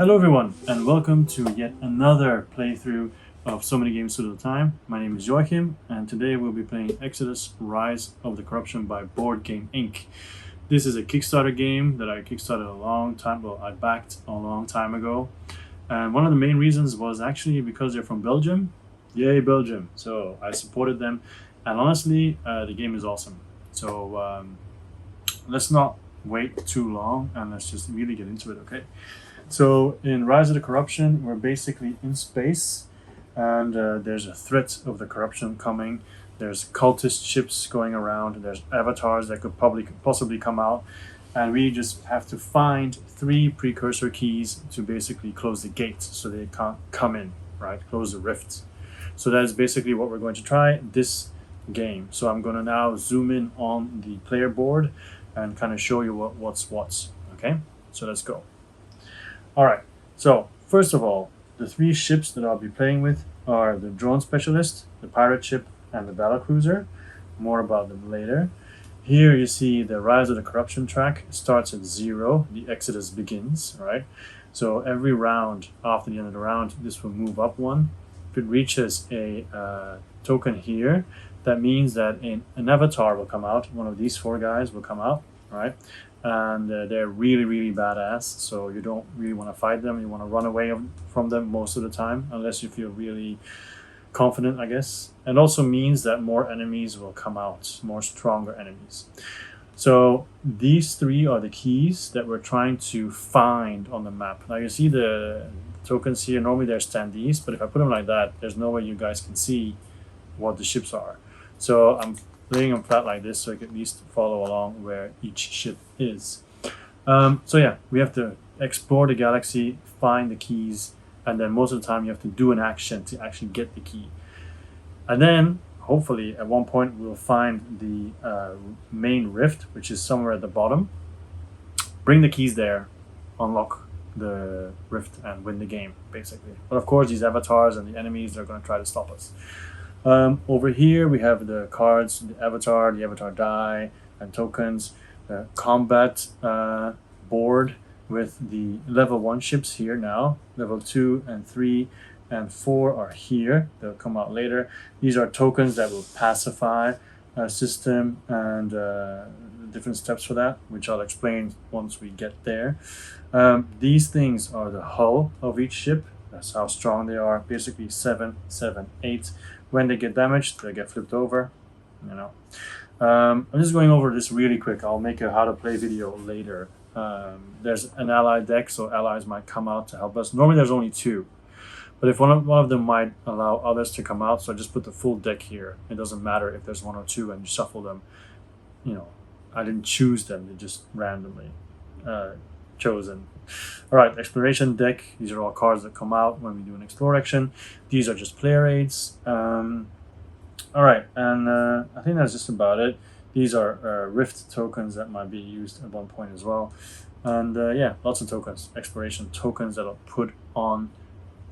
Hello everyone, and welcome to yet another playthrough of So Many Games at a Time. My name is Joachim, and today we'll be playing X-ODUS Rise of the Corruption by Board Game Inc. This is a Kickstarter game that I kickstarted a long time, well, I backed a long time ago. And one of the main reasons was actually because they're from Belgium. Yay, Belgium. So I supported them, and honestly, the game is awesome. So let's not wait too long, and let's just really get into it, okay? So in Rise of the Corruption, we're basically in space, and there's a threat of the corruption coming. There's cultist ships going around. There's avatars that could possibly come out, and we just have to find 3 precursor keys to basically close the gate so they can't come in, right? Close the rift. So that is basically what we're going to try this game. So I'm going to now zoom in on the player board and kind of show you what's what. Okay, so let's go. All right, so first of all, the 3 ships that I'll be playing with are the drone specialist, the pirate ship, and the battlecruiser. More about them later. Here you see the Rise of the Corruption track starts at 0. The X-ODUS begins, right? So every round, after the end of the round, this will move up 1. If it reaches a token here, that means that an avatar will come out. One of these 4 guys will come out, right? And they're really badass, so you don't really want to fight them. You want to run away from them most of the time, unless you feel really confident, I guess. And also means that more enemies will come out, more stronger enemies. So these 3 are the keys that we're trying to find on the map. Now you see the tokens here. Normally they're standees, but if I put them like that, there's no way you guys can see what the ships are. So I'm laying them flat like this so I can at least follow along where each ship is. So yeah, we have to explore the galaxy, find the keys, and then most of the time you have to do an action to actually get the key. And then hopefully at one point we'll find the main rift, which is somewhere at the bottom. Bring the keys there, unlock the rift, and win the game basically. But of course these avatars and the enemies are going to try to stop us. Over here we have the cards, the avatar die, and tokens, the combat board with the level 1 ships here now. Level 2 and 3 and 4 are here. They'll come out later. These are tokens that will pacify a system, and different steps for that, which I'll explain once we get there. These things are the hull of each ship. That's how strong they are. Basically 7, 7, 8. When they get damaged, they get flipped over, you know. I'm just going over this really quick. I'll make a how to play video later. There's an ally deck, so allies might come out to help us. Normally there's only 2, but if one of them might allow others to come out, so I just put the full deck here. It doesn't matter if there's 1 or 2 and you shuffle them. You know, I didn't choose them. They're just randomly chosen. All right, exploration deck. These are all cards that come out when we do an explore action. These are just player aids. All right, and I think that's just about it. These are rift tokens that might be used at one point as well. And yeah, lots of tokens, exploration tokens that are put on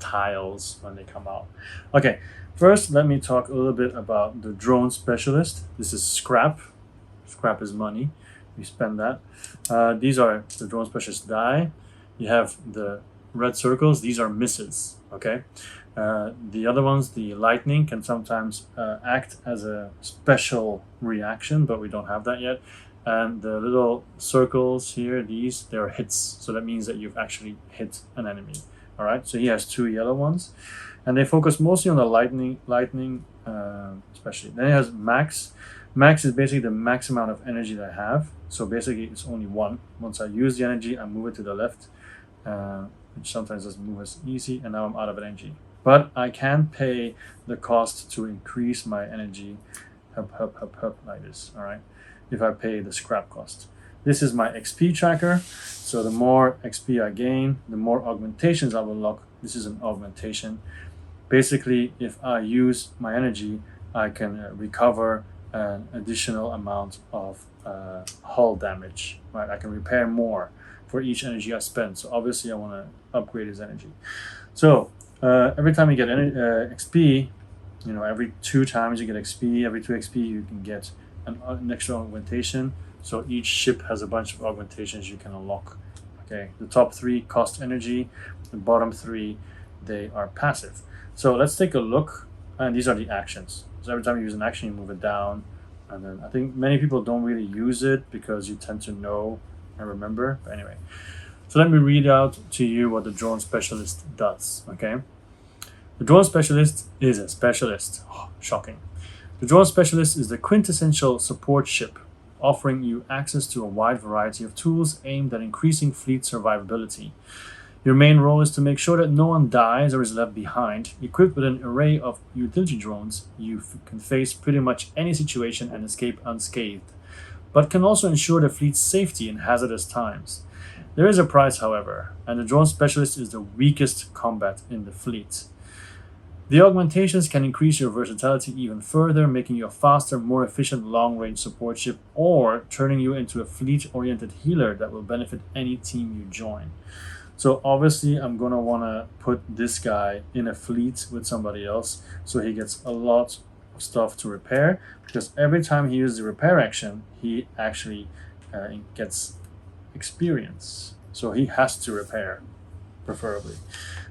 tiles when they come out. Okay, first let me talk a little bit about the drone specialist. This is scrap. Scrap is money. We spend that. These are the drone specialist die. You have the red circles. These are misses, okay? The other ones, the lightning, can sometimes act as a special reaction, but we don't have that yet. And the little circles here, they're hits. So that means that you've actually hit an enemy. All right, so he has 2 yellow ones. And they focus mostly on the lightning especially. Then he has max. Max is basically the max amount of energy that I have. So basically it's only 1. Once I use the energy, I move it to the left, which sometimes doesn't move as easy, and now I'm out of energy. But I can pay the cost to increase my energy like this, all right, if I pay the scrap cost. This is my XP tracker. So the more XP I gain, the more augmentations I will unlock. This is an augmentation. Basically, if I use my energy, I can recover an additional amount of hull damage, right? I can repair more for each energy I spend. So obviously I want to upgrade his energy. So every time you get XP, you know, every 2 times you get XP, every 2 XP you can get an extra augmentation. So each ship has a bunch of augmentations you can unlock. Okay, the top 3 cost energy, The bottom 3, they are passive. So let's take a look, and these are the actions. So every time you use an action, you move it down, and then I think many people don't really use it because you tend to know and remember. But anyway, so let me read out to you what the drone specialist does. Okay, the drone specialist is a specialist. Oh, shocking. The drone specialist is the quintessential support ship, offering you access to a wide variety of tools aimed at increasing fleet survivability. Your main role is to make sure that no one dies or is left behind. Equipped with an array of utility drones, you can face pretty much any situation and escape unscathed, but can also ensure the fleet's safety in hazardous times. There is a price, however, and the drone specialist is the weakest combat in the fleet. The augmentations can increase your versatility even further, making you a faster, more efficient long-range support ship, or turning you into a fleet-oriented healer that will benefit any team you join. So obviously I'm going to want to put this guy in a fleet with somebody else so he gets a lot of stuff to repair, because every time he uses the repair action, he actually gets experience. So he has to repair, preferably.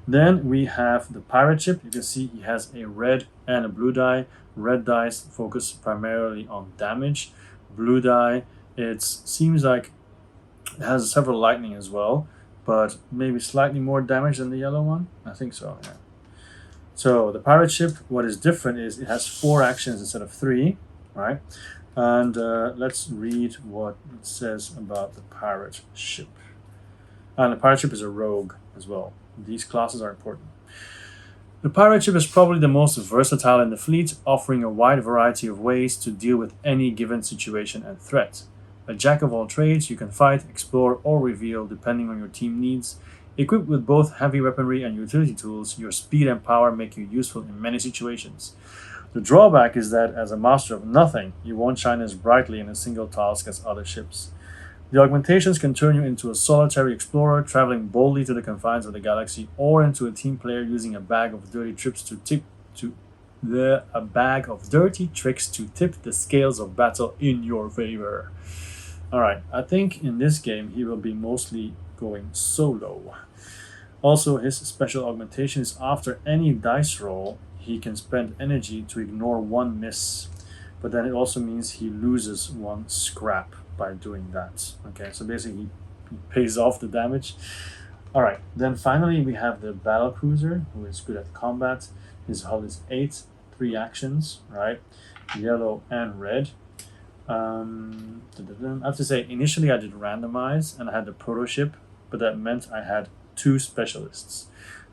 Then we have the pirate ship. You can see he has a red and a blue die. Red dice focus primarily on damage. Blue die, it seems like it has several lightning as well, but maybe slightly more damage than the yellow one. I think so, yeah. So the pirate ship, what is different is it has 4 actions instead of 3, right? And let's read what it says about the pirate ship. And the pirate ship is a rogue as well. These classes are important. The pirate ship is probably the most versatile in the fleet, offering a wide variety of ways to deal with any given situation and threat. A jack of all trades, you can fight, explore, or reveal depending on your team needs. Equipped with both heavy weaponry and utility tools, your speed and power make you useful in many situations. The drawback is that as a master of nothing, you won't shine as brightly in a single task as other ships. The augmentations can turn you into a solitary explorer, traveling boldly to the confines of the galaxy, or into a team player using a bag of dirty tricks to tip the scales of battle in your favor. Alright, I think in this game he will be mostly going solo. Also, his special augmentation is after any dice roll, he can spend energy to ignore 1 miss, but then it also means he loses 1 scrap by doing that. Okay, so basically he pays off the damage. Alright, then finally we have the battle cruiser, who is good at combat. His hull is 8, 3 actions, right? Yellow and red. I have to say, initially I did randomize and I had the proto ship, but that meant I had 2 specialists.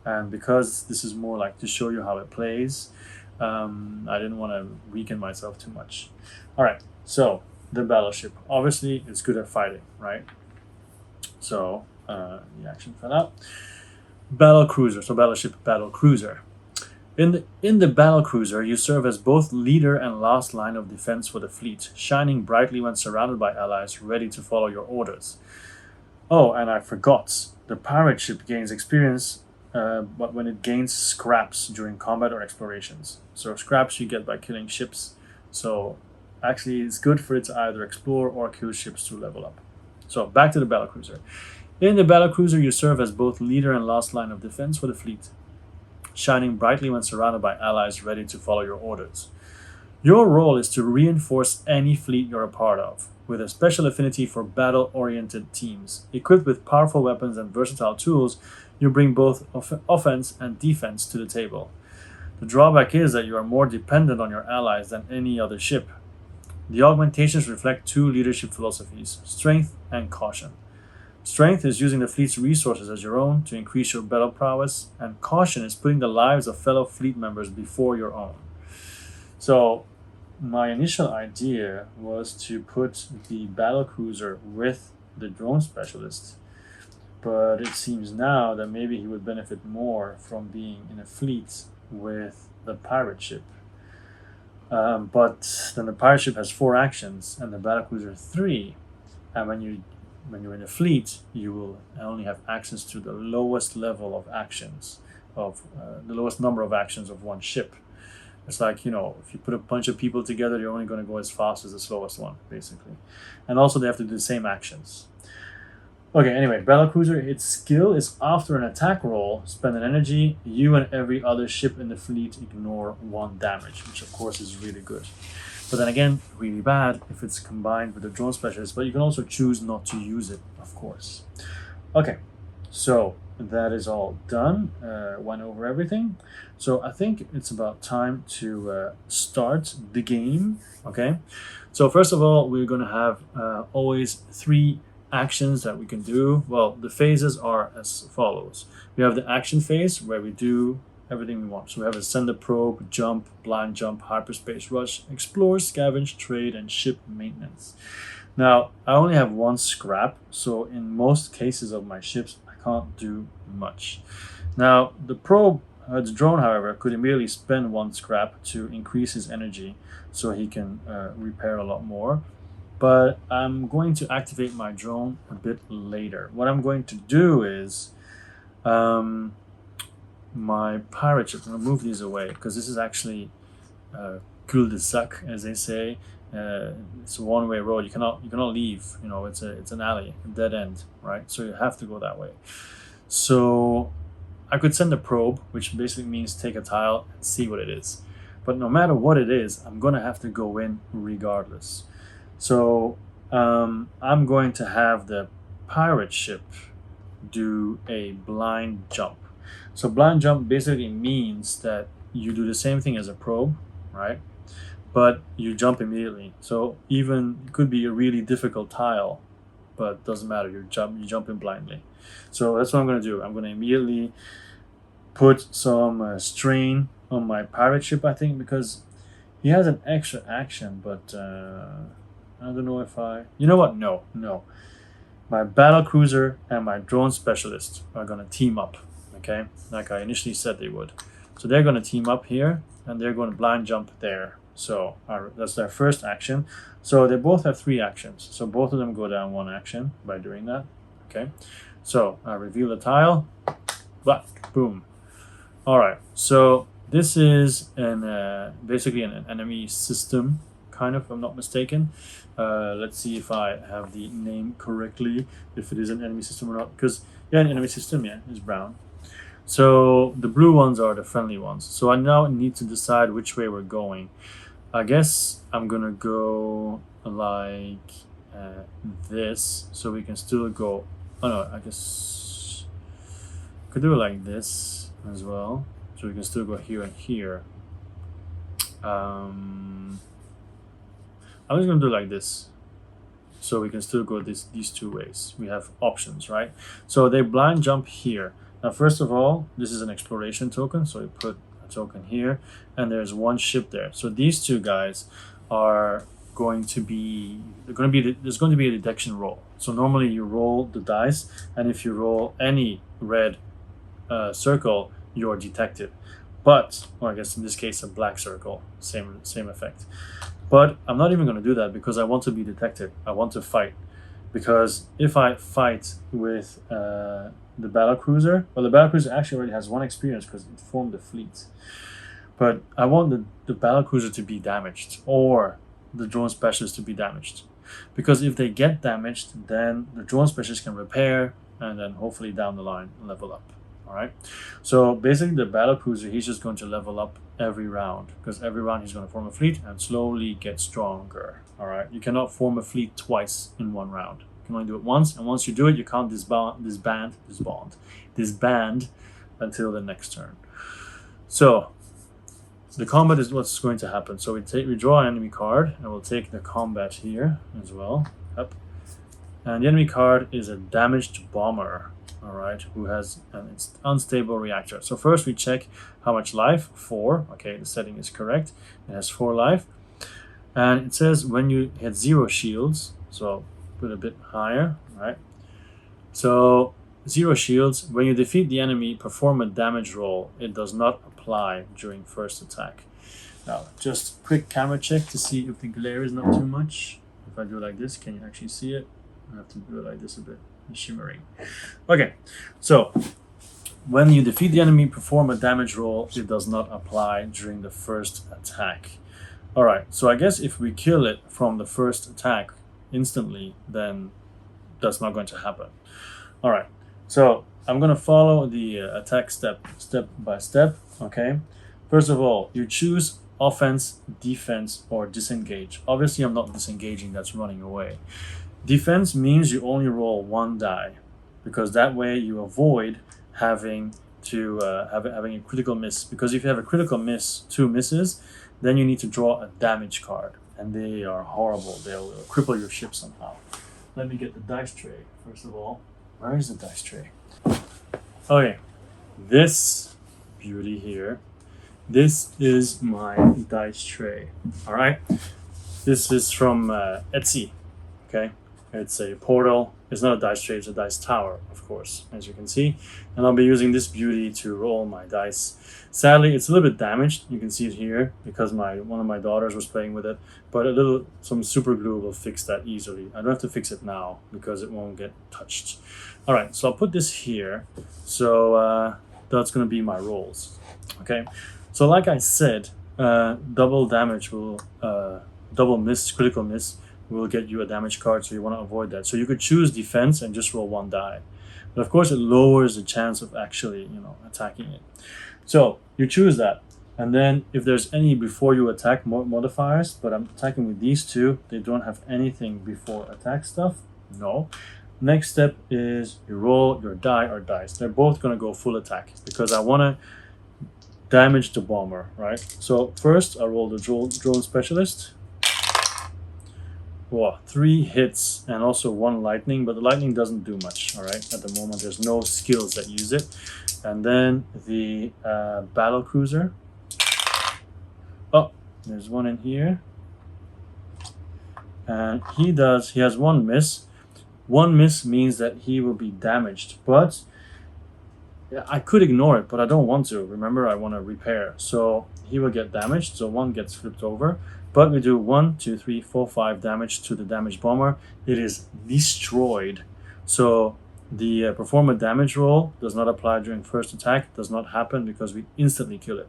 And because this is more like to show you how it plays, I didn't want to weaken myself too much. Alright, so the battleship. Obviously, it's good at fighting, right? So, the action fell out. Battle cruiser. So, battleship, battle cruiser. In the battle cruiser, you serve as both leader and last line of defense for the fleet, shining brightly when surrounded by allies, ready to follow your orders. Oh, and I forgot. The pirate ship gains experience but when it gains scraps during combat or explorations. So, scraps you get by killing ships. So, actually, it's good for it to either explore or kill ships to level up. So, back to the battlecruiser. In the battlecruiser, you serve as both leader and last line of defense for the fleet, shining brightly when surrounded by allies ready to follow your orders. Your role is to reinforce any fleet you're a part of, with a special affinity for battle-oriented teams. Equipped with powerful weapons and versatile tools, you bring both offense and defense to the table. The drawback is that you are more dependent on your allies than any other ship. The augmentations reflect 2 leadership philosophies, strength and caution. Strength is using the fleet's resources as your own to increase your battle prowess, and caution is putting the lives of fellow fleet members before your own. So, my initial idea was to put the battlecruiser with the drone specialist, but it seems now that maybe he would benefit more from being in a fleet with the pirate ship. But then the pirate ship has 4 actions and the battlecruiser 3, and when you're in a fleet, you will only have access to the lowest level of actions of the lowest number of actions of one ship. It's like, you know, if you put a bunch of people together, you're only going to go as fast as the slowest one, basically. And also they have to do the same actions. Okay, anyway, Battlecruiser, its skill is after an attack roll, spend an energy, you and every other ship in the fleet ignore 1 damage, which of course is really good. But then again, really bad if it's combined with the drone specialist, but you can also choose not to use it, of course. Okay, so that is all done. Went over everything. So I think it's about time to start the game. Okay, so first of all, we're going to have always 3 actions that we can do. Well, the phases are as follows. We have the action phase where we do everything we want. So we have a send a probe, jump, blind jump, hyperspace rush, explore, scavenge, trade, and ship maintenance. Now, I only have 1 scrap, so in most cases of my ships, I can't do much. Now, the drone, however, could immediately spend 1 scrap to increase his energy so he can repair a lot more. But I'm going to activate my drone a bit later. What I'm going to do is my pirate ship. I'm going to move these away because this is actually cul-de-sac, as they say. It's a one-way road. You cannot leave. You know, it's an alley, a dead end, right? So you have to go that way. So I could send a probe, which basically means take a tile and see what it is. But no matter what it is, I'm gonna have to go in regardless. So I'm going to have the pirate ship do a blind jump. So blind jump basically means that you do the same thing as a probe, right? But you jump immediately. So even it could be a really difficult tile, but it doesn't matter. You jump in blindly. So that's what I'm going to do. I'm going to immediately put some strain on my pirate ship, I think, because he has an extra action, but I don't know if you know what? No. My battle cruiser and my drone specialist are going to team up, okay? Like I initially said they would. So they're going to team up here, and they're going to blind jump there. So that's their first action. So they both have 3 actions. So both of them go down 1 action by doing that, okay? So I reveal the tile, blah, boom. All right, so this is basically an enemy system, kind of, if I'm not mistaken. Let's see if I have the name correctly, if it is an enemy system or not, because yeah, an enemy system, yeah, is brown. So the blue ones are the friendly ones. So I now need to decide which way we're going. I guess I'm gonna go like this, so we can still go. Oh no, I guess I could do it like this as well, so we can still go here and here. I'm just gonna do it like this, so we can still go these 2 ways. We have options, right? So they blind jump here. Now, first of all, this is an exploration token, so you put a token here, and there's 1 ship there. So these 2 guys are going to be, there's going to be a detection roll. So normally you roll the dice, and if you roll any red circle, you're detected. But, or I guess in this case, a black circle, same effect. But I'm not even going to do that because I want to be detected. I want to fight. Because if I fight with the battlecruiser, well, the battlecruiser actually already has 1 experience because it formed a fleet. But I want the battlecruiser to be damaged, or the drone specialist to be damaged. Because if they get damaged, then the drone specialist can repair, and then hopefully down the line level up. All right. So basically, the battlecruiser, he's just going to level up every round, because every round he's going to form a fleet and slowly get stronger. All right. You cannot form a fleet twice in 1 round. You can only do it once, and once you do it, you can't disband until the next turn. So the combat is what's going to happen. So we draw an enemy card, and we'll take the combat here as well. Yep. And the enemy card is a damaged bomber. All right, who has an unstable reactor. So first we check how much life, 4. Okay, the setting is correct. It has 4 life. And it says when you hit 0 shields, so put a bit higher, right? So 0 shields, when you defeat the enemy, perform a damage roll. It does not apply during first attack. Now, just quick camera check to see if the glare is not too much. If I do it like this, can you actually see it? I have to do it like this a bit. Shimmering. Okay, so when you defeat the enemy, perform a damage roll. It does not apply during the first attack. All right, so I guess if we kill it from the first attack instantly, then that's not going to happen. All right, so I'm going to follow the attack step by step. Okay, first of all, you choose offense, defense, or disengage. Obviously, I'm not disengaging, that's running away. Defense means you only roll one die, because that way you avoid having to having a critical miss. Because if you have a critical miss, 2 misses, then you need to draw a damage card, and they are horrible. They'll cripple your ship somehow. Let me get the dice tray first of all. Where is the dice tray? Okay, this beauty here. This is my dice tray. All right, this is from Etsy. Okay, it's a portal. It's not a dice tray, it's a dice tower, of course, as you can see. And I'll be using this beauty to roll my dice. Sadly, it's a little bit damaged. You can see it here because one of my daughters was playing with it. But some super glue will fix that easily. I don't have to fix it now because it won't get touched. All right, so I'll put this here. So that's going to be my rolls. Okay, so like I said, double damage will double miss, critical miss, will get you a damage card, so you want to avoid that. So you could choose defense and just roll 1 die. But of course, it lowers the chance of actually, attacking it. So you choose that. And then if there's any before you attack modifiers, but I'm attacking with these 2, they don't have anything before attack stuff. No. Next step is you roll your die or dice. They're both going to go full attack because I want to damage the bomber, right? So first I roll the drone specialist. Whoa, 3 hits and also 1 lightning, but the lightning doesn't do much. All right, at the moment there's no skills that use it. And then the battle cruiser. Oh, there's one in here, and he has 1 miss. 1 miss means that he will be damaged, but I could ignore it, but I don't want to. Remember, I want to repair, so he will get damaged. So 1 gets flipped over. But we do 1, 2, 3, 4, 5 damage to the damaged bomber. It is destroyed. So the perform a damage roll does not apply during first attack. Does not happen because we instantly kill it.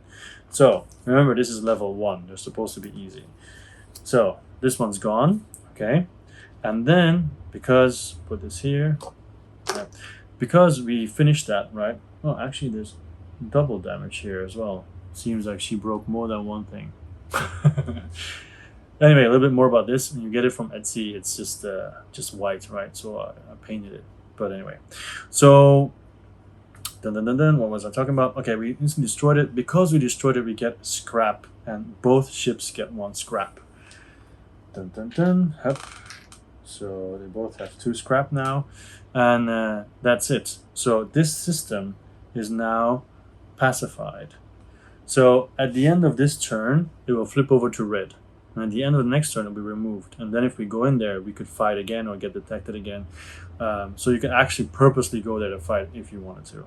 So remember, this is level 1. They're supposed to be easy. So this one's gone. Okay. And then because, put this here. Yeah, because we finished that, right? Oh, actually there's double damage here as well. Seems like she broke more than 1 thing. Anyway, a little bit more about this, and you get it from Etsy. It's just white, right? So I painted it. But anyway, so what was I talking about? Okay, we instantly destroyed it. Because we destroyed it, we get scrap, and both ships get 1 scrap. Hup. So they both have 2 scrap now, and that's it. So this system is now pacified. So at the end of this turn, it will flip over to red. And at the end of the next turn, it will be removed. And then if we go in there, we could fight again or get detected again. So you can actually purposely go there to fight if you wanted to.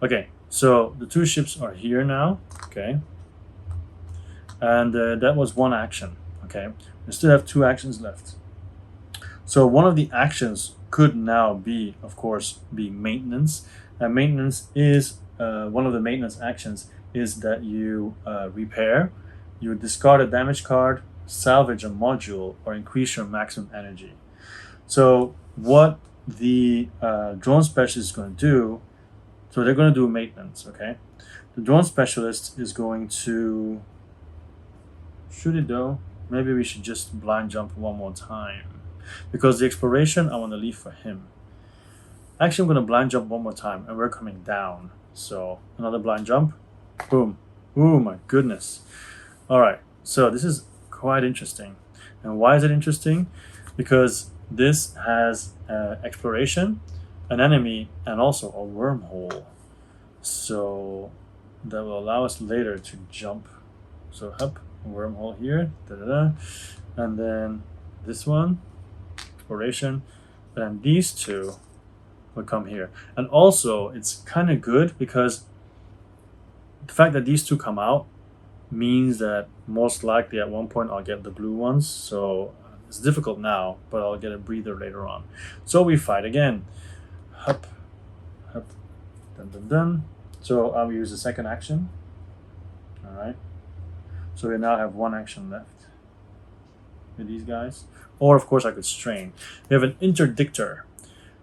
Okay, so the 2 ships are here now. Okay. And that was 1 action. Okay. We still have 2 actions left. So one of the actions could now be, of course, be maintenance. And maintenance is, one of the maintenance actions is that you repair, you discard a damage card, salvage a module, or increase your maximum energy. So what the drone specialist is going to do, so they're going to do maintenance, okay? The drone specialist is going to shoot it though. Maybe we should just blind jump 1 more time, because the exploration I want to leave for him. Actually, I'm going to blind jump 1 more time, and we're coming down. So another blind jump. Boom. Oh my goodness. All right, so this is quite interesting. And why is it interesting? Because this has exploration, an enemy, and also a wormhole. So that will allow us later to jump. So up, wormhole here, and then this one, exploration, and these 2 will come here. And also, it's kind of good because the fact that these 2 come out means that most likely at one point I'll get the blue ones. So it's difficult now, but I'll get a breather later on. So we fight again. Hup, hup, dun. So I'll use the second action. All right. So we now have 1 action left with these guys. Or of course I could strain. We have an interdictor.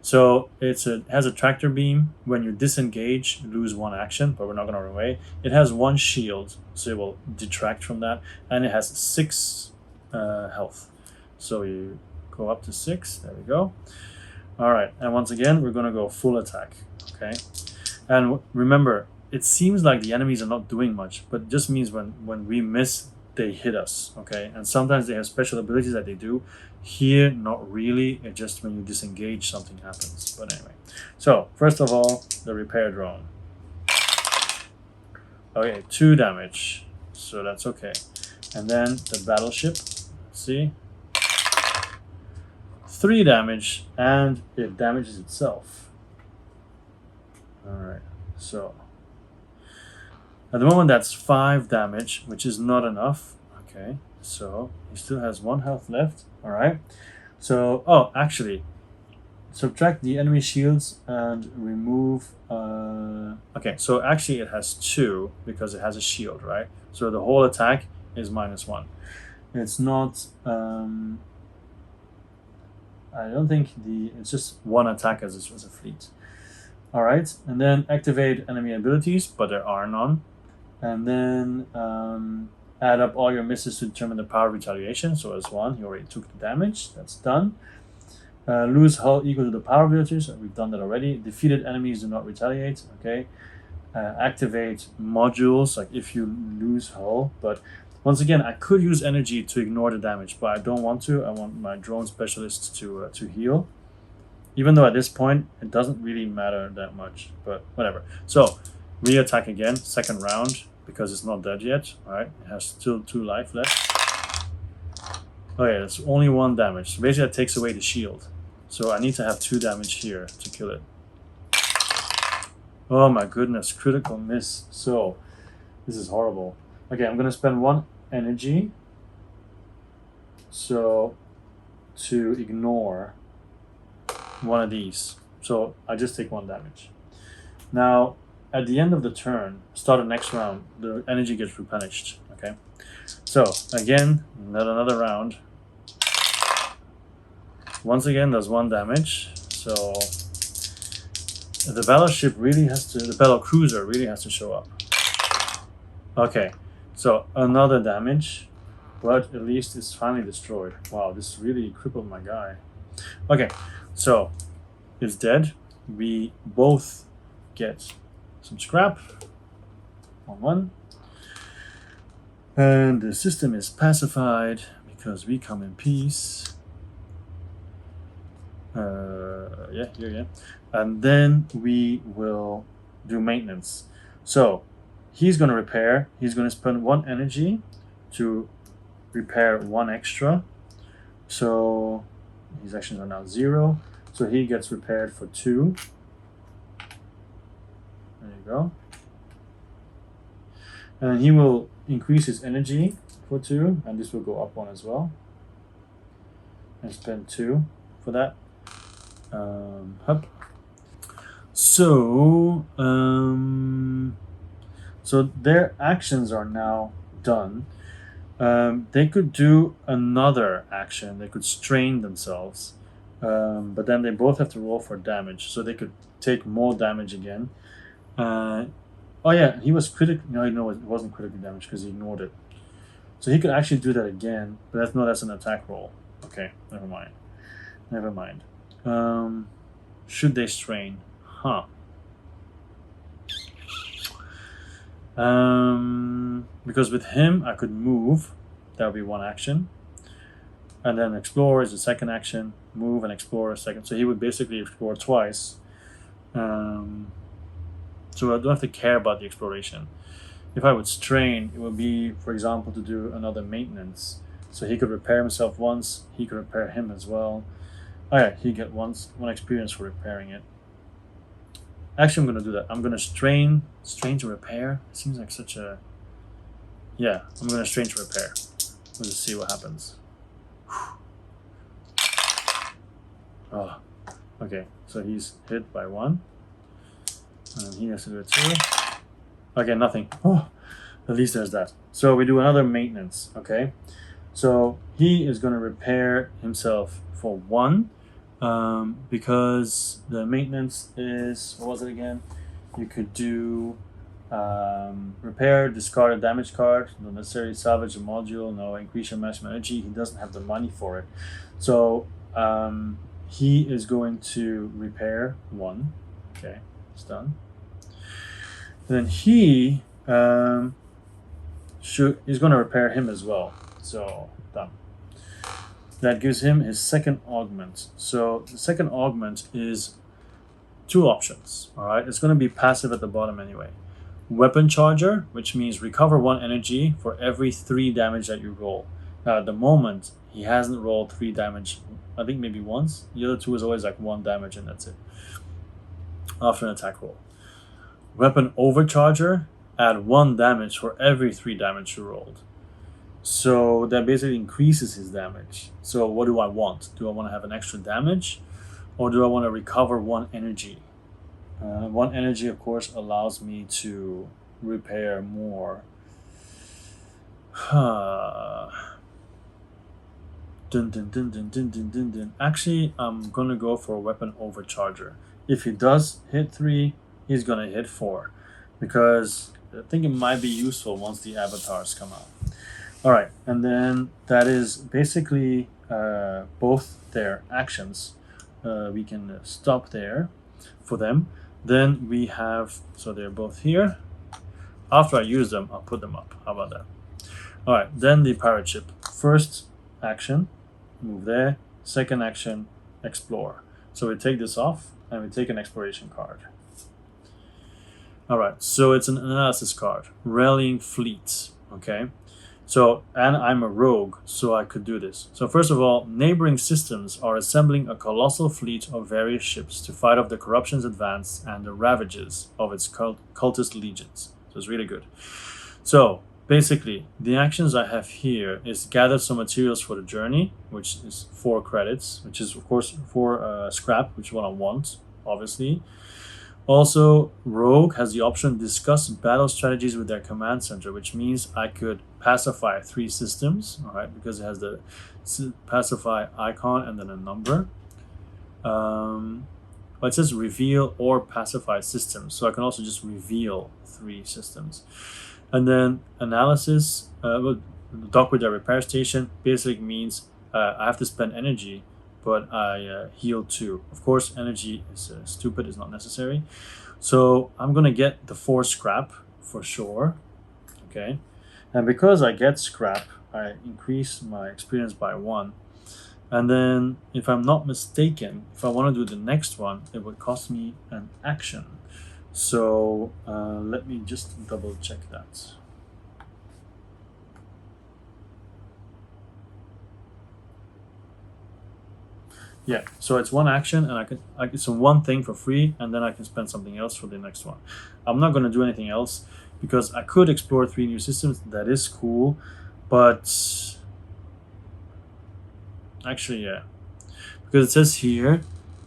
So it has a tractor beam. When you disengage, you lose one action, but we're not going to run away. It has one shield, so it will detract from that, and it has 6 health. So you go up to 6. There we go. All right, and once again, we're going to go full attack. Okay, and remember, it seems like the enemies are not doing much, but it just means when we miss, they hit us. Okay, and sometimes they have special abilities that they do. Here, not really. It just when you disengage, something happens. But anyway, so first of all, the repair drone. Okay, 2 damage, so that's okay. And then the battleship. Let's see, 3 damage, and it damages itself. All right, so at the moment that's 5 damage, which is not enough. Okay, so he still has 1 health left. All right, so actually, subtract the enemy shields and remove. Okay, so actually it has 2 because it has a shield, right? So the whole attack is -1. It's not. I don't think it's just 1 attack as a fleet. All right, and then activate enemy abilities, but there are none. And then add up all your misses to determine the power of retaliation. So as 1, he already took the damage. That's done. Lose hull equal to the power abilities. We've done that already. Defeated enemies do not retaliate. Okay. Activate modules, like if you lose hull. But once again, I could use energy to ignore the damage, but I don't want to. I want my drone specialists to heal. Even though at this point, it doesn't really matter that much, but whatever. So, re-attack again, second round, because it's not dead yet, right? It has still 2 life left. Okay, that's only 1 damage. So basically, that takes away the shield. So I need to have 2 damage here to kill it. Oh my goodness, critical miss. So, this is horrible. Okay, I'm going to spend 1 energy. So, to ignore one of these. So, I just take 1 damage. Now, at the end of the turn, start the next round, the energy gets replenished. Okay, so again, another round. Once again, does 1 damage. So the battleship really has to, the battle cruiser really has to show up. Okay, so another damage, but at least it's finally destroyed. Wow, this really crippled my guy. Okay, so it's dead. We both get some scrap. 1-1. And the system is pacified because we come in peace. Yeah. And then we will do maintenance. So he's going to repair. He's going to spend 1 energy to repair 1 extra. So his actions are now 0. So he gets repaired for 2. There you go. And he will increase his energy for 2, and this will go up 1 as well. And spend 2 for that. Hup. So their actions are now done. They could do another action. They could strain themselves, but then they both have to roll for damage, so they could take more damage again. Oh yeah, he was critical. No, it wasn't critical damage because he ignored it. So he could actually do that again, but that's an attack roll. Okay, never mind. Should they strain? Huh. Because with him, I could move. That would be 1 action. And then explore is the second action. Move and explore a second. So he would basically explore twice. So I don't have to care about the exploration. If I would strain, it would be, for example, to do another maintenance. So he could repair himself once. He could repair him as well. Oh yeah, he get 1 experience for repairing it. Actually, I'm going to do that. I'm going to strain to repair. It seems like such a... Yeah, I'm going to strain to repair. We'll just see what happens. Oh, okay. So he's hit by 1. And he has to do it too. Okay, nothing. Oh, at least there's that. So we do another maintenance, okay? So he is going to repair himself for 1. because the maintenance is, what was it again? You could do repair, discard a damaged card, not necessarily salvage a module, no increase your maximum energy. He doesn't have the money for it. So he is going to repair one. Okay, it's done. And then he is going to repair him as well. So done. That gives him his second augment. So the second augment is two options. All right, it's going to be passive at the bottom anyway. Weapon charger, which means recover 1 energy for every 3 damage that you roll. Now at the moment, he hasn't rolled 3 damage. I think maybe once. The other 2 is always like 1 damage and that's it. After an attack roll. Weapon overcharger, add 1 damage for every 3 damage you rolled. So that basically increases his damage. So what do I want? Do I want to have an extra damage? Or do I want to recover 1 energy? 1 energy, of course, allows me to repair more. Dun, dun, dun, dun, dun, dun, dun, dun. Actually, I'm going to go for a weapon overcharger. If he does hit 3, he's going to hit 4. Because I think it might be useful once the avatars come out. Alright, and then that is basically both their actions. We can stop there for them. Then we have, so they're both here. After I use them, I'll put them up. How about that? Alright, then the pirate ship. First action, move there. Second action, explore. So we take this off and we take an exploration card. Alright, so it's an analysis card. Rallying fleet. Okay. So, and I'm a rogue, so I could do this. So first of all, neighboring systems are assembling a colossal fleet of various ships to fight off the corruption's advance and the ravages of its cultist legions. So it's really good. So basically, the actions I have here is gather some materials for the journey, which is 4 credits, which is of course 4 scrap, which is what I want, obviously. Also, Rogue has the option discuss battle strategies with their command center, which means I could pacify 3 systems, all right, because it has the pacify icon and then a number. But it says reveal or pacify systems, so I can also just reveal 3 systems. And then analysis, dock with their repair station, basically means I have to spend energy, but I heal 2. Of course, energy is stupid, it's not necessary. So I'm going to get the 4 scrap for sure. Okay. And because I get scrap, I increase my experience by 1. And then, if I'm not mistaken, if I want to do the next one, it would cost me an action. So let me just double check that. Yeah, so it's 1 action, and it's 1 thing for free, and then I can spend something else for the next one. I'm not going to do anything else because I could explore 3 new systems. That is cool, but actually, yeah, because it says here,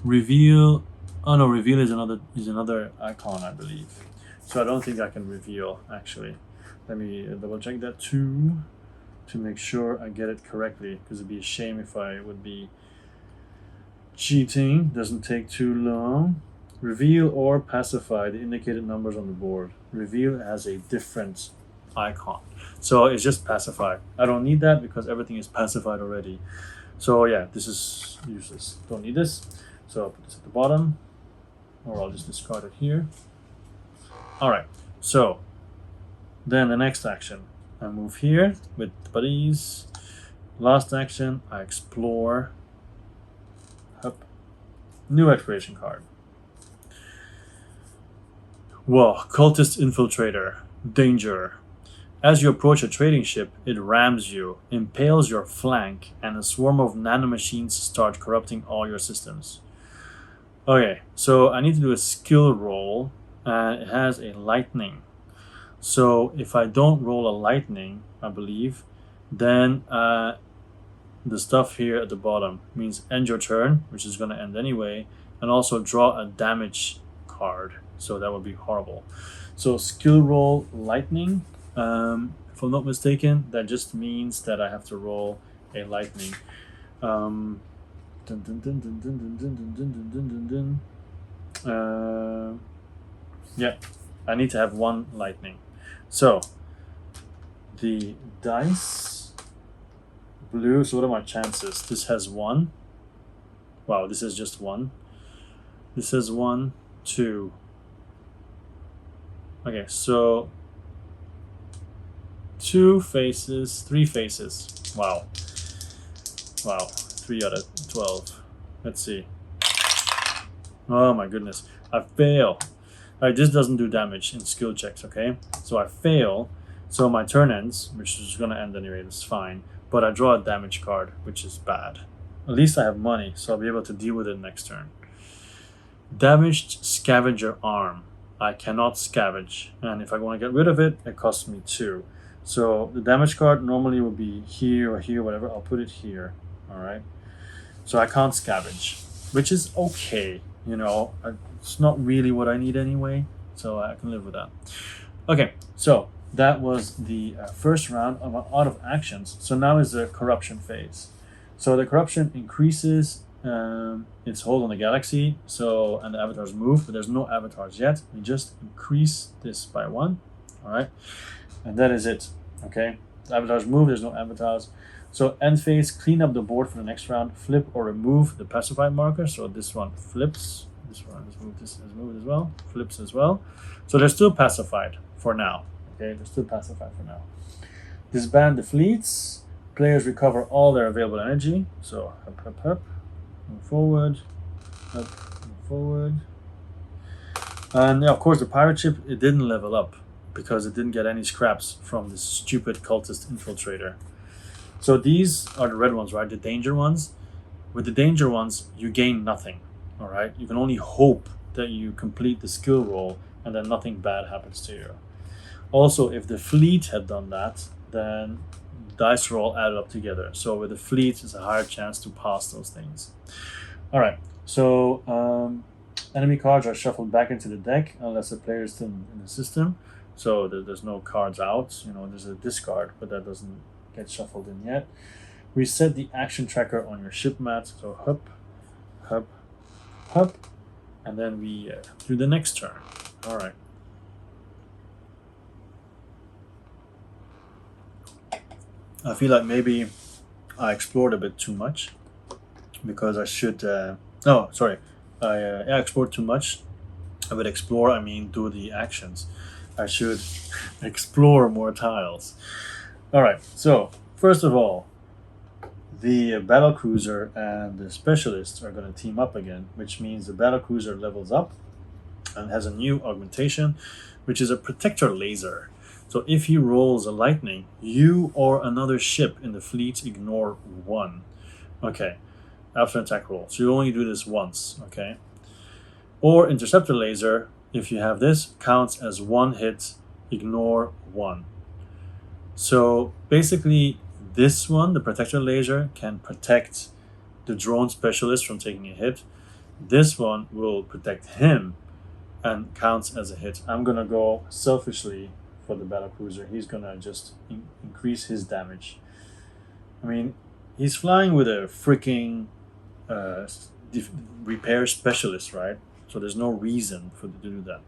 reveal. Oh no, reveal is another icon, I believe. So I don't think I can reveal. Actually, let me double check that too to make sure I get it correctly, because it'd be a shame if I would be cheating. Doesn't take too long. Reveal or pacify the indicated numbers on the board. Reveal has a different icon. So it's just pacify. I don't need that because everything is pacified already. So yeah, this is useless. Don't need this. So I'll put this at the bottom, or I'll just discard it here. Alright, so then the next action. I move here with buddies. Last action, I explore. Up. New exploration card. Whoa, cultist infiltrator. Danger. As you approach a trading ship, it rams you, impales your flank, and a swarm of nanomachines start corrupting all your systems. Okay, so I need to do a skill roll, and it has a lightning. So if I don't roll a lightning, I believe, then the stuff here at the bottom means end your turn, which is going to end anyway, and also draw a damage card. So that would be horrible. So skill roll lightning. If I'm not mistaken, that just means that I have to roll a lightning. Dun, dun, dun, dun, dun, dun, dun, dun, dun, dun, dun, dun. Yeah, I need to have one lightning. So the dice blue. So what are my chances? This has one. Wow, this is just one. This is 1, 2. Okay, so 2 faces, 3 faces. Wow. Wow, 3 out of 12. Let's see. Oh my goodness. I fail. Alright, this doesn't do damage in skill checks, okay? So I fail. So my turn ends, which is going to end anyway, that's fine. But I draw a damage card, which is bad. At least I have money, so I'll be able to deal with it next turn. Damaged scavenger arm. I cannot scavenge, and if I want to get rid of it, it costs me 2. So the damage card normally would be here or here, whatever. I'll put it here. All right. So I can't scavenge, which is okay. You know, it's not really what I need anyway, so I can live with that. Okay, so that was the first round of out of actions. So now is the corruption phase. So the corruption increases its hold on the galaxy, so, and the avatars move, but there's no avatars yet. We just increase this by 1. All right, and that is it. Okay, the avatars move, there's no avatars. So end phase, clean up the board for the next round, flip or remove the pacified marker. So this one flips, this one is moved, this is moved as well, flips as well. So they're still pacified for now. Okay, they're still pacified for now. Disband the fleets. Players recover all their available energy. So up, up, up, move forward, up, move forward. And yeah, of course, the pirate ship, it didn't level up because it didn't get any scraps from this stupid cultist infiltrator. So these are the red ones, right? The danger ones. With the danger ones, you gain nothing. All right, you can only hope that you complete the skill roll and then nothing bad happens to you. Also, if the fleet had done that, then dice roll added up together. So with the fleet, it's a higher chance to pass those things. All right, so enemy cards are shuffled back into the deck unless the player is still in the system. So there's no cards out. You know, there's a discard, but that doesn't get shuffled in yet. Reset the action tracker on your ship mat. So hop, hop, hop, and then we do the next turn. All right. I feel like maybe I explored a bit too much because I should. Oh, sorry. I explored too much. I would explore. I mean, do the actions. I should explore more tiles. All right. So first of all, the battlecruiser and the specialist are going to team up again, which means the battlecruiser levels up and has a new augmentation, which is a protector laser. So if he rolls a lightning, you or another ship in the fleet ignore 1. Okay, after an attack roll. So you only do this once, okay? Or interceptor laser, if you have this, counts as 1 hit, ignore 1. So basically, this one, the protector laser, can protect the drone specialist from taking a hit. This one will protect him and counts as a hit. I'm gonna go selfishly for the battlecruiser. He's gonna just increase his damage. I mean, he's flying with a freaking repair specialist, right? So there's no reason for them to do that.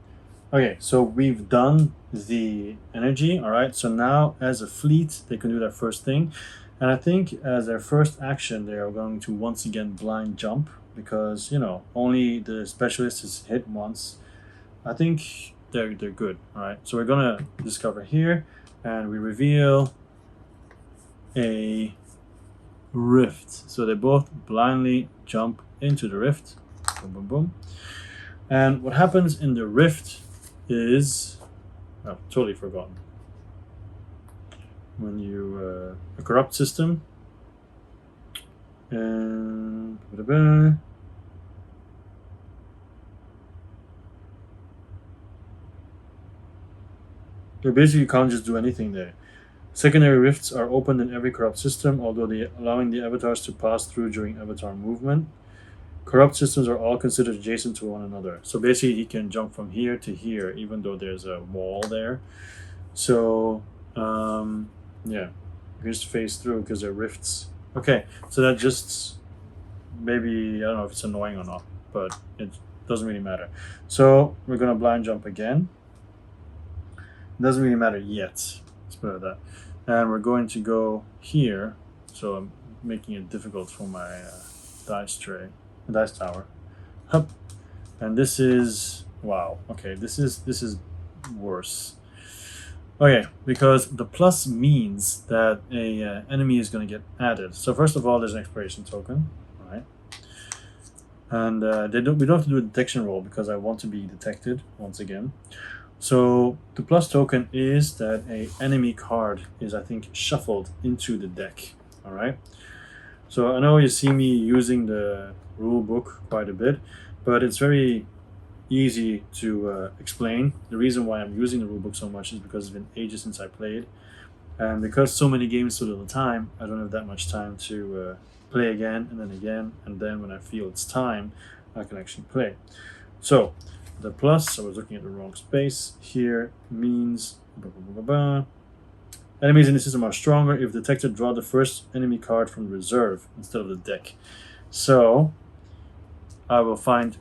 Okay, so we've done the energy. All right, so now as a fleet, they can do their first thing. And I think as their first action, they are going to once again blind jump because, you know, only the specialist is hit once. I think they're good. All right, so we're gonna discover here and we reveal a rift. So they both blindly jump into the rift. Boom, boom, boom. And what happens in the rift is, oh, totally forgotten. When you a corrupt system and so basically you can't just do anything there. Secondary rifts are opened in every corrupt system, although allowing the avatars to pass through during avatar movement. Corrupt systems are all considered adjacent to one another. So basically he can jump from here to here, even though there's a wall there. So, yeah, we just phase through because they're rifts. Okay, so that just maybe, I don't know if it's annoying or not, but it doesn't really matter. So we're going to blind jump again. It doesn't really matter yet. Let's put it like that. And we're going to go here. So I'm making it difficult for my dice tower. Hup. And this is, wow, okay, this is worse. Okay, because the plus means that a enemy is going to get added. So first of all, there's an expiration token, right? And we don't have to do a detection roll because I want to be detected once again. So the plus token is that a enemy card is, I think, shuffled into the deck. All right. So I know you see me using the rule book quite a bit, but it's very easy to explain. The reason why I'm using the rulebook so much is because it's been ages since I played, and because so many games so little time, I don't have that much time to play again, and then when I feel it's time, I can actually play. So the plus, I was looking at the wrong space here, means enemies in the system are stronger if detected. Draw the first enemy card from the reserve instead of the deck. So I will fight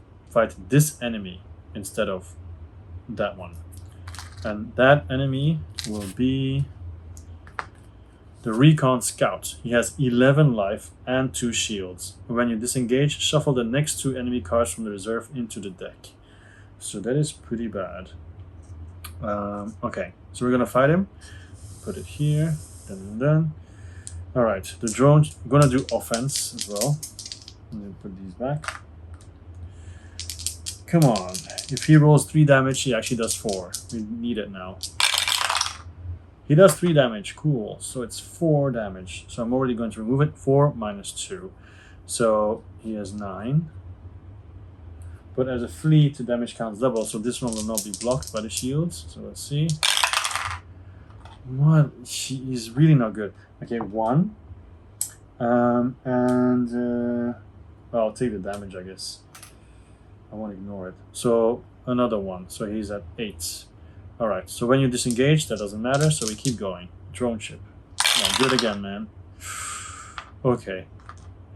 this enemy instead of that one. And that enemy will be the Recon Scout. He has 11 life and 2 shields. When you disengage, shuffle the next 2 enemy cards from the reserve into the deck. So that is pretty bad. Okay, so we're gonna fight him. Put it here. Dun. All right, the drone. I'm gonna do offense as well. I'm gonna put these back. Come on. If he rolls 3 damage, he actually does 4. We need it now. He does 3 damage. Cool. So it's 4 damage. So I'm already going to remove it. 4 minus 2. So he has 9. But as a fleet, the damage counts double. So this one will not be blocked by the shields. So let's see. What? He's really not good. Okay, 1. Well, I'll take the damage, I guess. I won't ignore it. So another 1. So he's at 8. All right. So when you disengage, that doesn't matter. So we keep going. Drone ship. Come on, do it again, man. Okay.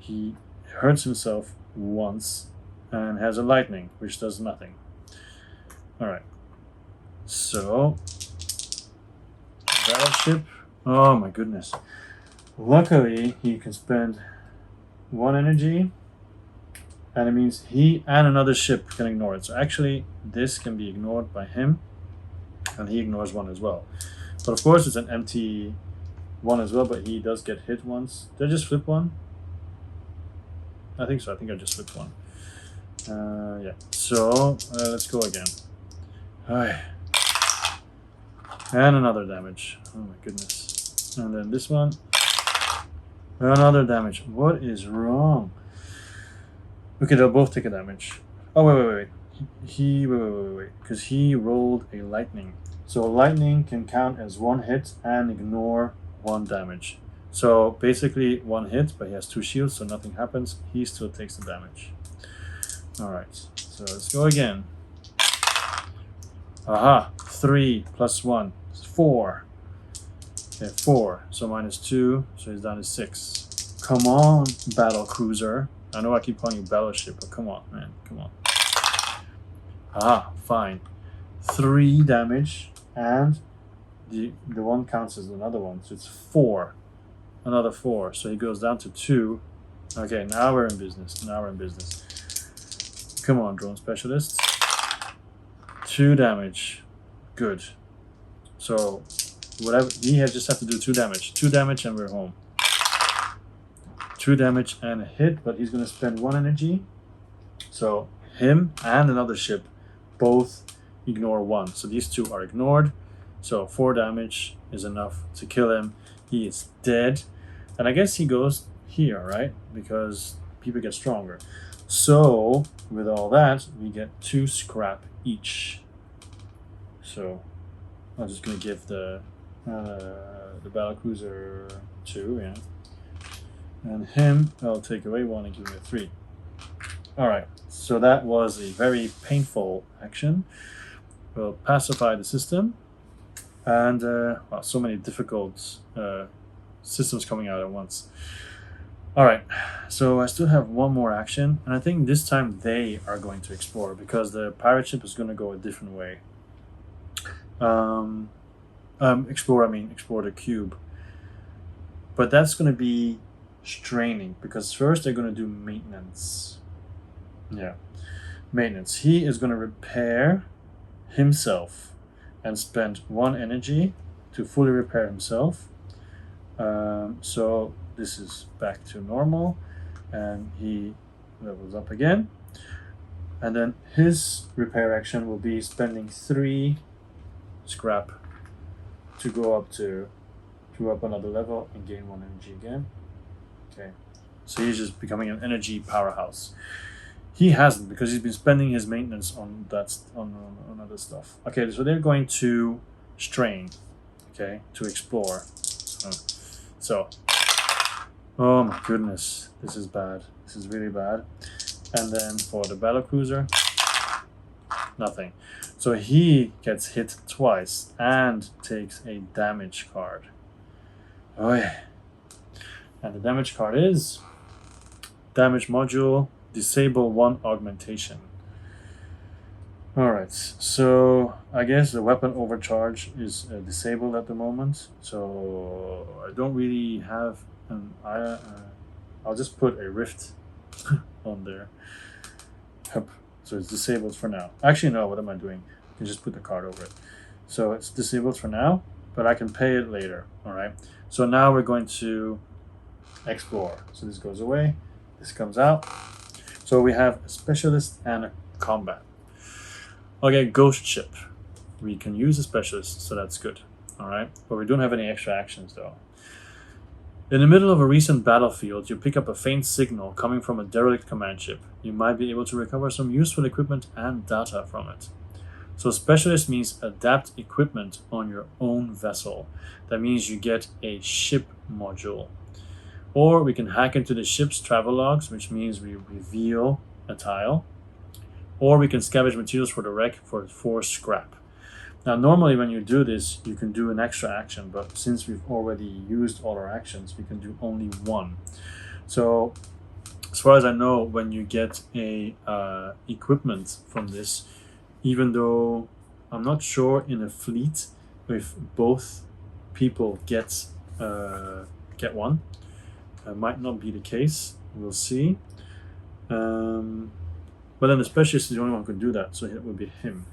He hurts himself once and has a lightning, which does nothing. All right. So battleship. Oh my goodness. Luckily, he can spend 1 energy. And it means he and another ship can ignore it. So actually, this can be ignored by him. And he ignores 1 as well. But of course, it's an empty 1 as well. But he does get hit once. Did I just flip 1? I think so. I think I just flipped 1. Yeah. So, let's go again. Alright. And another damage. Oh my goodness. And then this one. Another damage. What is wrong? Okay, they'll both take a damage. Oh, wait. Wait. Because he rolled a lightning. So lightning can count as 1 hit and ignore 1 damage. So basically 1 hit, but he has 2 shields, so nothing happens. He still takes the damage. Alright, so let's go again. Aha, 3 plus 1 is 4. Okay, 4. So minus 2, so he's down to 6. Come on, battle cruiser. I know I keep calling you battleship, but come on, man. Come on. Ah, fine. 3 damage, and the one counts as another one, so it's 4. Another 4, so he goes down to 2. Okay, now we're in business. Come on, drone specialist. 2 damage. Good. So whatever he has, just have to do 2 damage. 2 damage, and we're home. 2 damage and a hit, but he's going to spend 1 energy. So him and another ship both ignore 1. So these 2 are ignored. So 4 damage is enough to kill him. He is dead. And I guess he goes here, right? Because people get stronger. So with all that, we get 2 scrap each. So I'm just going to give the battlecruiser 2, yeah. And him, I'll take away 1 and give him a 3. Alright, so that was a very painful action. We'll pacify the system. And, well, so many difficult systems coming out at once. All right, so I still have one more action, and I think this time they are going to explore because the pirate ship is going to go a different way. Um, explore, I mean, explore the cube. But that's going to be straining because first they're going to do maintenance. Yeah, maintenance. He is going to repair himself and spend 1 energy to fully repair himself. So this is back to normal, and he levels up again. And then his repair action will be spending 3 scrap to go up another level and gain 1 energy again. Okay, so he's just becoming an energy powerhouse. He hasn't because he's been spending his maintenance on on other stuff. Okay, so they're going to strain, okay, to explore. So, oh my goodness, this is bad. This is really bad. And then for the battle cruiser, nothing. So he gets hit twice and takes a damage card. Oh yeah. And the damage card is damage module, disable 1 augmentation. Alright, so I guess the weapon overcharge is disabled at the moment. So I don't really have an I'll just put a rift on there. Yep. So it's disabled for now. Actually, no, what am I doing? I can just put the card over it. So it's disabled for now, but I can pay it later. Alright. So now we're going to explore. So this goes away. This comes out. So we have a specialist and a combat. Okay, ghost ship. We can use a specialist, so that's good. Alright. But we don't have any extra actions though. In the middle of a recent battlefield, you pick up a faint signal coming from a derelict command ship. You might be able to recover some useful equipment and data from it. So specialist means adapt equipment on your own vessel. That means you get a ship module. Or we can hack into the ship's travel logs, which means we reveal a tile. Or we can scavenge materials for the wreck for scrap. Now, normally when you do this, you can do an extra action, but since we've already used all our actions, we can do only 1. So, as far as I know, when you get a equipment from this, even though I'm not sure in a fleet if both people get 1, might not be the case. We'll see. But then the specialist is the only one who can do that, so it would be him.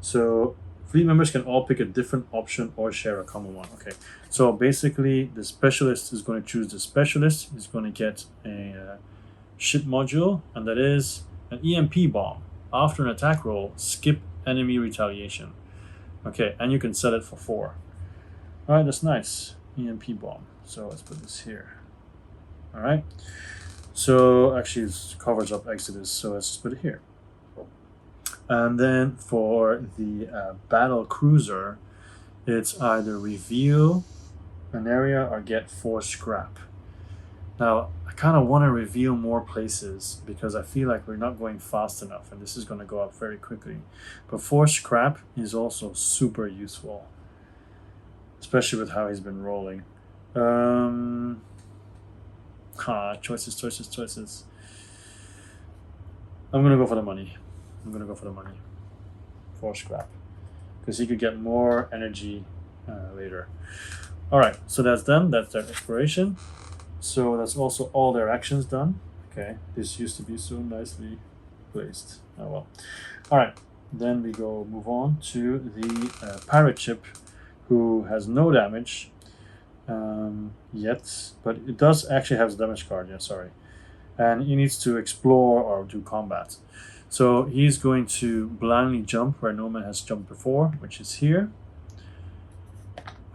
So fleet members can all pick a different option or share a common one. Okay, so basically the specialist is going to choose the specialist. He's going to get a ship module, and that is an EMP bomb. After an attack roll, skip enemy retaliation. Okay, and you can set it for 4. All right, that's nice. EMP bomb. So let's put this here. All right. So actually it covers up X-ODUS, so let's just put it here. And then for the battle cruiser, it's either reveal an area or get 4 scrap. Now, I kind of want to reveal more places because I feel like we're not going fast enough, and this is going to go up very quickly. But 4 scrap is also super useful, especially with how he's been rolling. Choices. I'm gonna go for the money. 4 scrap. Because he could get more energy later. Alright, so that's done. That's their exploration. So that's also all their actions done. Okay, this used to be so nicely placed. Oh well. Alright, then we move on to the pirate ship who has no damage. Yet, but it does actually have a damage card, yeah, sorry. And he needs to explore or do combat. So he's going to blindly jump where no man has jumped before, which is here.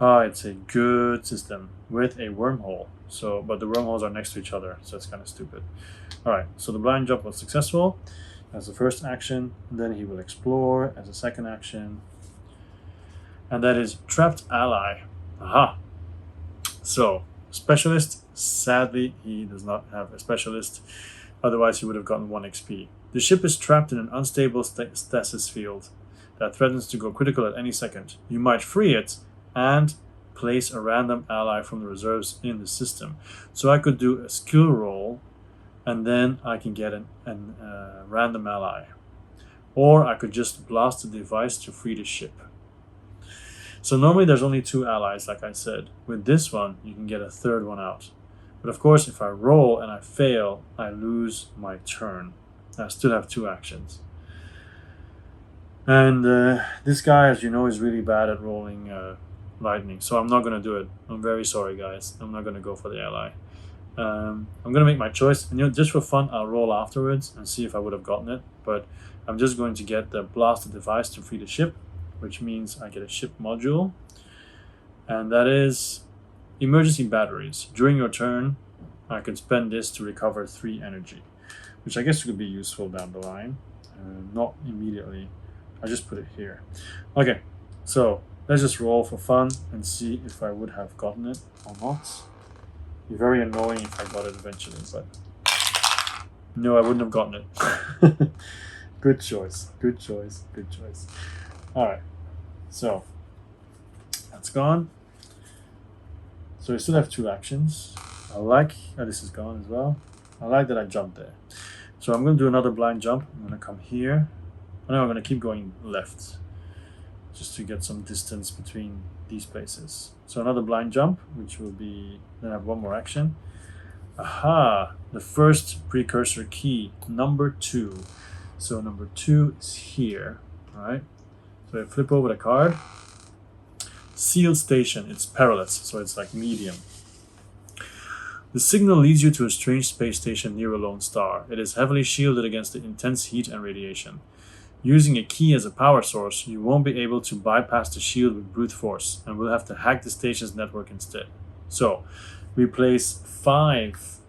It's a good system with a wormhole. So, but the wormholes are next to each other, so it's kind of stupid. Alright, so the blind jump was successful as the first action. Then he will explore as a second action. And that is trapped ally. Aha! So, specialist, sadly, he does not have a specialist. Otherwise, he would have gotten 1 XP. The ship is trapped in an unstable stasis field that threatens to go critical at any second. You might free it and place a random ally from the reserves in the system. So I could do a skill roll, and then I can get a random ally. Or I could just blast the device to free the ship. So normally there's only 2 allies, like I said. With this one, you can get a 3rd one out. But of course, if I roll and I fail, I lose my turn. I still have 2 actions. And this guy, as you know, is really bad at rolling lightning. So I'm not going to do it. I'm very sorry, guys. I'm not going to go for the ally. I'm going to make my choice. And just for fun, I'll roll afterwards and see if I would have gotten it. But I'm just going to get the blasted device to free the ship, which means I get a ship module. And that is emergency batteries. During your turn, I can spend this to recover 3 energy, which I guess could be useful down the line. Not immediately. I just put it here. Okay, so let's just roll for fun and see if I would have gotten it or not. It'd be very annoying if I got it eventually, but no, I wouldn't have gotten it. Good choice, good choice, good choice. All right, so that's gone. So we still have 2 actions. This is gone as well. I like that I jumped there. So I'm going to do another blind jump. I'm going to come here. And now I'm going to keep going left, just to get some distance between these places. So another blind jump, which will be, then I have 1 more action. Aha, the first precursor key, number 2. So number 2 is here, all right? So I flip over the card. Sealed station, it's perilous, so it's like medium. The signal leads you to a strange space station near a lone star. It is heavily shielded against the intense heat and radiation. Using a key as a power source, you won't be able to bypass the shield with brute force, and will have to hack the station's network instead. So, we place 5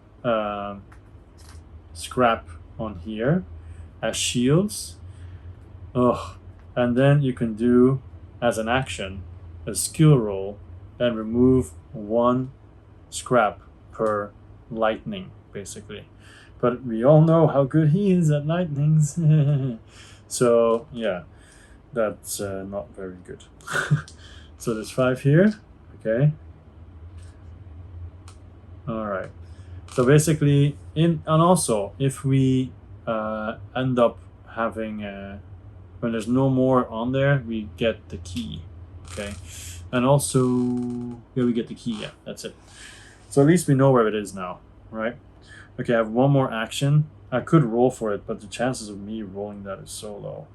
scrap on here as shields. And then you can do, as an action, a skill roll and remove 1 scrap per lightning, basically. But we all know how good he is at lightnings. So yeah, that's not very good. So there's 5 here. Okay. All right. So basically, and also if we end up having when there's no more on there, we get the key. Okay. And also, yeah, we get the key. Yeah, that's it. So at least we know where it is now, right? Okay, I have 1 more action. I could roll for it, but the chances of me rolling that is so low.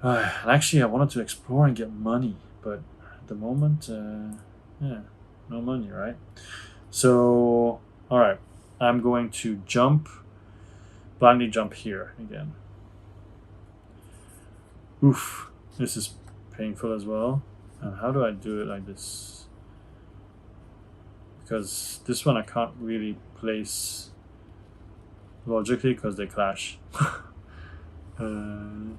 And actually, I wanted to explore and get money, but at the moment, yeah, no money, right? So, all right, I'm going to blindly jump here again. Oof, this is painful as well. And how do I do it like this? Because this one I can't really place logically because they clash. Yeah,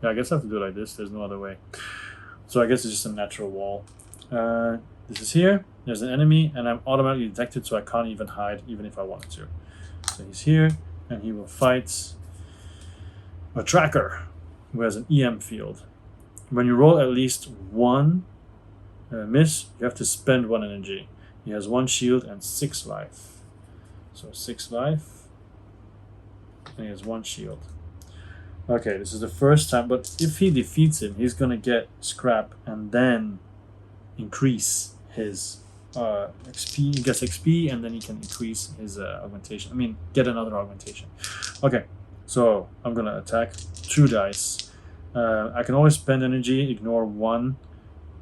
I guess I have to do it like this. There's no other way. So I guess it's just a natural wall. This is here. There's an enemy, and I'm automatically detected, so I can't even hide, even if I wanted to. So he's here, and he will fight a tracker who has an EM field. When you roll at least 1 miss, you have to spend 1 energy. He has 1 shield and 6 life. So 6 life. And he has 1 shield. Okay, this is the first time, but if he defeats him, he's gonna get scrap and then increase his XP. He gets XP and then he can increase his augmentation. I mean, get another augmentation. Okay, so I'm gonna attack 2 dice. I can always spend energy, ignore 1,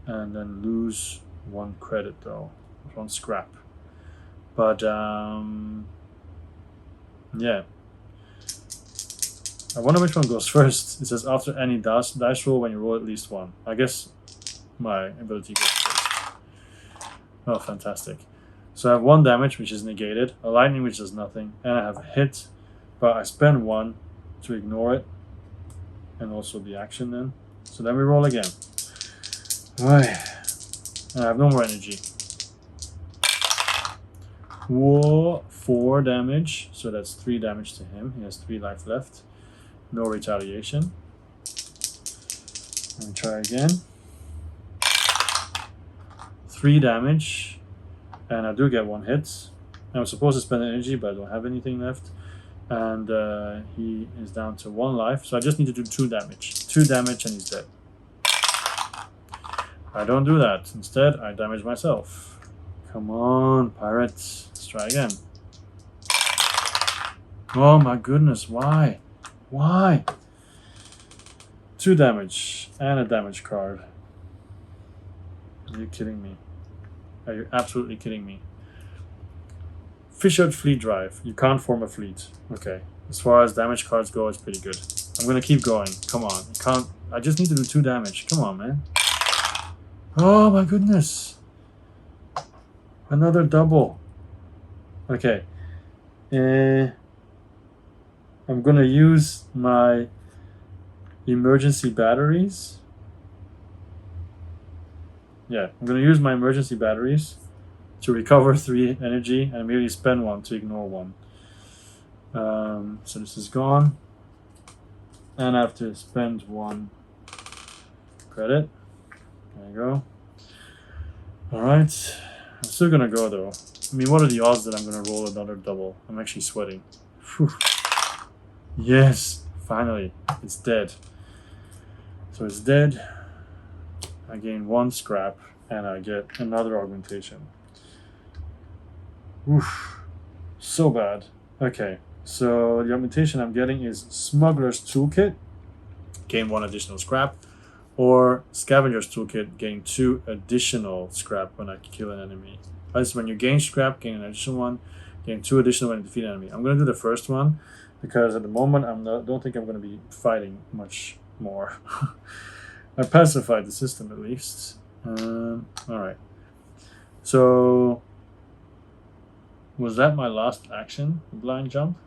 and then lose 1 credit though, 1 scrap. But yeah. I wonder which one goes first. It says after any dice roll when you roll at least 1. I guess my ability goes first. Oh, fantastic. So I have 1 damage, which is negated, a lightning, which does nothing, and I have a hit, but I spend 1 to ignore it, and also the action then. So then we roll again. Alright. I have no more energy. Whoa, 4 damage, so that's 3 damage to him. He has 3 life left. No retaliation. Let me try again. 3 damage, and I do get 1 hit. I was supposed to spend energy, but I don't have anything left. And he is down to 1 life, so I just need to do 2 damage. 2 damage and he's dead. I don't do that. Instead, I damage myself. Come on, pirates. Let's try again. Oh my goodness, why? Why? 2 damage and a damage card. Are you kidding me? Are you absolutely kidding me? Fish out fleet drive. You can't form a fleet. Okay. As far as damage cards go, it's pretty good. I'm gonna keep going. Come on. I just need to do 2 damage. Come on, man. Oh my goodness. Another double. Okay. I'm gonna use my emergency batteries. Yeah, I'm gonna use my emergency batteries to recover 3 energy and maybe spend 1 to ignore 1. So this is gone. And I have to spend 1 credit. There you go. Alright. I'm still gonna go though. I mean, what are the odds that I'm gonna roll another double? I'm actually sweating. Whew. Yes, finally. It's dead. So it's dead. I gain 1 scrap and I get another augmentation. Oof. So bad. Okay, so the augmentation I'm getting is Smuggler's Toolkit. Gain 1 additional scrap. Or Scavenger's Toolkit, gain 2 additional scrap when I kill an enemy. That's when you gain scrap, gain an additional 1, gain 2 additional when you defeat an enemy. I'm going to do the first one because at the moment don't think I'm going to be fighting much more. I pacified the system at least. Alright. So, was that my last action, the blind jump?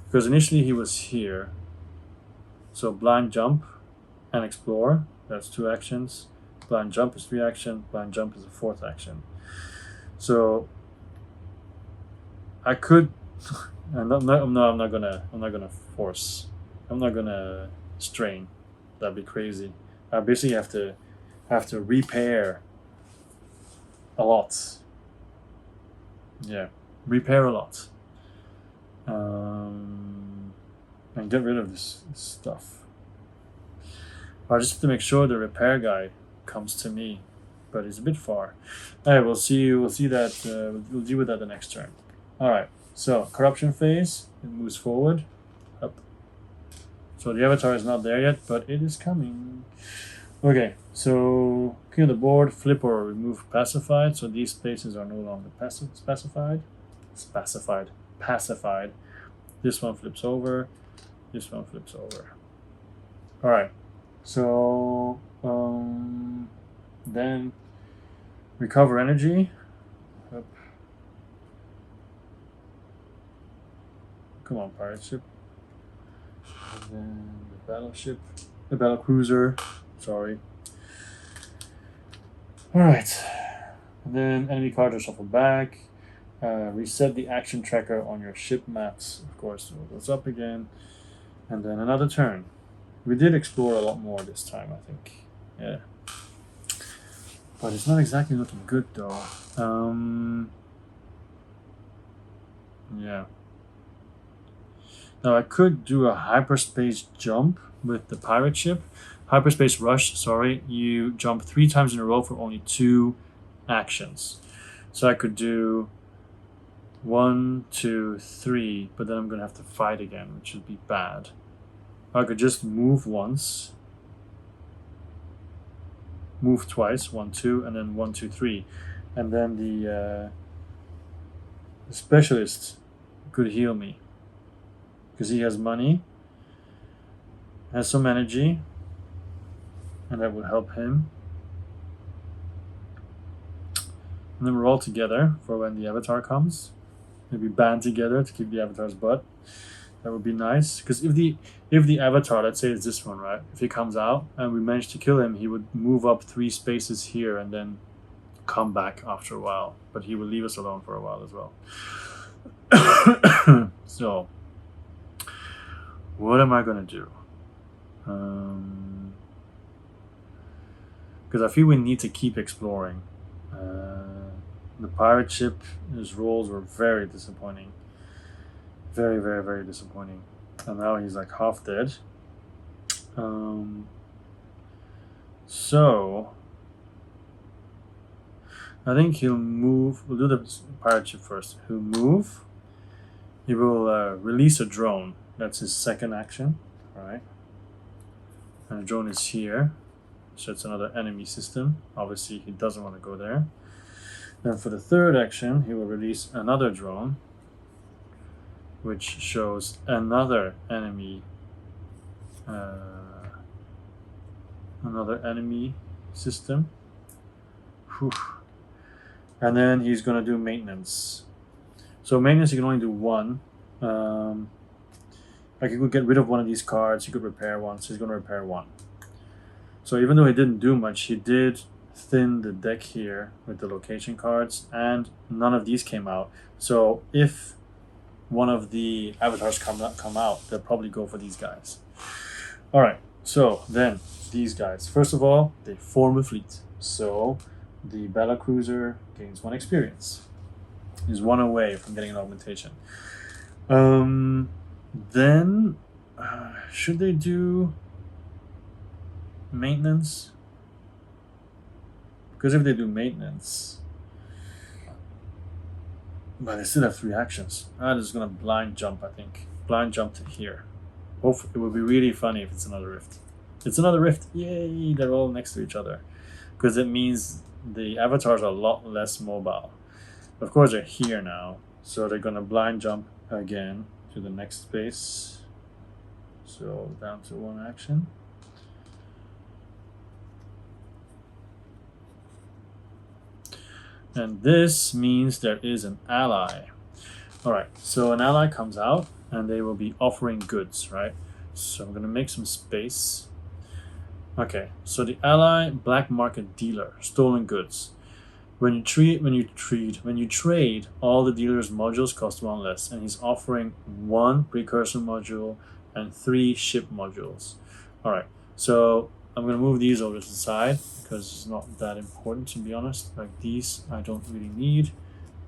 Because initially he was here. So blind jump and explore, that's 2 actions. Blind jump is 3 action. Blind jump is a 4th action. So I could. I'm not gonna force. I'm not gonna strain. That'd be crazy. I basically have to repair a lot. Yeah, repair a lot. And get rid of this stuff. I just have to make sure the repair guy comes to me, but he's a bit far. All right, we'll see. We'll see that. We'll deal with that the next turn. All right. So corruption phase. It moves forward, up. So the avatar is not there yet, but it is coming. Okay. So clear the board, flip or remove pacified. So these spaces are no longer pacified. Pacified. This one flips over. This one flips over. All right. So then recover energy. Up. Come on, pirate ship. And then the battleship, the battle cruiser. Sorry. All right. And then enemy cards are shuffled back. Reset the action tracker on your ship maps. Of course, so it goes up again. And then another turn. We did explore a lot more this time, I think. Yeah. But it's not exactly looking good, though. Yeah. Now, I could do a hyperspace jump with the pirate ship. Hyperspace rush, sorry. You jump 3 times in a row for only 2 actions. So I could do 1, 2, 3, but then I'm going to have to fight again, which would be bad. I could just move once, move twice, 1, 2, and then 1, 2, 3. And then the specialist could heal me because he has money, has some energy, and that would help him. And then we're all together for when the avatar comes. Maybe band together to keep the avatar's butt. That would be nice. Because if the avatar, let's say it's this one, right? If he comes out and we manage to kill him, he would move up 3 spaces here and then come back after a while. But he will leave us alone for a while as well. So, what am I going to do? because I feel we need to keep exploring. The pirate ship, his rolls were very disappointing. Very, very, very disappointing. And now he's like half dead. So I think he'll move. We'll do the pirate ship first. He'll move. He will release a drone. That's his second action. All right. And the drone is here. So it's another enemy system. Obviously, he doesn't want to go there. Then for the third action, he will release another drone, which shows another enemy system. Whew. And then he's going to do maintenance. So maintenance, you can only do one. Like you could get rid of one of these cards, you could repair one, so he's going to repair one. So even though he didn't do much, he did thin the deck here with the location cards, and none of these came out. So if one of the avatars come out, they'll probably go for these guys. All right, so then these guys. First of all, they form a fleet. So the battle cruiser gains 1 experience. He's 1 away from getting an augmentation. Then should they do maintenance? Because if they do maintenance, but they still have 3 actions. I'm just gonna blind jump, I think. Blind jump to here. Hopefully, it would be really funny if it's another rift. It's another rift. Yay! They're all next to each other. Because it means the avatars are a lot less mobile. Of course, they're here now. So they're gonna blind jump again to the next space. So down to 1 action. And this means there is an ally. All right, so an ally comes out and they will be offering goods, right? So I'm gonna make some space. Okay, so the ally, black market dealer, stolen goods. When you trade, all the dealer's modules cost 1 less, and he's offering 1 precursor module and 3 ship modules. All right, so I'm gonna move these over to the side because it's not that important, to be honest. Like these, I don't really need.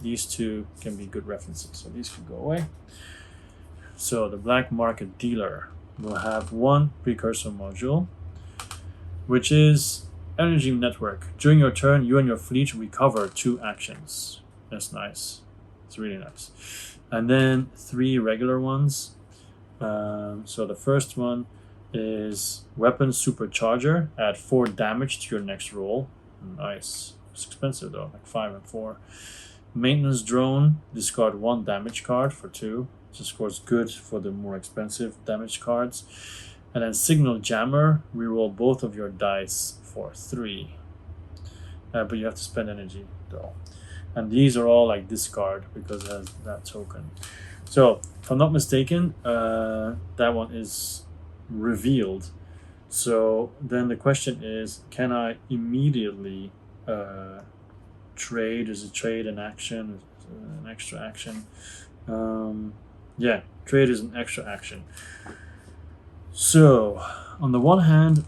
These 2 can be good references, so these can go away. So the black market dealer will have 1 precursor module, which is energy network. During your turn, you and your fleet recover 2 actions. That's nice. It's really nice. And then 3 regular ones. So the first one is weapon supercharger. Add 4 damage to your next roll. Nice. It's expensive though, like 5 and 4. Maintenance drone. Discard 1 damage card for 2. This scores good for the more expensive damage cards. And then signal jammer. Reroll both of your dice for 3. But you have to spend energy though. And these are all like discard because it has that token. So if I'm not mistaken, that one is revealed. So then the question is, can I immediately trade? Is a trade an action? Is it an extra action? Yeah, trade is an extra action. So on the one hand,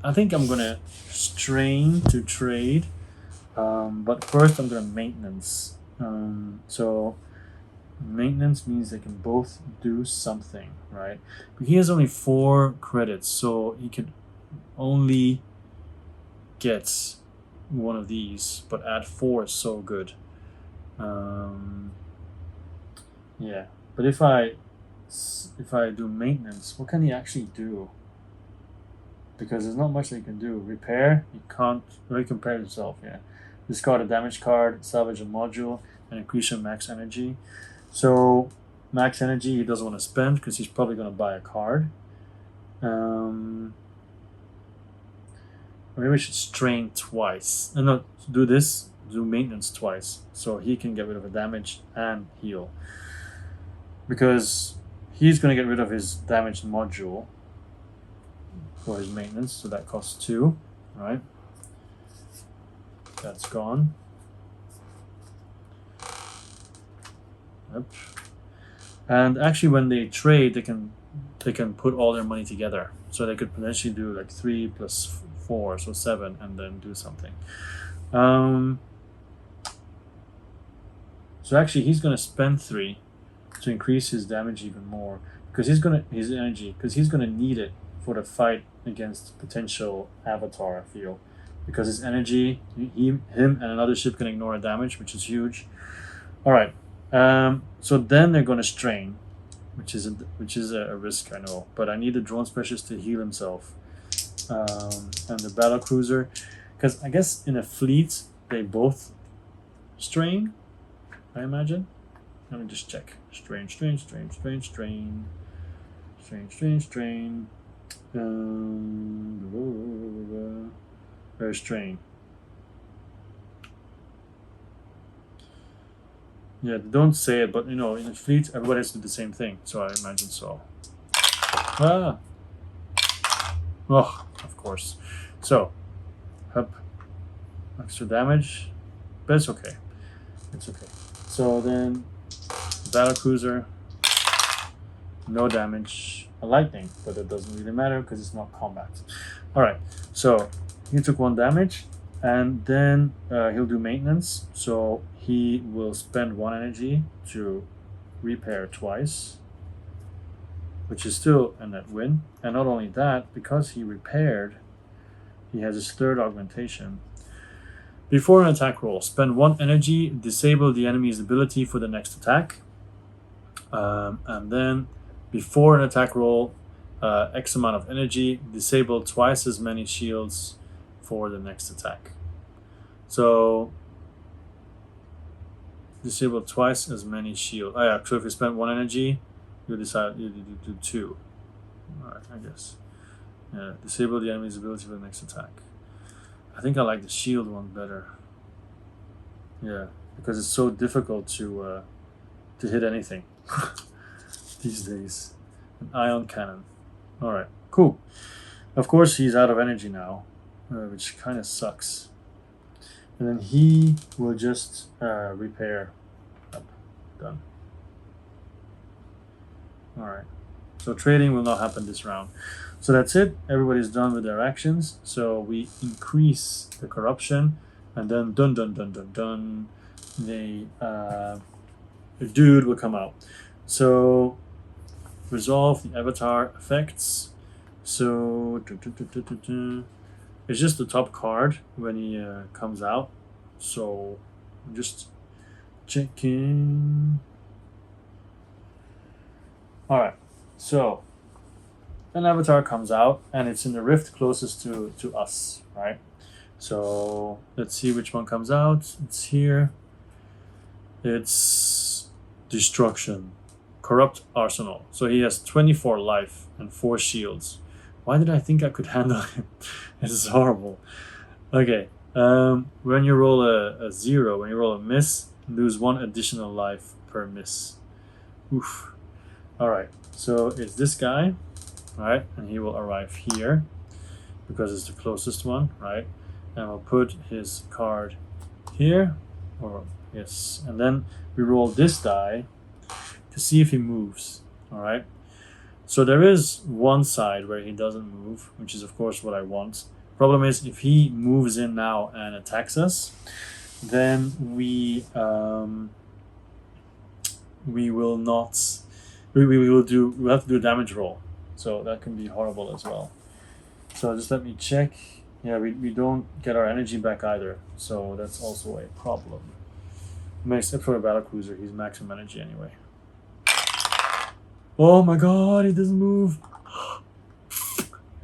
I think I'm gonna strain to trade, but first I'm gonna maintenance. So maintenance means they can both do something, right? But he has only 4 credits, so he can only get one of these, but add 4 is so good. Yeah, but if I do maintenance, what can he actually do? Because there's not much that he can do. Repair, he can't. Well, he can repair himself, yeah. Discard a damage card, salvage a module, and increase your max energy. So max energy he doesn't want to spend because he's probably going to buy a card. Maybe we should strain twice. No, do this, do maintenance twice. So he can get rid of a damage and heal. Because he's going to get rid of his damage module for his maintenance, so that costs 2, right? That's gone. Yep. And actually, when they trade, they can put all their money together, so they could potentially do like 3 plus 4, so 7, and then do something. So actually, he's gonna spend 3 to increase his damage even more, because he's gonna his energy, because he's gonna need it for the fight against potential Avatar. I feel, because his energy, him and another ship can ignore a damage, which is huge. All right. So then they're gonna strain, which is a risk, I know, but I need the drone specialist to heal himself, and the battle cruiser, because I guess in a fleet they both strain, I imagine. Let me just check. Strain. There's strain. Yeah, they don't say it, but you know, in the fleet, everybody has to do the same thing, so I imagine so. Ah! Oh, of course. So, up. Extra damage, but it's okay. It's okay. So then, battle cruiser, no damage. A lightning, but it doesn't really matter because it's not combat. All right. So he took 1 damage, and then he'll do maintenance. So he will spend 1 energy to repair twice, which is still a net win. And not only that, because he repaired, he has his 3rd augmentation. Before an attack roll, spend 1 energy, disable the enemy's ability for the next attack. And then before an attack roll, X amount of energy, disable twice as many shields for the next attack. So disable twice as many shields. Oh yeah, so if you spend 1 energy, you decide you do 2. Alright, I guess. Yeah, disable the enemy's ability for the next attack. I think I like the shield one better. Yeah, because it's so difficult to hit anything these days. An ion cannon. All right, cool. Of course, he's out of energy now, which kind of sucks. And then he will just repair. Up. Done. All right. So trading will not happen this round. So that's it. Everybody's done with their actions. So we increase the corruption, and then dun, the dude will come out. So resolve the avatar effects. So it's just the top card when he comes out. So I'm just checking. All right. So an avatar comes out, and it's in the rift closest to us, right? So let's see which one comes out. It's here. It's destruction, corrupt arsenal. So he has 24 life and 4 shields. Why did I think I could handle him? This is horrible. Okay. When you roll a 0, when you roll a miss, lose 1 additional life per miss. Oof. All right. So it's this guy, right? And he will arrive here because it's the closest one, right? And we'll put his card here, or yes, and then we roll this die to see if he moves. All right. So there is one side where he doesn't move, which is of course what I want. Problem is, if he moves in now and attacks us, then we will not. We'll have to do a damage roll. So that can be horrible as well. So just let me check. Yeah, we don't get our energy back either. So that's also a problem. Except for a battle cruiser, he's maximum energy anyway. Oh my god, he doesn't move.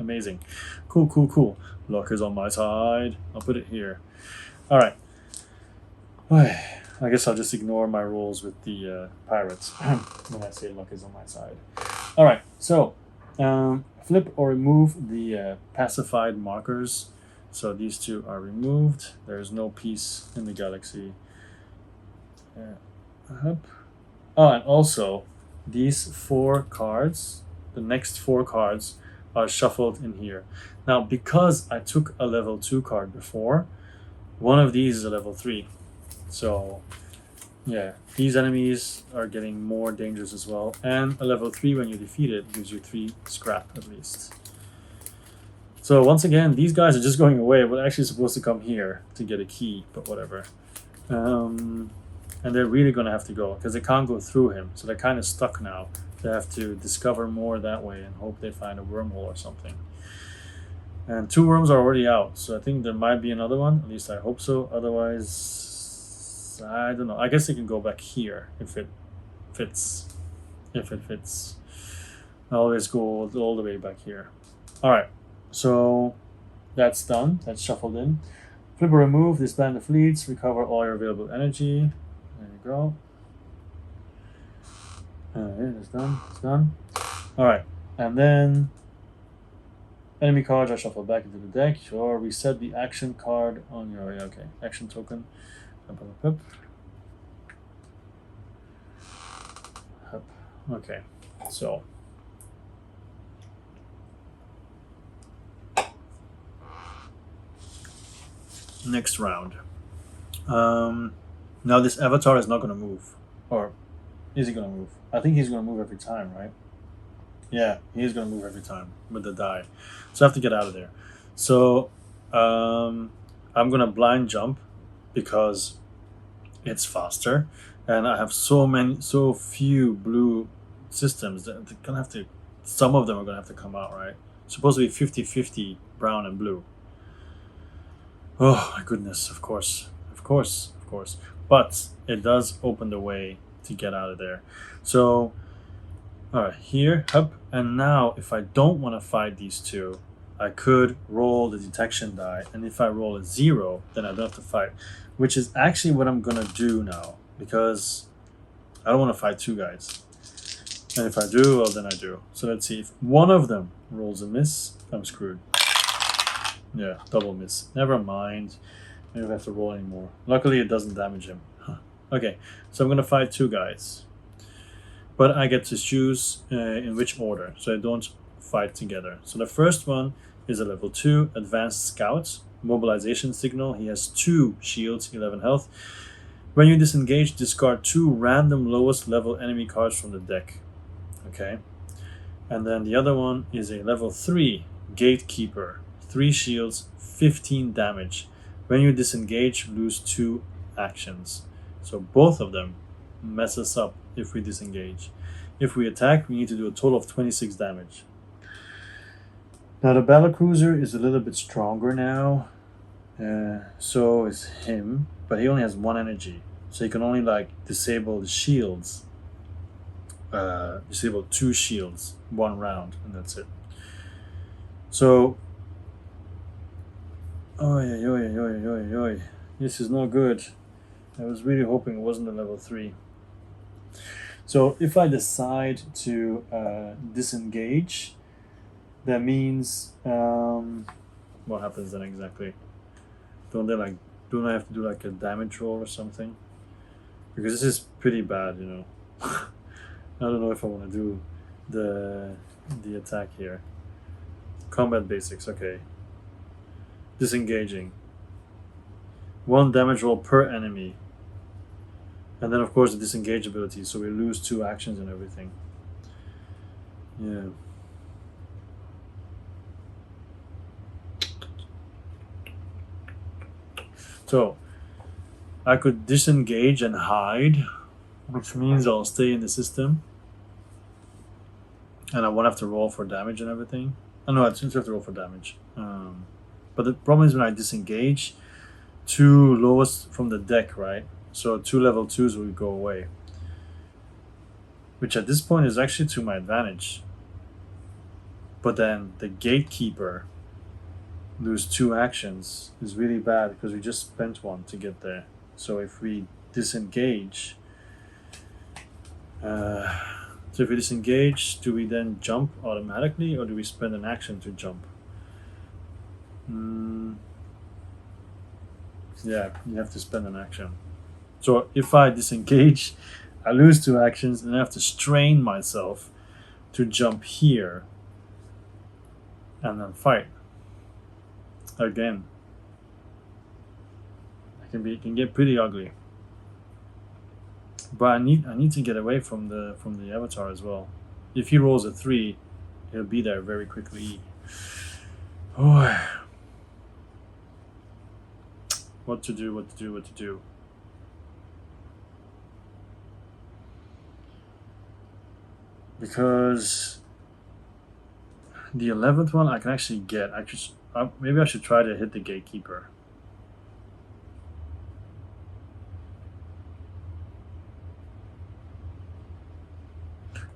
Amazing. Cool. Luck is on my side. I'll put it here. All right. I guess I'll just ignore my rules with the pirates when I say luck is on my side. All right. So flip or remove the pacified markers. So these 2 are removed. There's no peace in the galaxy. Oh, and also these 4 cards, the next 4 cards, are shuffled in here. Now, because I took a level 2 card before, one of these is a level 3. So, yeah, these enemies are getting more dangerous as well. And a level 3, when you defeat it, gives you 3 scrap at least. So once again, these guys are just going away. We're actually supposed to come here to get a key, but whatever. And they're really going to have to go because they can't go through him. So they're kind of stuck now. They have to discover more that way and hope they find a wormhole or something. And 2 worms are already out. So I think there might be another one. At least I hope so. Otherwise, I don't know. I guess they can go back here if it fits. If it fits. I always go all the way back here. All right. So that's done. That's shuffled in. Flip or remove, disband the fleets, recover all your available energy. There you go. It's done. It's done. All right. And then enemy cards are shuffled back into the deck. Or reset the action card on your action token. Okay. So next round. Now this avatar is not going to move. Or is he going to move? I think he's going to move every time, right? Yeah, he's going to move every time with the die. So I have to get out of there. So I'm going to blind jump because it's faster. And I have so few blue systems that they're going to have to, some of them are going to have to come out, right? It's supposed to be 50-50 brown and blue. Oh my goodness, of course. But it does open the way to get out of there. So, all right, here, up. And now if I don't want to fight these two, I could roll the detection die. And if I roll a 0, then I don't have to fight. Which is actually what I'm going to do now. Because I don't want to fight 2 guys. And if I do, well, then I do. So let's see. If one of them rolls a miss, I'm screwed. Yeah, double miss. Never mind. Maybe I have to roll anymore. Luckily, it doesn't damage him. Okay, so I'm going to fight 2 guys. But I get to choose in which order, so I don't fight together. So the first one is a level 2 Advanced Scout. Mobilization signal. He has 2 shields, 11 health. When you disengage, discard 2 random lowest level enemy cards from the deck. Okay. And then the other one is a level 3 Gatekeeper. 3 shields, 15 damage. When you disengage, lose 2 actions. So both of them mess us up if we disengage. If we attack, we need to do a total of 26 damage. Now the battlecruiser is a little bit stronger now. So is him, but he only has 1 energy. So he can only disable the shields. Disable 2 shields, 1 round, and that's it. So Oi. This is not good. I was really hoping it wasn't a level 3. So if I decide to disengage, that means what happens then exactly? Don't I have to do a damage roll or something? Because this is pretty bad, you know. I don't know if I want to do the attack here. Combat basics, okay. Disengaging. 1 damage roll per enemy. And then of course the disengage ability, so we lose 2 actions and everything. Yeah. So I could disengage and hide, which means I'll stay in the system. And I won't have to roll for damage and everything. Oh no, I just have to roll for damage. But the problem is when I disengage, 2 lowest from the deck, right? So 2 level 2s will go away. Which at this point is actually to my advantage. But then the Gatekeeper lose 2 actions is really bad because we just spent 1 to get there. So if we disengage, do we then jump automatically or do we spend an action to jump? Yeah, you have to spend an action. So if I disengage, I lose 2 actions and I have to strain myself to jump here and then fight again. It can get pretty ugly. But I need to get away from the avatar as well. If he rolls a 3, he'll be there very quickly. Oh, what to do, what to do, what to do. Because the 11th one I can actually get. Maybe I should try to hit the gatekeeper.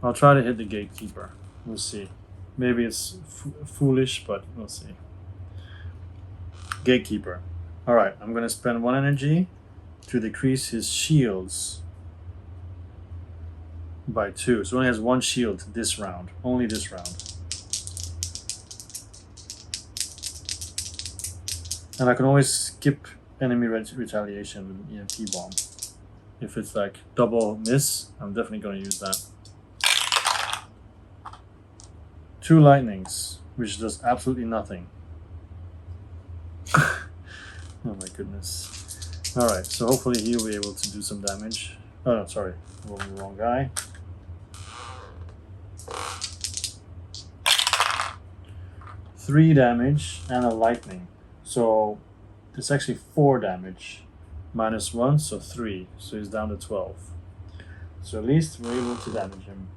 I'll try to hit the gatekeeper. We'll see. Maybe it's foolish, but we'll see. Gatekeeper. Alright, I'm going to spend 1 energy to decrease his shields by 2. So he only has 1 shield this round. Only this round. And I can always skip enemy retaliation with an EMP bomb. If it's like double miss, I'm definitely going to use that. 2 lightnings, which does absolutely nothing. Oh my goodness. Alright, so hopefully he'll be able to do some damage. Oh no, sorry. Rolling the wrong guy. Three damage and a lightning. So it's actually 4 damage. Minus 1, so 3. So he's down to 12. So at least we're able to damage him.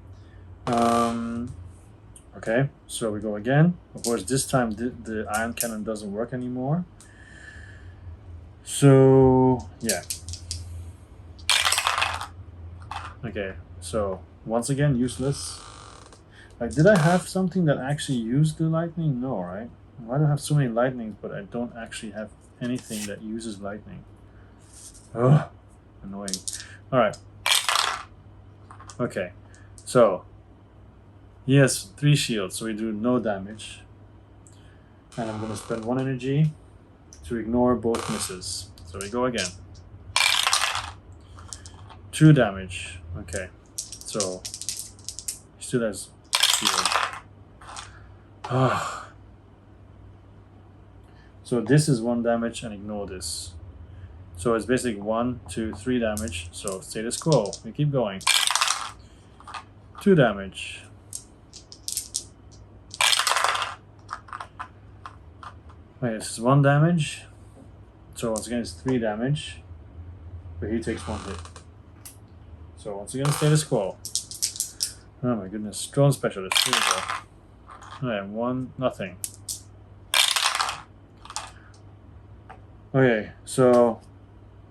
Okay, so we go again. Of course, this time the iron cannon doesn't work anymore. So, yeah. Okay, so once again, useless. Like, did I have something that actually used the lightning? No, right? Why do I have so many lightnings, but I don't actually have anything that uses lightning? Ugh, annoying. Alright. Okay, so he has 3 shields, so we do no damage. And I'm going to spend 1 energy to ignore both misses. So we go again. 2 damage. Okay, so he still has shield. So this is 1 damage and ignore this. So it's basically 1, 2, 3 damage. So status quo. We keep going. 2 damage. Okay, this is 1 damage. So once again, it's 3 damage. But he takes 1 hit. So once again, status quo. Oh my goodness. Drone specialist. Here we go. Okay, 1, nothing. Okay, so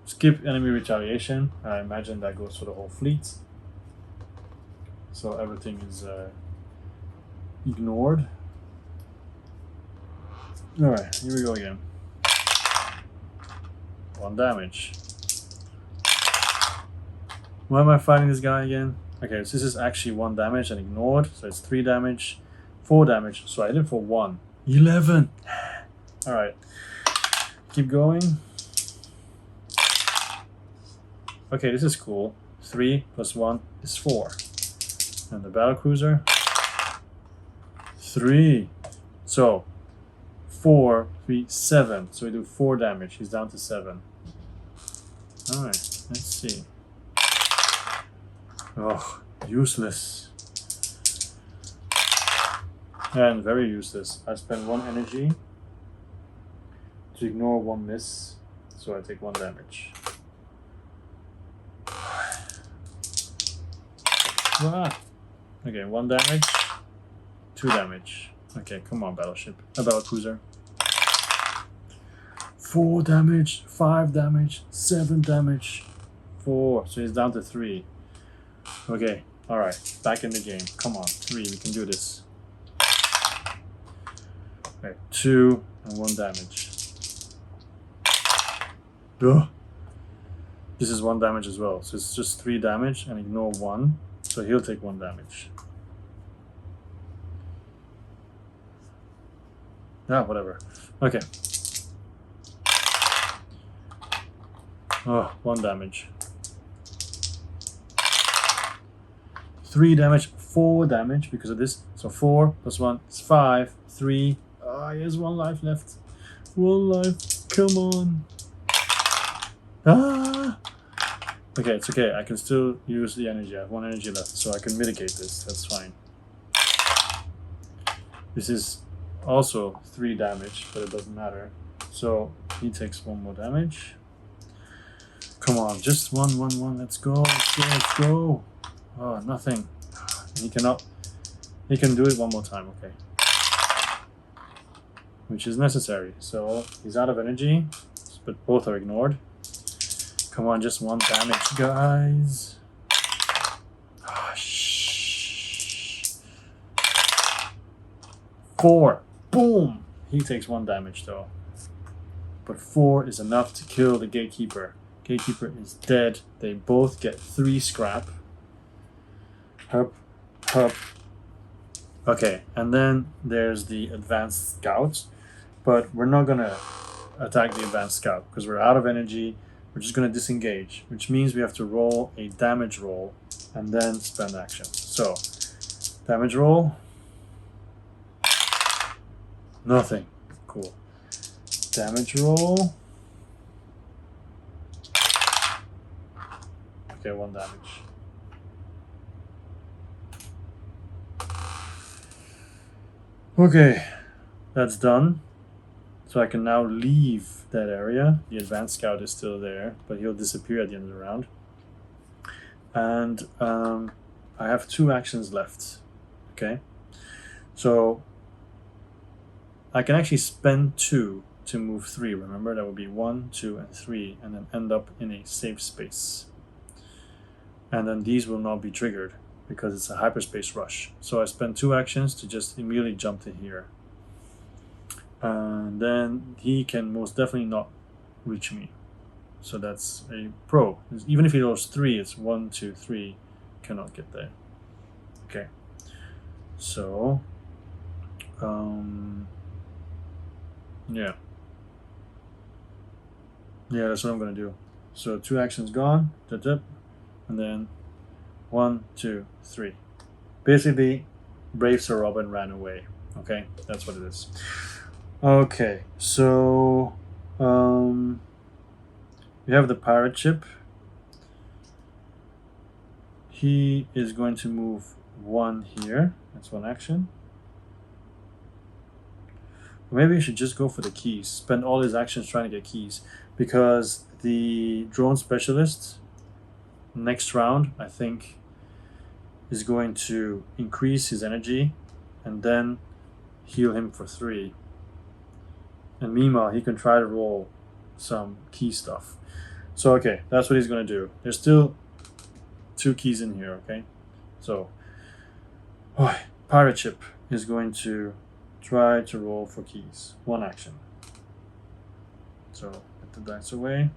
skip enemy retaliation. I imagine that goes for the whole fleet. So everything is ignored. Alright, here we go again. 1 damage. Why am I fighting this guy again? Okay, so this is actually 1 damage and ignored. So it's 3 damage, 4 damage. So I did it for 1. 11! Alright. Keep going. Okay, this is cool. 3 plus 1 is 4. And the battle cruiser. 3. So 4, 3, 7. So we do 4 damage. He's down to 7. Alright, let's see. Oh, useless. And very useless. I spend 1 energy to ignore 1 miss. So I take 1 damage. Ah. Okay, 1 damage, 2 damage. Okay, come on, battleship. Battle cruiser. 4 damage, 5 damage, 7 damage, 4. So he's down to 3. Okay, alright. Back in the game. Come on, 3. We can do this. Okay, 2 and 1 damage. Ugh. This is 1 damage as well. So it's just 3 damage and ignore 1. So he'll take 1 damage. Ah, whatever. Okay. Oh, 1 damage. 3 damage, 4 damage because of this. So 4 plus 1 is 5. 3. Ah, he has 1 life left. 1 life. Come on. Ah! Okay, it's okay. I can still use the energy. I have 1 energy left, so I can mitigate this. That's fine. This is also 3 damage, but it doesn't matter. So he takes 1 more damage. Come on, just one. Let's go. Let's go. Oh, nothing. He cannot. He can do it 1 more time. Okay. Which is necessary. So he's out of energy, but both are ignored. Come on, just 1 damage, guys. Oh, shh. 4. Boom. He takes 1 damage though. But 4 is enough to kill the gatekeeper. Gatekeeper is dead. They both get 3 scrap. Hup. Okay, and then there's the advanced scout. But we're not gonna attack the advanced scout because we're out of energy. We're just gonna disengage, which means we have to roll a damage roll and then spend action. So, damage roll. Nothing. Cool. Damage roll. Okay, 1 damage. Okay, that's done. So I can now leave that area. The advanced scout is still there, but he'll disappear at the end of the round. And I have 2 actions left. Okay, so I can actually spend 2 to move 3. Remember, that would be 1, 2, and 3, and then end up in a safe space. And then these will not be triggered because it's a hyperspace rush. So I spend 2 actions to just immediately jump to here. And then he can most definitely not reach me. So that's a pro. Even if he rolls 3, it's 1, 2, 3, cannot get there. Okay. So, yeah. Yeah, that's what I'm gonna do. So 2 actions gone, and then 1, 2, 3. Basically, Brave Sir Robin ran away. Okay, that's what it is. Okay, so we have the pirate ship. He is going to move 1 here. That's 1 action. Maybe you should just go for the keys. Spend all his actions trying to get keys. Because the drone specialist next round, I think, is going to increase his energy and then heal him for 3. And meanwhile, he can try to roll some key stuff. So, okay, that's what he's going to do. There's still 2 keys in here, okay? So, pirate ship is going to try to roll for keys. 1 action. So, get the dice away.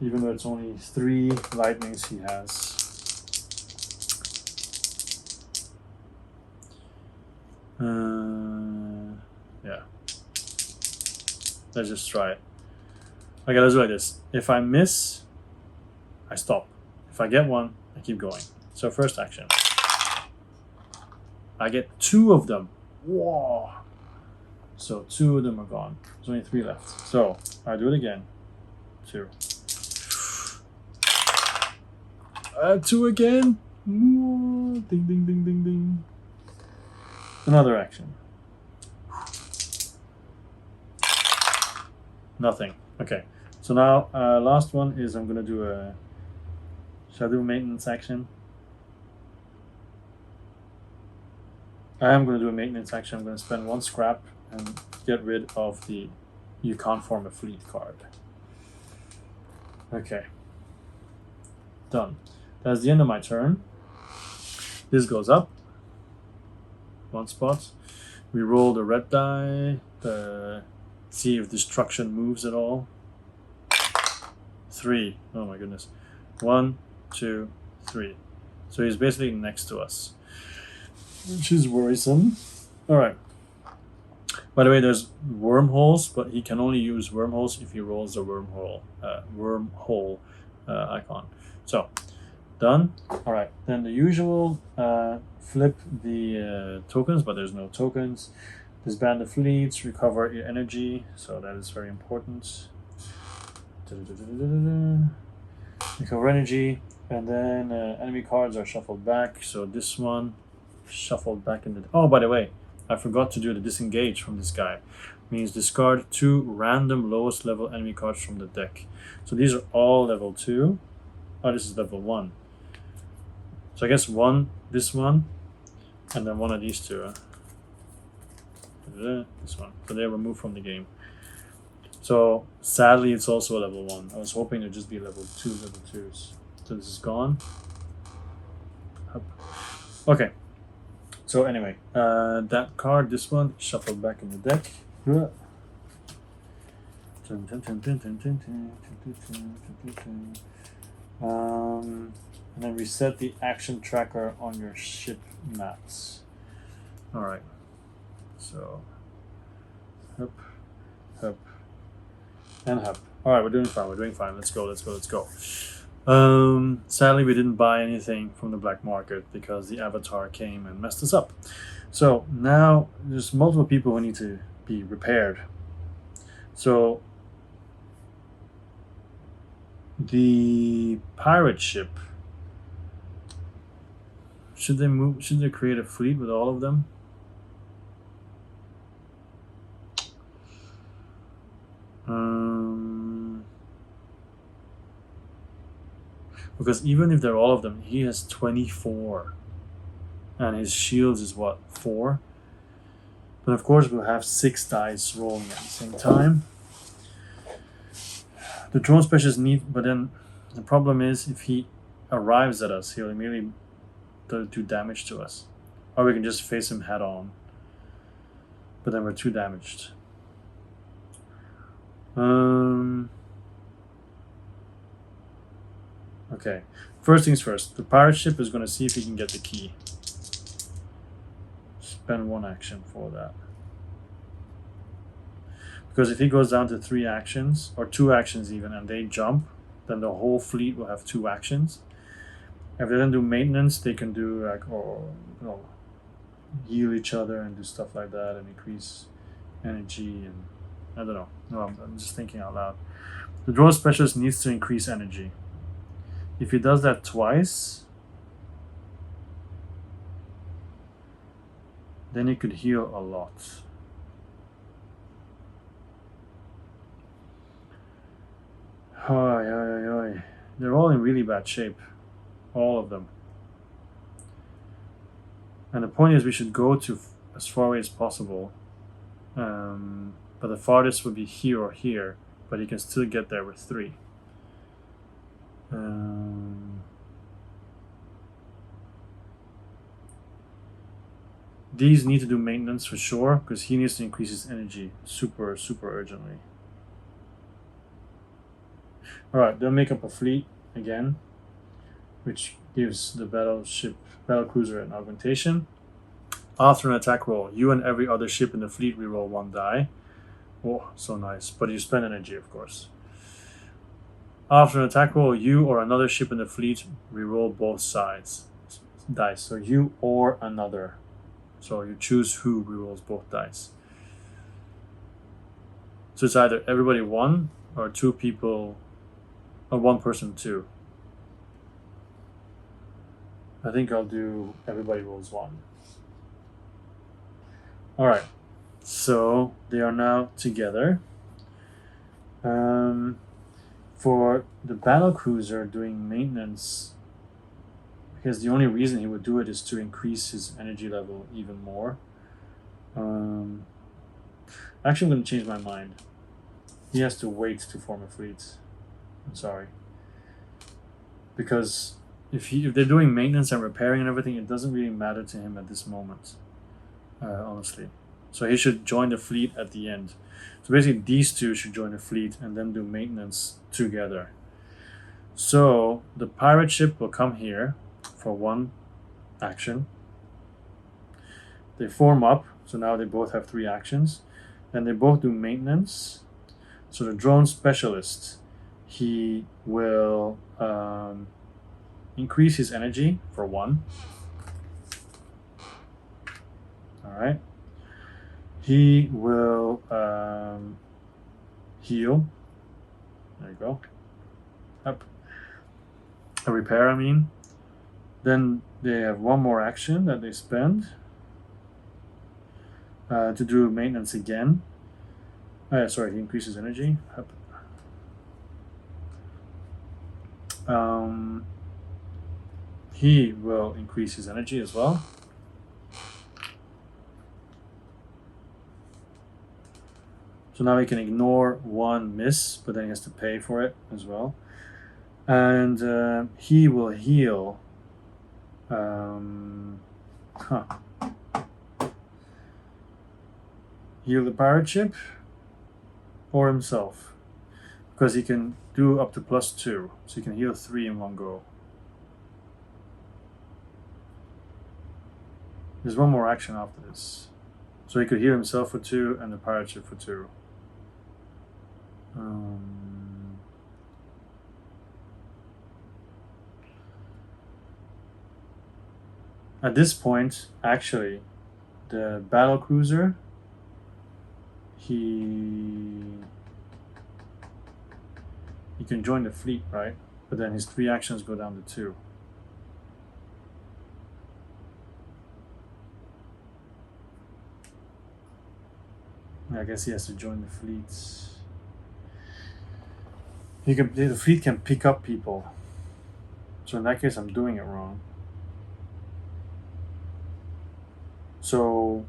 Even though it's only 3 lightnings he has. Yeah. Let's just try it. Okay, let's do it like this. If I miss, I stop. If I get 1, I keep going. So first action. I get 2 of them. Whoa. So 2 of them are gone. There's only 3 left. So I do it again. 2. 2 again. Ooh, ding, ding, ding, ding, ding. Another action. Nothing. Okay. So now, last one is I'm going to do a... Shall I do a maintenance action? I am going to do a maintenance action. I'm going to spend 1 scrap and get rid of the You Can't Form a Fleet card. Okay. Done. That's the end of my turn. This goes up 1 spot. We roll the red die. See if destruction moves at all. 3. Oh my goodness. 1, 2, 3. So he's basically next to us, which is worrisome. All right. By the way, there's wormholes, but he can only use wormholes if he rolls a wormhole icon. So, done. All right. Then the usual flip the tokens, but there's no tokens. Disband the fleets, recover your energy, so that is very important. Recover energy, and then enemy cards are shuffled back. So this one shuffled back in the... Oh, by the way, I forgot to do the disengage from this guy. Means discard 2 random lowest level enemy cards from the deck. So these are all level 2. Oh, this is level 1. So I guess this one, and then one of these two. This one. So they're removed from the game. So sadly, it's also a level 1. I was hoping it'd just be level 2s. So this is gone. Up. Okay. So anyway, that card, this one, shuffled back in the deck. And then reset the action tracker on your ship mats. All right. So, up, up, and up. All right, we're doing fine. Let's go. Sadly, we didn't buy anything from the black market because the avatar came and messed us up. So now there's multiple people who need to be repaired. So the pirate ship, should they create a fleet with all of them? Because even if they're all of them, he has 24. And his shields is what, 4? But of course we'll have 6 dice rolling at the same time. The drone specialist need, but then the problem is if he arrives at us, he'll immediately do damage to us. Or we can just face him head on. But then we're too damaged. Okay, first things first. The pirate ship is going to see if he can get the key. Spend 1 action for that. Because if he goes down to 3 actions, or 2 actions even, and they jump, then the whole fleet will have 2 actions. If they then do maintenance, they can do like, heal each other and do stuff like that and increase energy and I don't know. No, I'm just thinking out loud. The drone specialist needs to increase energy. If he does that twice, then he could heal a lot. They're all in really bad shape. All of them. And the point is we should go to as far away as possible. But the farthest would be here or here. But he can still get there with 3. These need to do maintenance for sure, because he needs to increase his energy super urgently. Alright, they'll make up a fleet again, which gives the battle cruiser an augmentation. After an attack roll, you and every other ship in the fleet reroll 1 die. Oh, so nice. But you spend energy, of course. After an attack roll, you or another ship in the fleet reroll both sides dice. So you or another. So you choose who rerolls both dice. So it's either everybody 1 or 2 people, or 1 person 2. I think I'll do everybody rolls 1. Alright, so they are now together. For the battle cruiser doing maintenance, because the only reason he would do it is to increase his energy level even more. Actually, I'm going to change my mind. He has to wait to form a fleet. I'm sorry. Because if they're doing maintenance and repairing and everything, it doesn't really matter to him at this moment. Honestly. So he should join the fleet at the end. So basically these 2 should join the fleet and then do maintenance together. So the pirate ship will come here for 1 action. They form up, so now they both have 3 actions. Then they both do maintenance. So the drone specialist, he will increase his energy for 1. Alright. He will heal. There you go. Up. A repair, I mean. Then they have 1 more action that they spend. to do maintenance again. Sorry, he increases energy. He will increase his energy as well. So now he can ignore one miss, but then he has to pay for it as well. And he will heal. Heal the pirate ship or himself, because he can do up to +2, so he can heal 3 in one go. There's one more action after this, so he could heal himself for 2 and the pirate ship for 2. At this point, actually, the battle cruiser, he can join the fleet, right? But then his 3 actions go down to 2. I guess he has to join the fleets. The fleet can pick up people. So in that case, I'm doing it wrong. So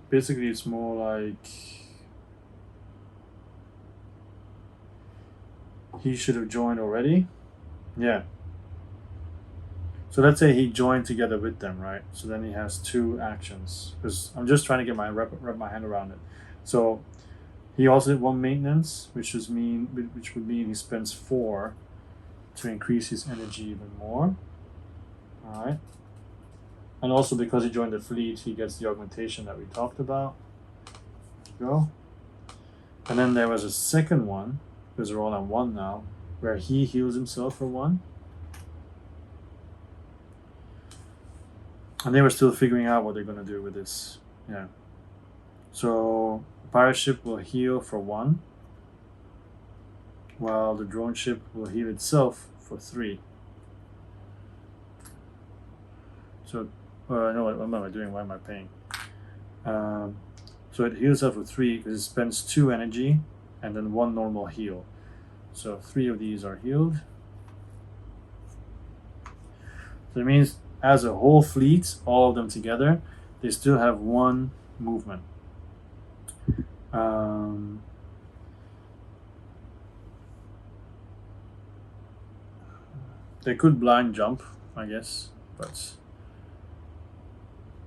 basically it's more like he should have joined already. Yeah. So let's say he joined together with them, right? So then he has 2 actions, because I'm just trying to get my wrap my hand around it. So he also did 1 maintenance, which would mean he spends 4 to increase his energy even more. All right. And also because he joined the fleet, he gets the augmentation that we talked about. There you go. And then there was a second one, because they're all on 1 now, where he heals himself for 1. And they were still figuring out what they're going to do with this. Yeah. So the pirate ship will heal for 1, while the drone ship will heal itself for 3. So, no, what am I doing? Why am I paying? So it heals up for 3 because it spends 2 energy and then 1 normal heal. So 3 of these are healed. So it means as a whole fleet, all of them together, they still have 1 movement. They could blind jump, I guess, but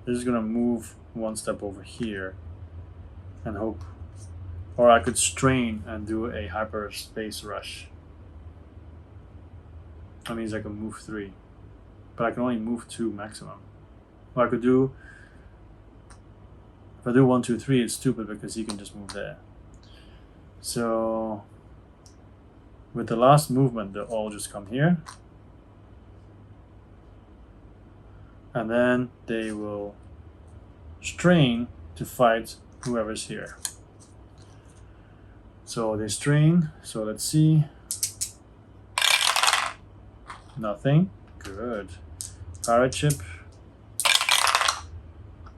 they're just gonna move 1 step over here and hope. Or I could strain and do a hyperspace rush. That means I can move 3. But I can only move 2 maximum. What I could do, if I do 1, 2, 3, it's stupid because he can just move there. So with the last movement, they'll all just come here. And then they will strain to fight whoever's here. So they strain. So let's see. Nothing. Good. Pirate ship.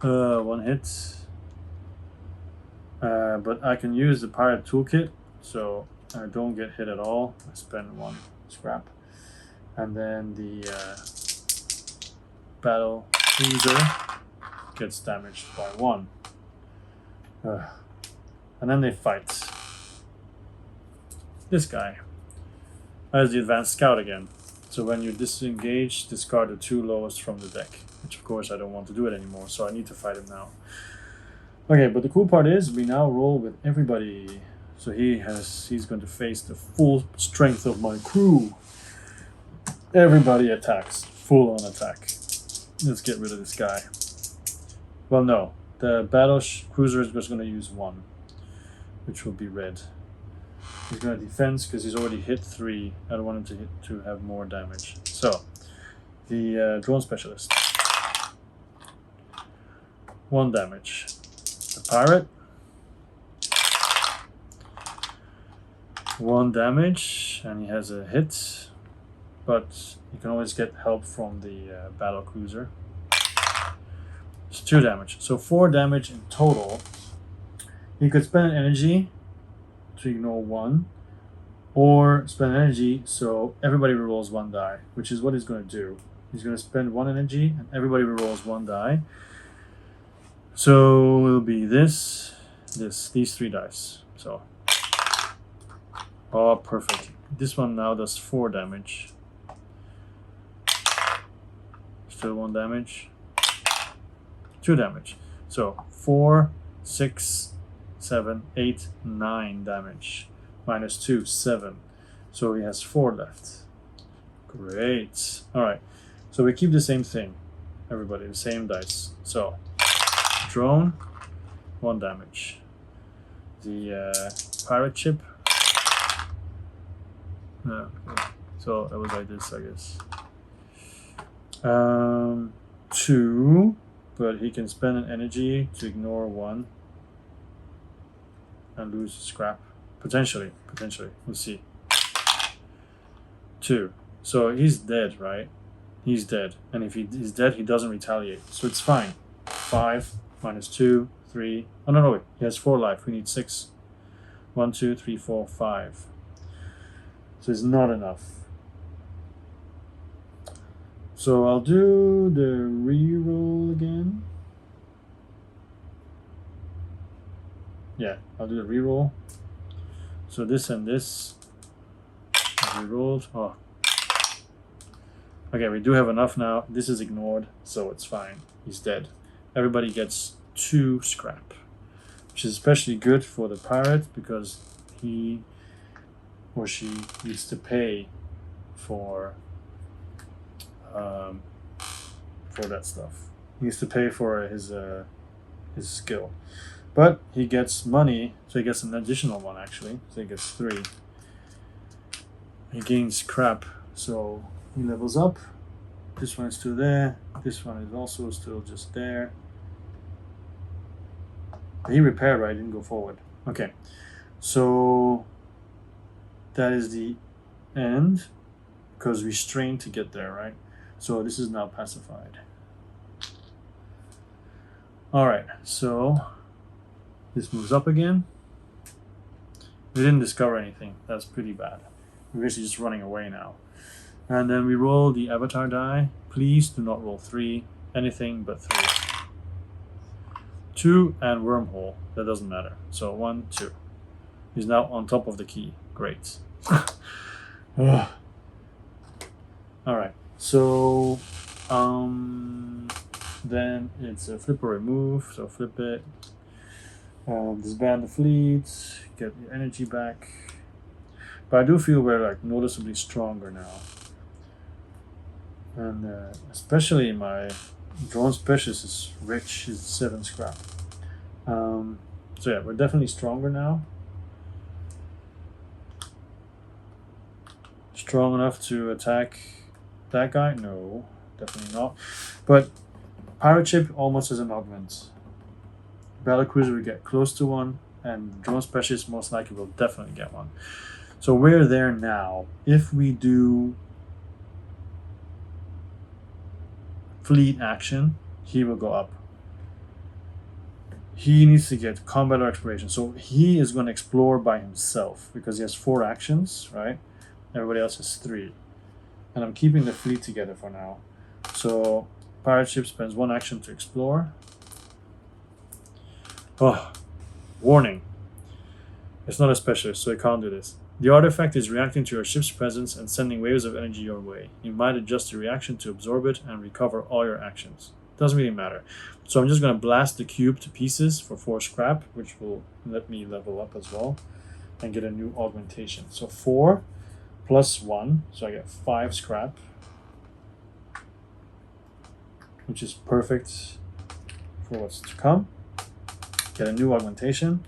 1 hit. But I can use the pirate toolkit, so I don't get hit at all. I spend 1 scrap. And then the battle cruiser gets damaged by 1. And then they fight. This guy has the advanced scout again. So when you disengage, discard the 2 lowest from the deck. Which of course I don't want to do it anymore, so I need to fight him now. Okay, but the cool part is we now roll with everybody. So he's going to face the full strength of my crew. Everybody attacks. Full on attack. Let's get rid of this guy. Well, no. The battle cruiser is just going to use 1, which will be red. He's going to defense because he's already hit 3. I don't want him to have more damage. So, the drone specialist. 1 damage. The pirate. 1 damage, and he has a hit. but you can always get help from the battle cruiser. It's 2 damage, so 4 damage in total. You could spend an energy to ignore 1, or spend energy so everybody rerolls 1 die, which is what he's going to do. He's going to spend 1 energy and everybody rerolls 1 die. So it'll be these 3 dice. So, oh, perfect. This one now does 4 damage. Still 1 damage. 2 damage. So 4, 6, 7, 8, 9 damage. Minus 2, 7. So he has 4 left. Great. Alright. So we keep the same thing. Everybody, the same dice. So, drone, 1 damage. The pirate ship. So that was like this, I guess. 2, but he can spend an energy to ignore 1 and lose scrap. Potentially. We'll see. 2. So he's dead, right? He's dead. And if he's dead, he doesn't retaliate. So it's fine. 5 minus 2, 3. Oh, no, wait. He has 4 life. We need 6. 1, 2, 3, 4, 5. So it's not enough. So I'll do the reroll again. Yeah, I'll do the reroll. So this and this. Rerolled. Oh. Okay, we do have enough now. This is ignored, so it's fine. He's dead. Everybody gets 2 scrap, which is especially good for the pirate because he or she needs to pay for that stuff. He needs to pay for his skill, but he gets money, so he gets an additional 1 actually. So he gets 3. He gains scrap, so he levels up. This one is still there. This one is also still just there. He repaired, right? Didn't go forward. Okay, so that is the end because we strained to get there, right? So this is now pacified. All right, so this moves up again. We didn't discover anything. That's pretty bad. We're basically just running away now. And then we roll the avatar die. Please do not roll 3. Anything but 3. 2 and wormhole. That doesn't matter. So 1, 2. He's now on top of the key. Great. Alright. So then it's a flip or remove. So flip it. Disband the fleet. Get your energy back. But I do feel we're like noticeably stronger now. And especially my drone specialist is rich, is 7 scrap. So yeah, we're definitely stronger now. Strong enough to attack that guy? No, definitely not. But pirate ship almost as an augment. Battle cruiser we get close to 1, and drone specialist most likely will definitely get 1. So we're there now. If we do fleet action, he will go up. He needs to get combat or exploration. So he is going to explore by himself because he has 4 actions, right? Everybody else has 3. And I'm keeping the fleet together for now. So pirate ship spends 1 action to explore. Oh, warning. It's not a specialist, so it can't do this. The artifact is reacting to your ship's presence and sending waves of energy your way. You might adjust the reaction to absorb it and recover all your actions. Doesn't really matter. So I'm just going to blast the cube to pieces for 4 scrap, which will let me level up as well and get a new augmentation. So 4 plus 1, so I get 5 scrap, which is perfect for what's to come. Get a new augmentation.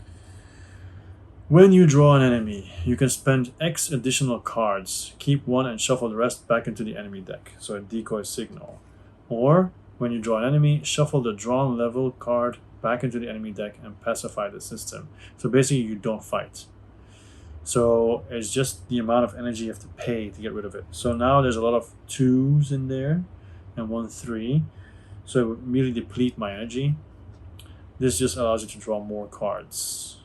When you draw an enemy, you can spend X additional cards. Keep 1 and shuffle the rest back into the enemy deck, so a decoy signal. Or, when you draw an enemy, shuffle the drawn level card back into the enemy deck and pacify the system. So basically, you don't fight. So it's just the amount of energy you have to pay to get rid of it. So now there's a lot of 2s in there and 1 3. So it would immediately deplete my energy. This just allows you to draw more cards.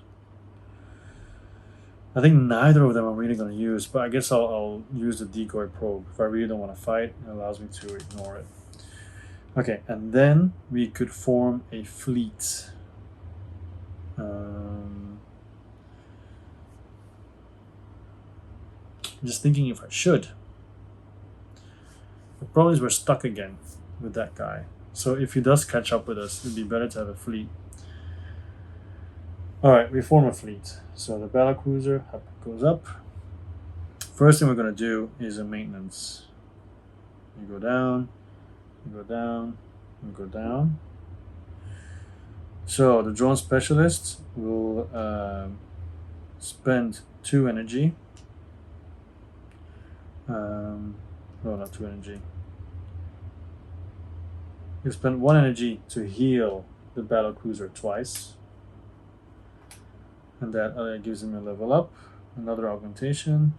I think neither of them I'm really going to use, but I guess I'll use the decoy probe. If I really don't want to fight, it allows me to ignore it. Okay, and then we could form a fleet. I'm just thinking if I should. The problem is we're stuck again with that guy. So if he does catch up with us, it'd be better to have a fleet. Alright, we form a fleet. So the battlecruiser goes up. First thing we're going to do is a maintenance. You go down, you go down, you go down. So the drone specialist will spend 2 energy. No, not 2 energy. You spend 1 energy to heal the battlecruiser twice. And that gives him a level up. Another augmentation.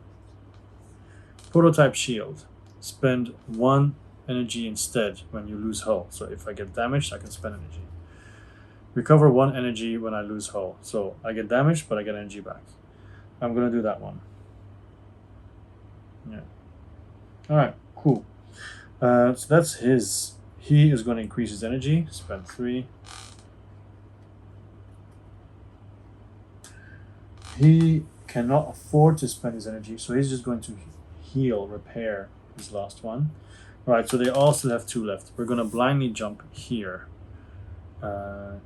Prototype shield. Spend 1 energy instead when you lose hull. So if I get damaged, I can spend energy. Recover 1 energy when I lose hull. So I get damaged, but I get energy back. I'm going to do that one. Yeah. Alright, cool. So that's his. He is going to increase his energy. Spend 3. He cannot afford to spend his energy, so he's just going to heal, repair his last one. Alright, so they all still have 2 left. We're going to blindly jump here.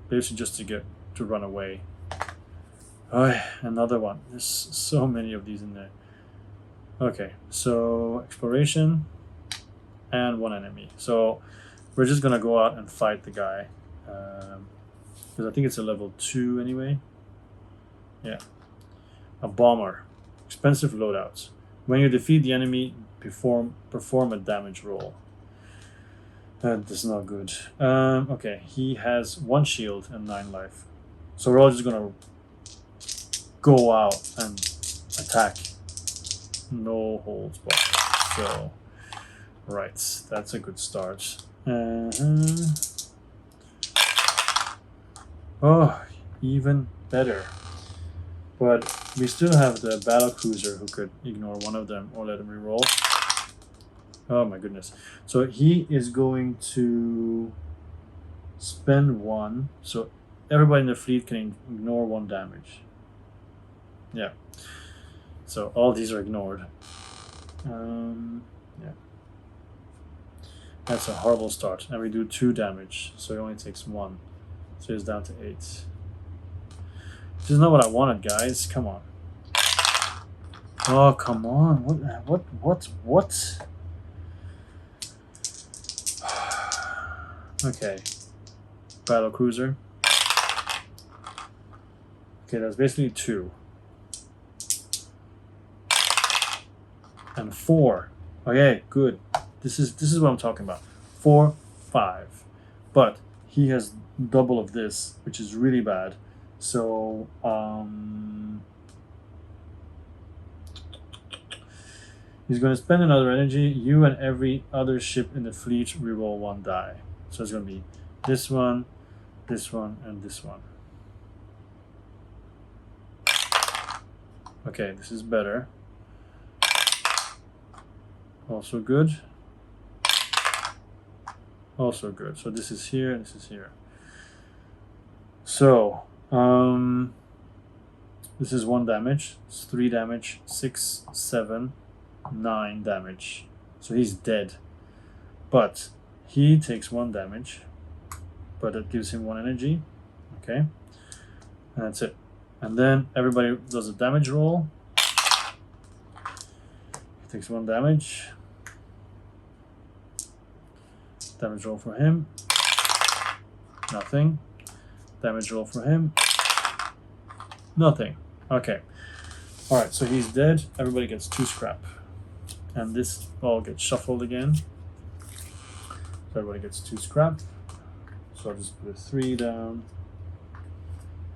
Basically just to run away. Another one. There's so many of these in there. Okay, so exploration and 1 enemy. So we're just gonna go out and fight the guy because I think it's a level 2 anyway. Yeah, a bomber, expensive loadouts. When you defeat the enemy, perform a damage roll. That is not good. Okay, he has 1 shield and 9 life. So we're all just gonna go out and attack. No holds barred. So, right, that's a good start. Oh, even better. But we still have the battlecruiser who could ignore one of them or let him reroll. Oh my goodness. So he is going to spend 1. So everybody in the fleet can ignore 1 damage. Yeah. So all these are ignored. Yeah. That's a horrible start. And we do 2 damage. So he only takes 1. So he's down to 8. This is not what I wanted, guys. Come on. Oh, come on. What? Okay. Battlecruiser. Okay, that's basically 2. And 4. Okay, good. This is what I'm talking about. 4, 5. But he has double of this, which is really bad. So he's going to spend another energy. You and every other ship in the fleet reroll 1 die. So it's going to be this one, and this one. Okay, this is better. Also good. Also good. So this is here, this is here. So, this is 1 damage. It's 3 damage, 6, 7, 9 damage. So he's dead. But he takes 1 damage. But it gives him 1 energy. Okay. And that's it. And then everybody does a damage roll. He takes 1 damage. Damage roll for him. Nothing. Damage roll for him. Nothing. Okay. Alright, so he's dead. Everybody gets 2 scrap. And this all gets shuffled again. So everybody gets 2 scrap. So I'll just put a 3 down.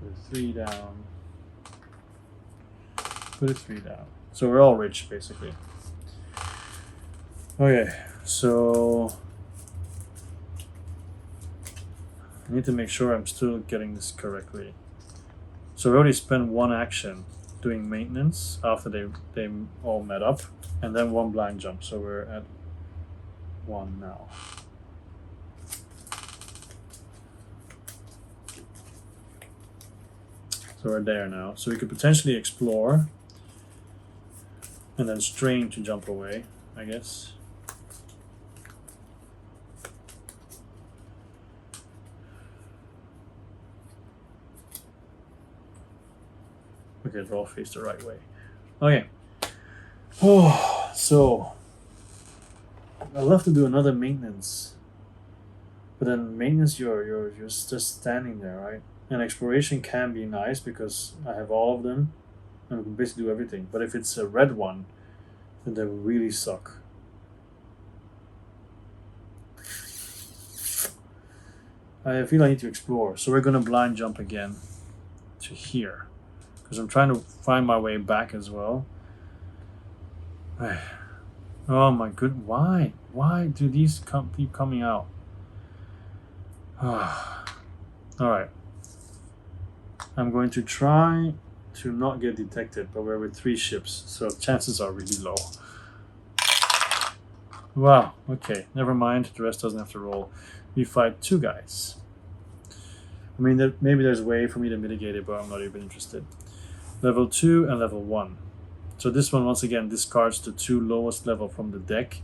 Put a 3 down. Put a 3 down. So we're all rich, basically. Okay, so I need to make sure I'm still getting this correctly. So we already spent one action doing maintenance after they all met up, and then one blind jump. So we're at 1 now. So we're there now. So we could potentially explore and then strain to jump away, I guess. Okay, draw face the right way. Okay. Oh, so I'd love to do another maintenance, but then maintenance you're just standing there, right? And exploration can be nice because I have all of them and we can basically do everything. But if it's a red one, then they will really suck. I feel I need to explore, so we're gonna blind jump again to here because I'm trying to find my way back as well. Oh my good, why do these keep coming out? All right, I'm going to try to not get detected, but we're with 3 ships, so chances are really low. Wow, okay, never mind, the rest doesn't have to roll. We fight 2 guys. I mean, maybe there's a way for me to mitigate it, but I'm not even interested. Level 2 and level 1. So this one, once again, discards the 2 lowest level from the deck,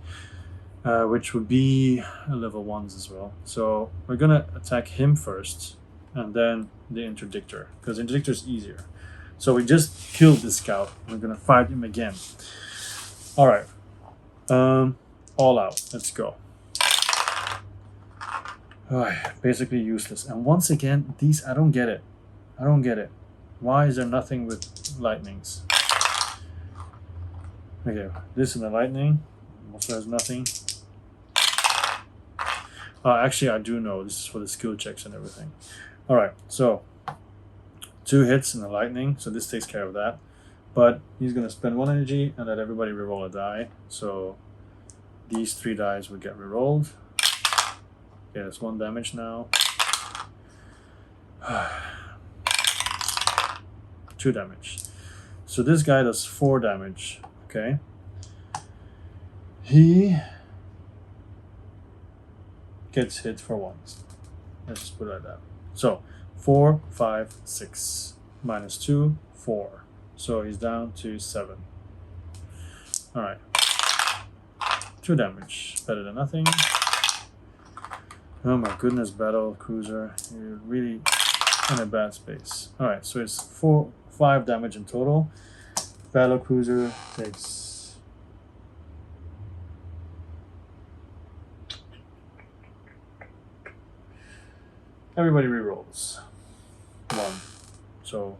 which would be level 1s as well. So we're gonna attack him first, and then the interdictor, because interdictor is easier. So we just killed this scout. We're gonna fight him again. All right, all out. Let's go. Basically useless. And once again, these I don't get it. I don't get it. Why is there nothing with lightnings? Okay, this is the lightning. Also has nothing. Actually, I do know. This is for the skill checks and everything. All right, so 2 hits in the lightning, so this takes care of that. But he's gonna spend 1 energy and let everybody reroll a die. So these 3 dice would get rerolled. Okay, that's 1 damage now. 2 damage. So this guy does 4 damage. Okay. He gets hit for 1. Let's just put it like that. So 4, 5, 6. Minus 2, 4. So he's down to 7. Alright. 2 damage. Better than nothing. Oh my goodness, battle cruiser. You're really in a bad space. Alright, so it's 5 damage in total. Battle cruiser takes everybody rerolls 1. So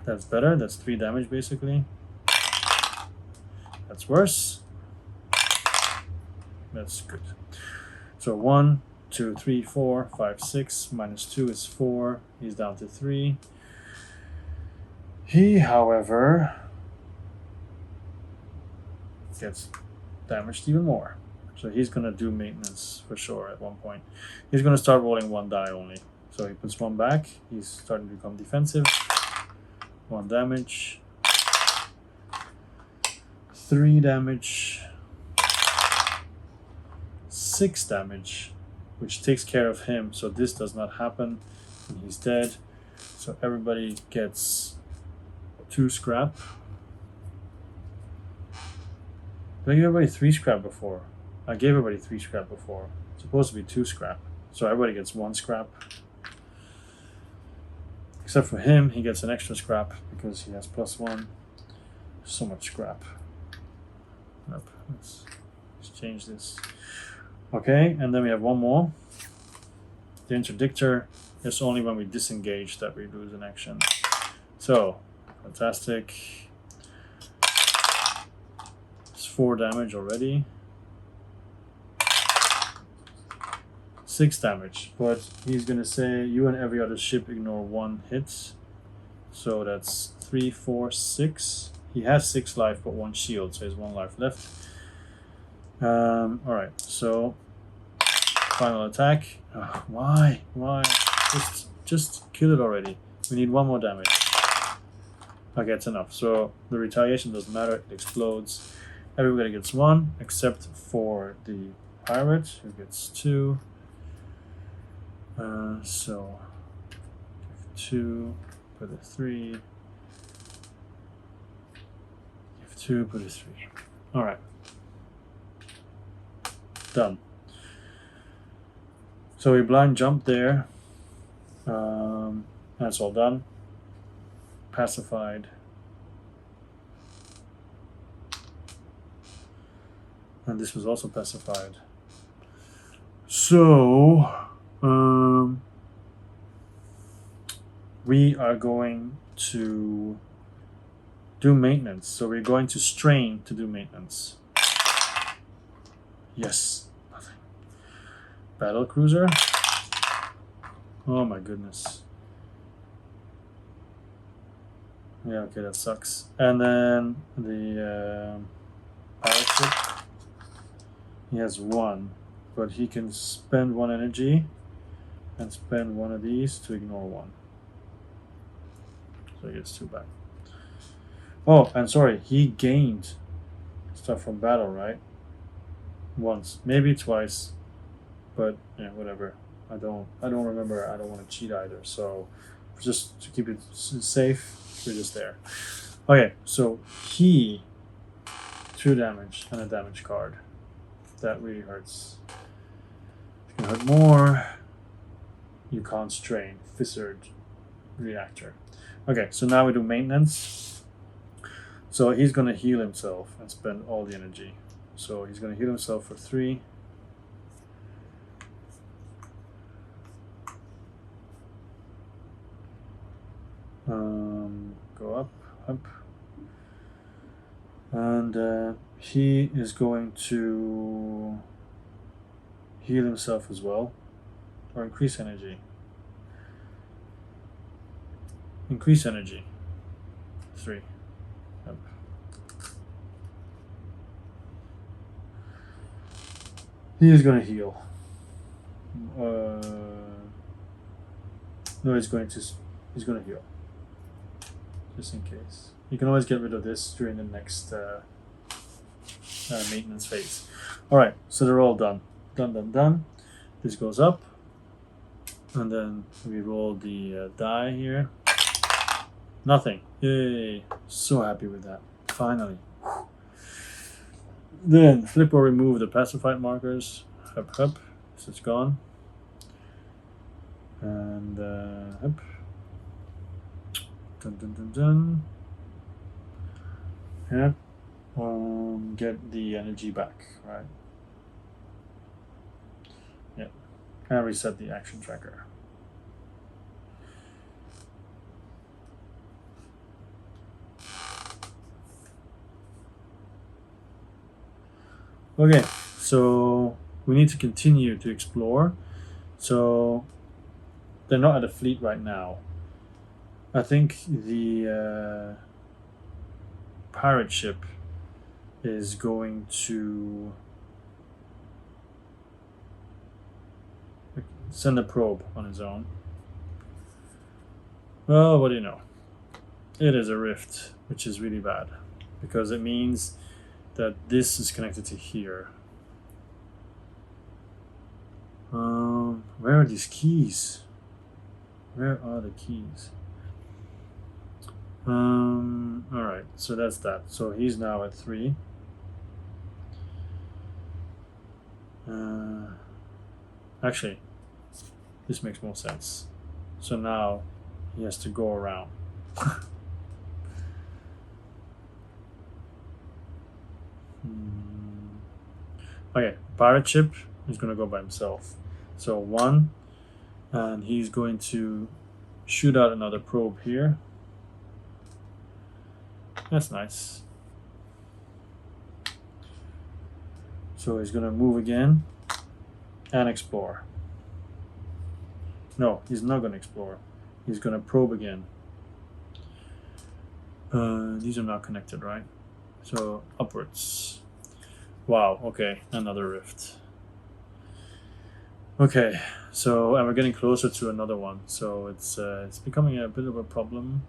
that's better. That's 3 damage basically. That's worse. That's good. So 1, 2, 3, 4, 5, 6. Minus 2 is 4. He's down to 3. He, however, gets damaged even more. So he's going to do maintenance for sure at one point. He's going to start rolling 1 die only. So he puts 1 back. He's starting to become defensive. 1 damage. 3 damage. 6 damage, which takes care of him. So this does not happen. And he's dead. So everybody gets 2 scrap. Did I give everybody 3 scrap before? I gave everybody 3 scrap before. It's supposed to be 2 scrap. So everybody gets 1 scrap. Except for him, he gets an extra scrap because he has +1. So much scrap. Yep. Let's change this. Okay, and then we have 1 more. The interdictor is only when we disengage that we lose an action. So, fantastic. It's 4 damage already. 6 damage, but he's gonna say you and every other ship ignore 1 hit. So that's 3, 4, 6. He has 6 life but 1 shield, so he has 1 life left. Alright, so final attack. Ugh, why? Just kill it already. We need 1 more damage. Okay, it's enough. So the retaliation doesn't matter, it explodes. Everybody gets 1 except for the pirate, who gets 2. So 2, put a 3. Give 2, put a 3. Alright. Done. So we blind jump there. That's all done. Pacified. And this was also pacified. So we are going to do maintenance. So we're going to strain to do maintenance. Yes. Nothing. Battle cruiser. Oh my goodness. Yeah, okay, that sucks. And then the pirate ship. He has 1, but he can spend 1 energy and spend 1 of these to ignore 1. So he gets 2 back. Oh, and sorry, he gained stuff from battle, right? Once, maybe twice, but yeah, whatever. I don't remember. I don't want to cheat either. So just to keep it safe, we're just there. Okay, so he 2 damage and a damage card. That really hurts. If you can hurt more, you can't strain. Fissured reactor. Okay, so now we do maintenance. So he's gonna heal himself and spend all the energy. So he's gonna heal himself for 3. Go up, up. And he is going to heal himself as well, or increase energy. Increase energy. 3. Yep. He is going to heal. No, he's going to heal. Just in case. You can always get rid of this during the next maintenance phase. Alright, so they're all done. Done. This goes up. And then we roll the die here. Nothing. Yay. So happy with that. Finally. Then flip or remove the pacified markers. Up. So it's gone. And up. Dun. Yeah. Get the energy back, right? Yeah. And reset the action tracker. Okay, so we need to continue to explore. So they're not at a fleet right now. I think the pirate ship is going to send a probe on his own. Well, what do you know? It is a rift, which is really bad because it means that this is connected to here. Where are these keys? Where are the keys? Alright, so that's that. So he's now at 3. Actually, this makes more sense. So now he has to go around. Okay, pirate ship is going to go by himself. So 1, and he's going to shoot out another probe here. That's nice. So he's going to move again and explore. No, he's not going to explore. He's going to probe again. These are not connected, right? So upwards. Wow, okay, another rift. Okay, so and we're getting closer to another one, so it's becoming a bit of a problem.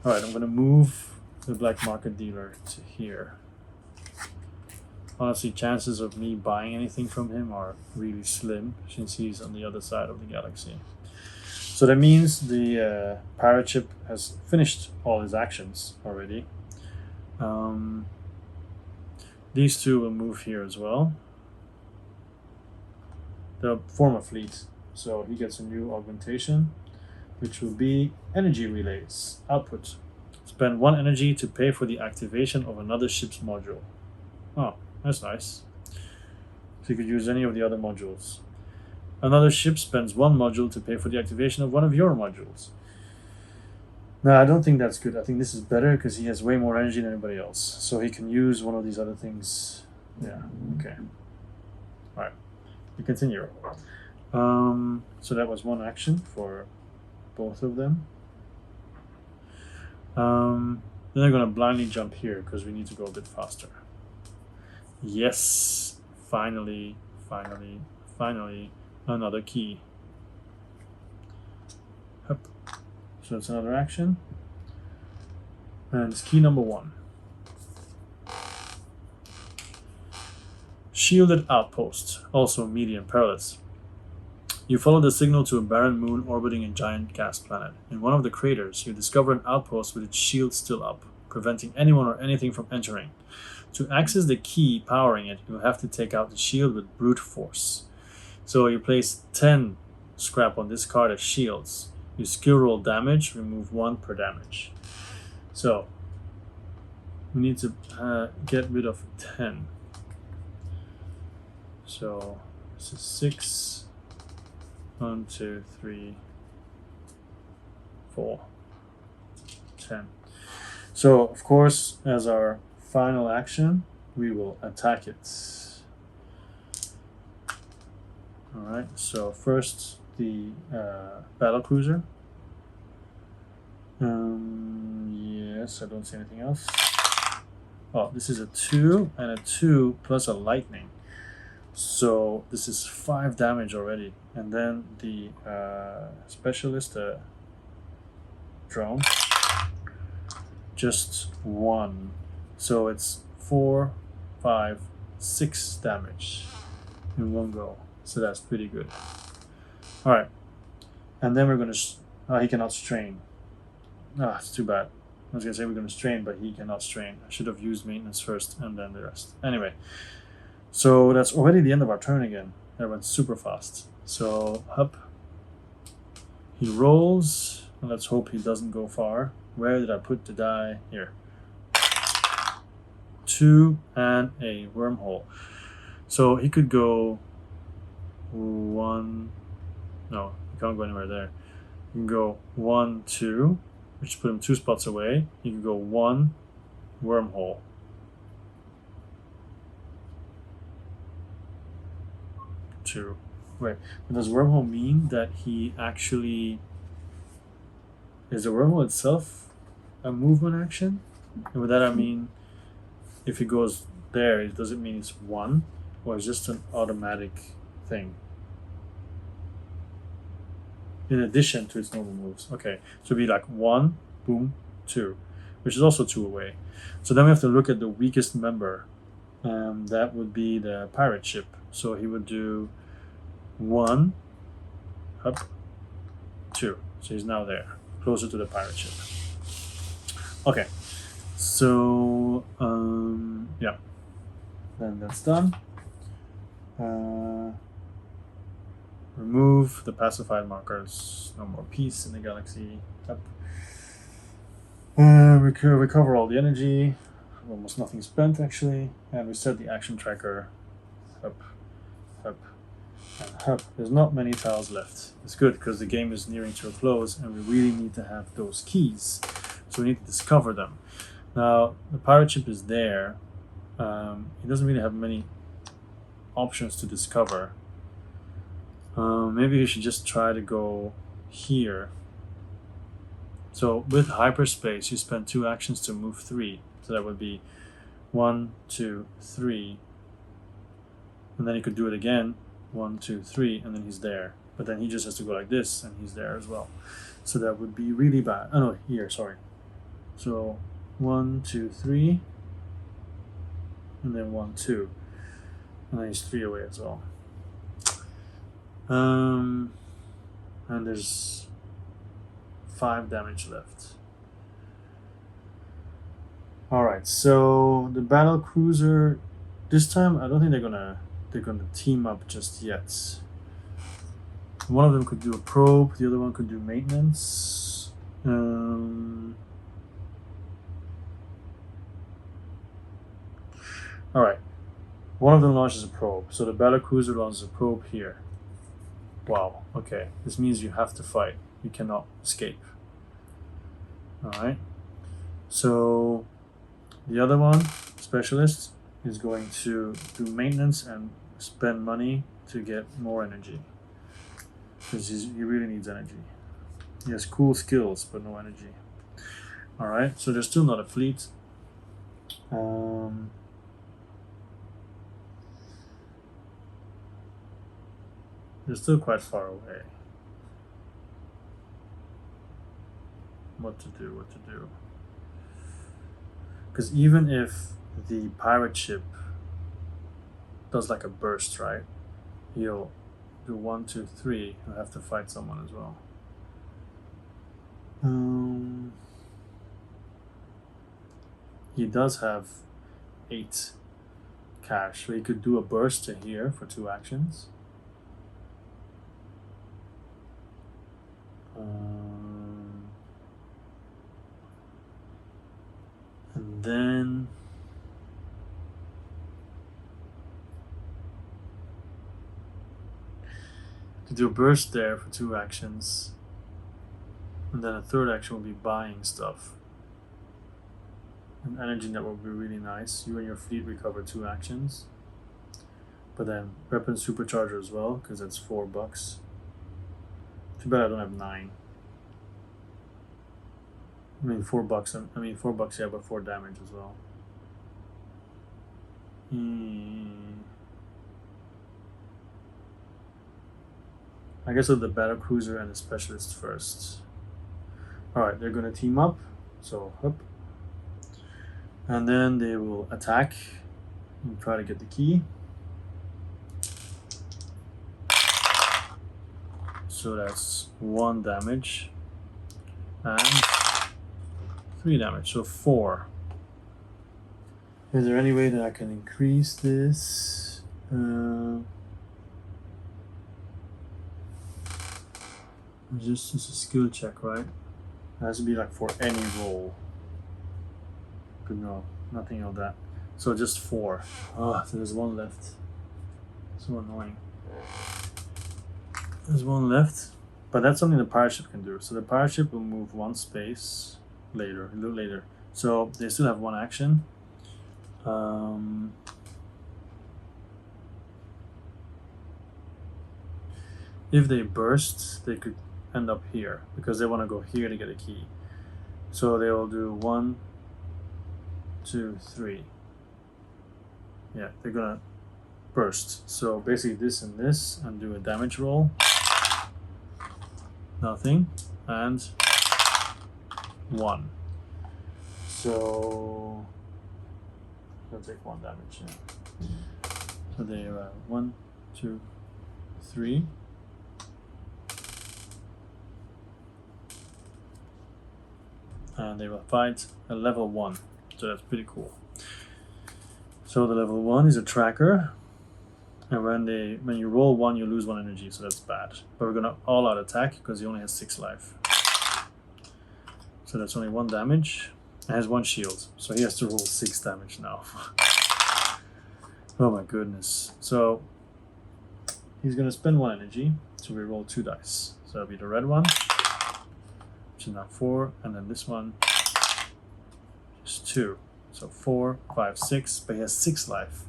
All right, I'm gonna move the black market dealer to here. Honestly, chances of me buying anything from him are really slim since he's on the other side of the galaxy. So that means the pirate ship has finished all his actions already. These two will move here as well. They'll form a fleet, so he gets a new augmentation, which will be energy relays. Output. Spend 1 energy to pay for the activation of another ship's module. Oh, that's nice. So you could use any of the other modules. Another ship spends 1 module to pay for the activation of one of your modules. No, I don't think that's good. I think this is better because he has way more energy than anybody else. So he can use one of these other things. Yeah, okay. Alright, we continue. So that was 1 action for both of them. Then I'm going to blindly jump here because we need to go a bit faster. Yes, finally, another key. Hup. So that's another action. And it's key number 1. Shielded outpost, also medium perilous. You follow the signal to a barren moon orbiting a giant gas planet. In one of the craters, you discover an outpost with its shield still up, preventing anyone or anything from entering. To access the key powering it, you have to take out the shield with brute force. So you place 10 scrap on this card as shields. You skill roll damage, remove 1 per damage. So we need to get rid of 10. So this is 6. 1, 2, 3, 4, 10. So of course, as our final action, we will attack it. Alright, so first the battle cruiser. Yes, I don't see anything else. Oh, this is a 2 and a 2 plus a lightning. So this is 5 damage already. And then the specialist drone, just 1. So it's 4, 5, 6 damage in one go. So that's pretty good. All right, and then we're gonna. He cannot strain. It's too bad. I was gonna say we're gonna strain, but he cannot strain. I should have used maintenance first and then the rest. Anyway, so that's already the end of our turn again. That went super fast. So up. He rolls. And let's hope he doesn't go far. Where did I put the die? Here. 2 and a wormhole. So he could go 1. No, he can't go anywhere there. You can go 1, 2, which put him 2 spots away. You can go 1 wormhole. Two. Wait, but does wormhole mean that he actually is the wormhole itself a movement action? And with that I mean, if he goes there, does it mean it's 1, or is it just an automatic thing in addition to its normal moves? Okay, so it'd be like 1, boom, 2, which is also 2 away. So then we have to look at the weakest member. That would be the pirate ship. So he would do 1, up, 2. So he's now there, closer to the pirate ship. Okay, so yeah, then that's done. Remove the pacified markers. No more peace in the galaxy. Up. Recover all the energy. Almost nothing spent actually, and reset the action tracker. Up, up, and up. There's not many tiles left. It's good because the game is nearing to a close, and we really need to have those keys. So we need to discover them. Now the pirate ship is there. He doesn't really have many options to discover. Maybe we should just try to go here. So with hyperspace, you spend 2 actions to move 3. So that would be 1, 2, 3. And then he could do it again. 1, 2, 3, and then he's there. But then he just has to go like this, and he's there as well. So that would be really bad. Oh no, here, sorry. So 1, 2, 3, and then 1, 2. And then he's 3 away as well. And there's 5 damage left. Alright, so the battle cruiser, this time I don't think they're gonna team up just yet. One of them could do a probe, the other one could do maintenance. Alright, one of them launches a probe, so the battle cruiser launches a probe here. Wow, okay, this means you have to fight, you cannot escape. Alright, so the other one, specialist, is going to do maintenance and spend money to get more energy. Because he really needs energy. He has cool skills, but no energy. Alright, so there's still not a fleet. They're still quite far away. What to do. Because even if the pirate ship does like a burst, right? He'll do 1, 2, 3. He'll have to fight someone as well. He does have 8 cash, so he could do a burst to here for 2 actions. And then to do a burst there for 2 actions, and then a third action will be buying stuff. An energy net will be really nice. You and your fleet recover 2 actions, but then weapon supercharger as well, because that's $4. Too bad I don't have 9. I mean $4, yeah, but 4 damage as well. I guess with the battle cruiser and the specialist first. Alright, they're gonna team up, so up. And then they will attack and try to get the key. So that's 1 damage and 3 damage, so 4. Is there any way that I can increase this? It's a skill check, right? It has to be like for any roll. Good, no, nothing of that. So just 4. Oh, so there's 1 left. So annoying. There's 1 left, but that's something the pirate ship can do. So the pirate ship will move 1 space later, a little later. So they still have 1 action. If they burst, they could end up here because they want to go here to get a key. So they will do 1, 2, 3. Yeah, they're gonna burst. So basically this and this, and do a damage roll. Nothing, and 1. So they'll take 1 damage. Yeah. So they 1, 2, 3. And they will fight a level 1. So that's pretty cool. So the level 1 is a tracker. And when you roll 1, you lose 1 energy, so that's bad. But we're gonna all-out attack because he only has 6 life. So that's only 1 damage. It has 1 shield, so he has to roll 6 damage now. Oh my goodness. So he's gonna spend 1 energy to reroll 2 dice. So that'll be the red one, which is now 4, and then this one is 2. So 4, 5, 6, but he has 6 life.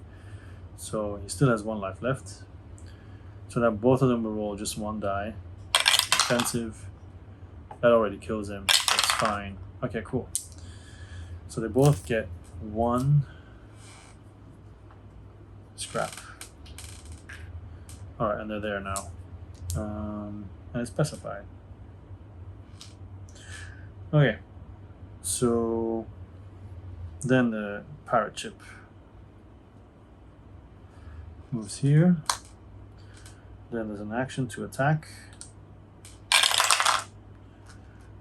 So he still has 1 life left. So now both of them will roll just 1 die. Defensive. That already kills him. That's fine. Okay, cool. So they both get 1 scrap. Alright, and they're there now. And it's specified. Okay, so then the pirate ship moves here. Then there's an action to attack.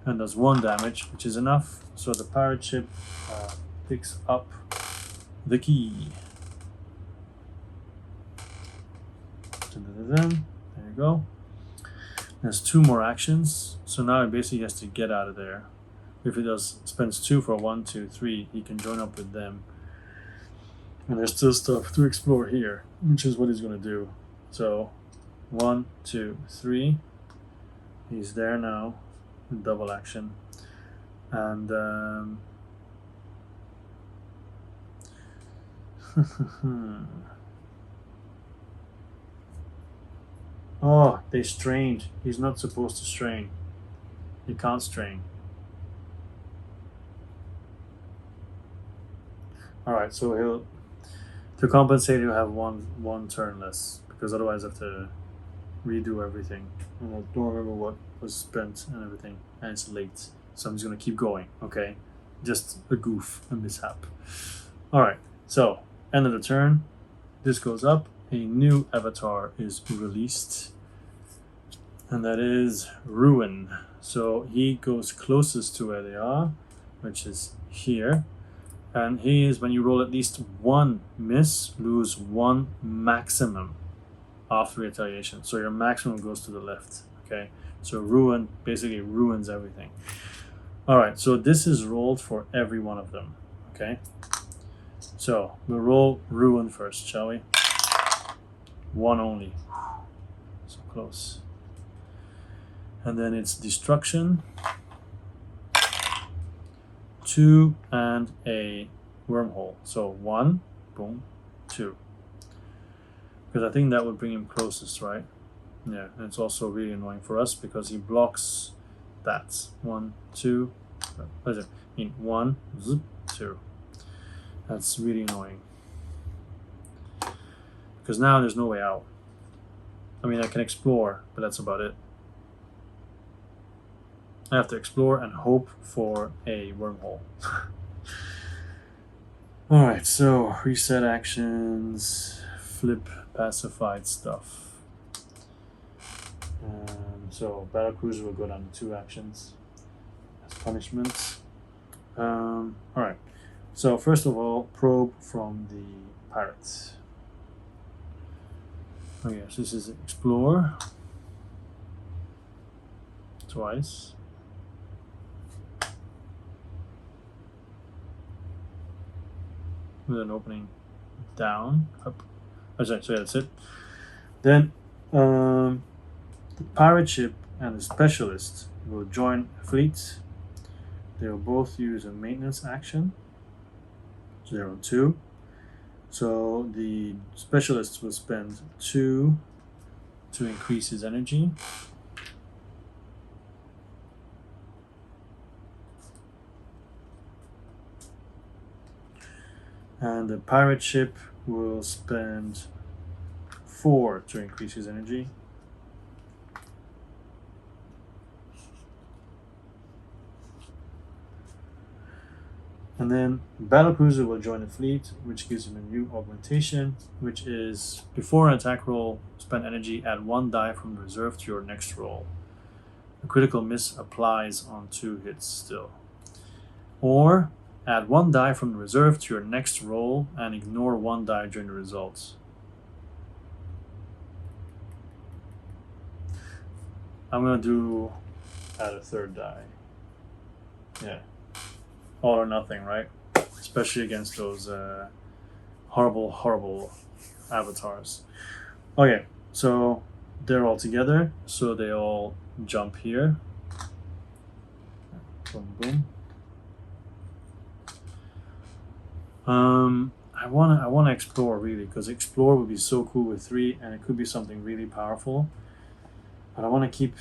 And does 1 damage, which is enough. So the pirate ship picks up the key. There you go. There's 2 more actions. So now it basically has to get out of there. If he spends 2 for 1, 2, 3, he can join up with them. And there's still stuff to explore here, which is what he's going to do. So 1, 2, 3. He's there now. Double action. And oh, they strained. He's not supposed to strain. He can't strain. Alright, so to compensate, he'll have one turn less, because otherwise I have to redo everything. And I don't remember what was spent and everything, and it's late. So I'm just going to keep going, okay? Just a goof, a mishap. Alright, so end of the turn. This goes up. A new avatar is released, and that is Ruin. So he goes closest to where they are, which is here. And he is, when you roll at least 1 miss, lose 1 maximum after retaliation. So your maximum goes to the left, okay? So Ruin basically ruins everything. Alright, so this is rolled for every one of them, okay? So we'll roll Ruin first, shall we? 1 only. So close. And then it's Destruction, 2, and a Wormhole. So 1, boom, 2. Because I think that would bring him closest, right? Yeah, and it's also really annoying for us because he blocks that. 1, 2, what is it? 1, 2. That's really annoying. Because now there's no way out. I mean, I can explore, but that's about it. I have to explore and hope for a wormhole. Alright, so reset actions, flip pacified stuff. So Battlecruiser will go down to 2 actions as punishment. Alright, so first of all, probe from the pirates. Okay, so this is explore twice. With an opening down, up. Oh, sorry, so yeah, that's it. Then the pirate ship and the specialist will join a fleet. They will both use a maintenance action. 0, 2. So the specialist will spend 2 to increase his energy. And the pirate ship will spend 4 to increase his energy. And then Battlecruiser will join the fleet, which gives him a new augmentation, which is before an attack roll, spend energy, add 1 die from the reserve to your next roll. A critical miss applies on 2 hits still. Or add 1 die from the reserve to your next roll and ignore 1 die during the results. I'm going to do add a 3rd die. Yeah. All or nothing, right? Especially against those horrible, horrible avatars. Okay, so they're all together, so they all jump here. Boom, boom. I wanna explore really, because explore would be so cool with 3, and it could be something really powerful. But I want to keep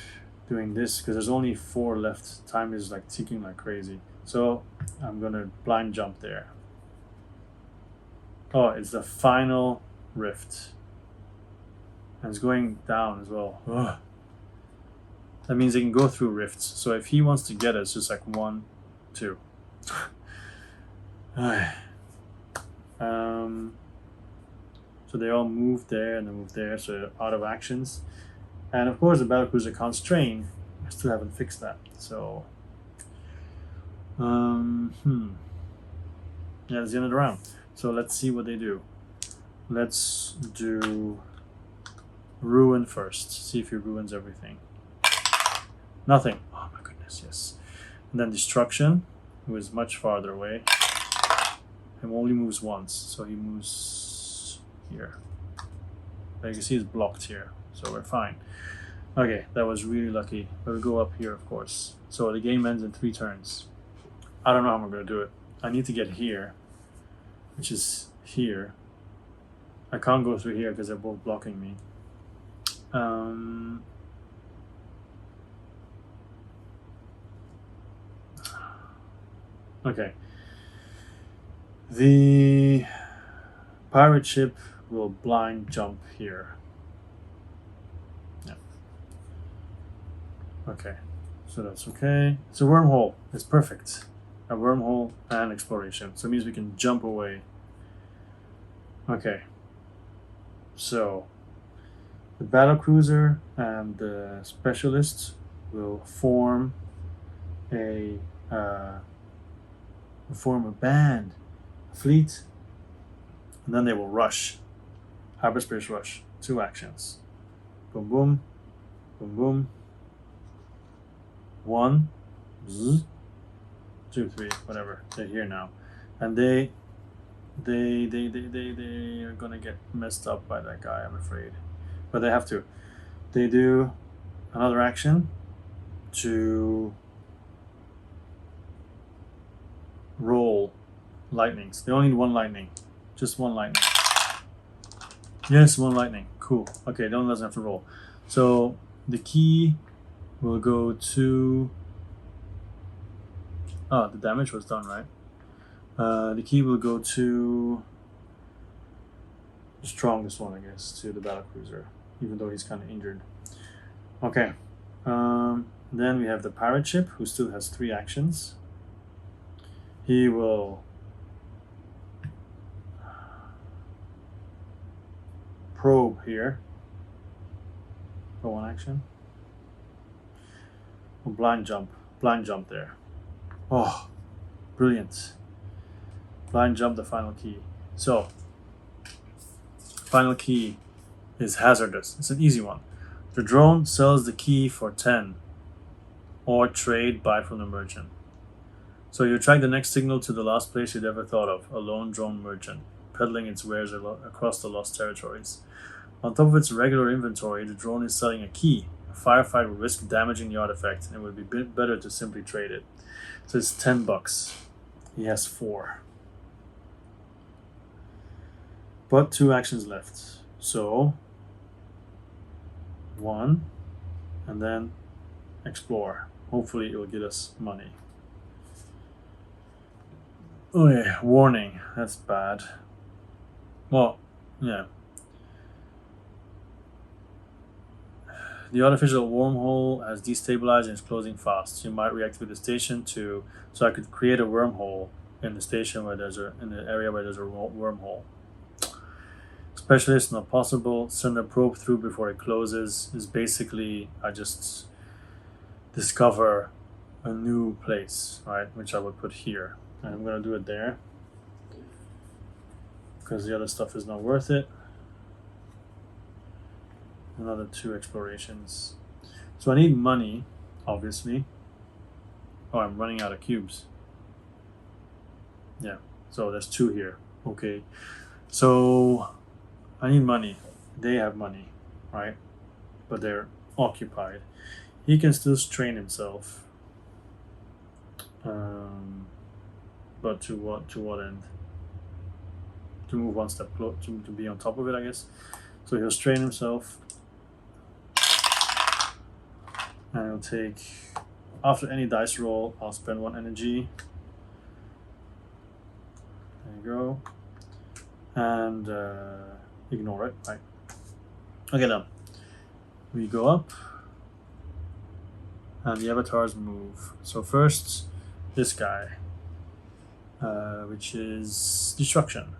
doing this because there's only 4 left. Time is like ticking like crazy. So I'm gonna blind jump there. Oh, it's the final rift. And it's going down as well. Ugh. That means they can go through rifts. So if he wants to get it, it's just like 1, 2. So they all move there and they move there, so they're out of actions. And of course the battlecruiser can't strain. I still haven't fixed that. So yeah, it's the end of the round. So let's see what they do. Let's do ruin first. See if he ruins everything. Nothing. Oh my goodness, yes. And then destruction, who is much farther away. He only moves once, so he moves here. But you can see it's blocked here, so we're fine. Okay, that was really lucky. But we go up here, of course. So the game ends in 3 turns. I don't know how I'm going to do it. I need to get here, which is here. I can't go through here because they're both blocking me. Okay. The pirate ship will blind jump here. Yeah. Okay. So that's okay. It's a wormhole. It's perfect. A wormhole and exploration. So it means we can jump away. Okay. So the battlecruiser and the specialists will form a band, a fleet, and then they will rush. Hyperspace rush. 2 actions. Boom, boom, boom, boom. 1, zzz, 2, 3, whatever. They're here now, and they are gonna get messed up by that guy, I'm afraid, but they have to. They do another action to roll lightnings. They only need 1 lightning, just 1 lightning. Yes, 1 lightning. Cool. Okay, they don't have to roll. So the key will go to. Oh, the damage was done, right? The key will go to the strongest one, I guess, to the battlecruiser, even though he's kind of injured. Okay. Then we have the pirate ship, who still has 3 actions. He will probe here for 1 action. Or blind jump there. Oh, brilliant. Blind jump the final key. So, final key is hazardous. It's an easy one. The drone sells the key for 10 or trade, buy from the merchant. So you track the next signal to the last place you'd ever thought of, a lone drone merchant, peddling its wares across the lost territories. On top of its regular inventory, the drone is selling a key. A firefight would risk damaging the artifact, and it would be better to simply trade it. So it's $10. He has 4. But 2 actions left. So 1, and then explore. Hopefully it will get us money. Oh yeah, warning. That's bad. Well, yeah. The artificial wormhole has destabilized and is closing fast. You might reactivate the station so I could create a wormhole in the station in the area where there's a wormhole. Specialist, not possible. Send a probe through before it closes. Is basically I just discover a new place, right? Which I would put here. And I'm gonna do it there because the other stuff is not worth it. Another 2 explorations. So I need money, obviously. Oh, I'm running out of cubes. Yeah, so there's 2 here. Okay, so I need money. They have money, right? But they're occupied. He can still strain himself. But to what end? To move 1 step closer, to be on top of it, I guess. So he'll strain himself. And I'll take, after any dice roll, I'll spend 1 energy. There you go. And ignore it, right? Okay, now we go up and the avatars move. So first, this guy, which is destruction.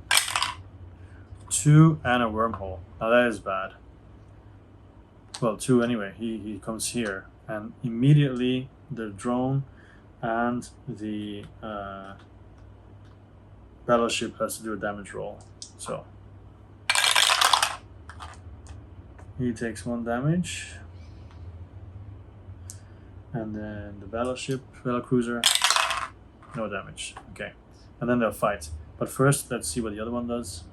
2 and a wormhole. Now that is bad. Well, 2 anyway. He comes here, and immediately the drone and the battleship has to do a damage roll. So he takes 1 damage, and then the battlecruiser, no damage. Okay, and then they'll fight. But first, let's see what the other one does.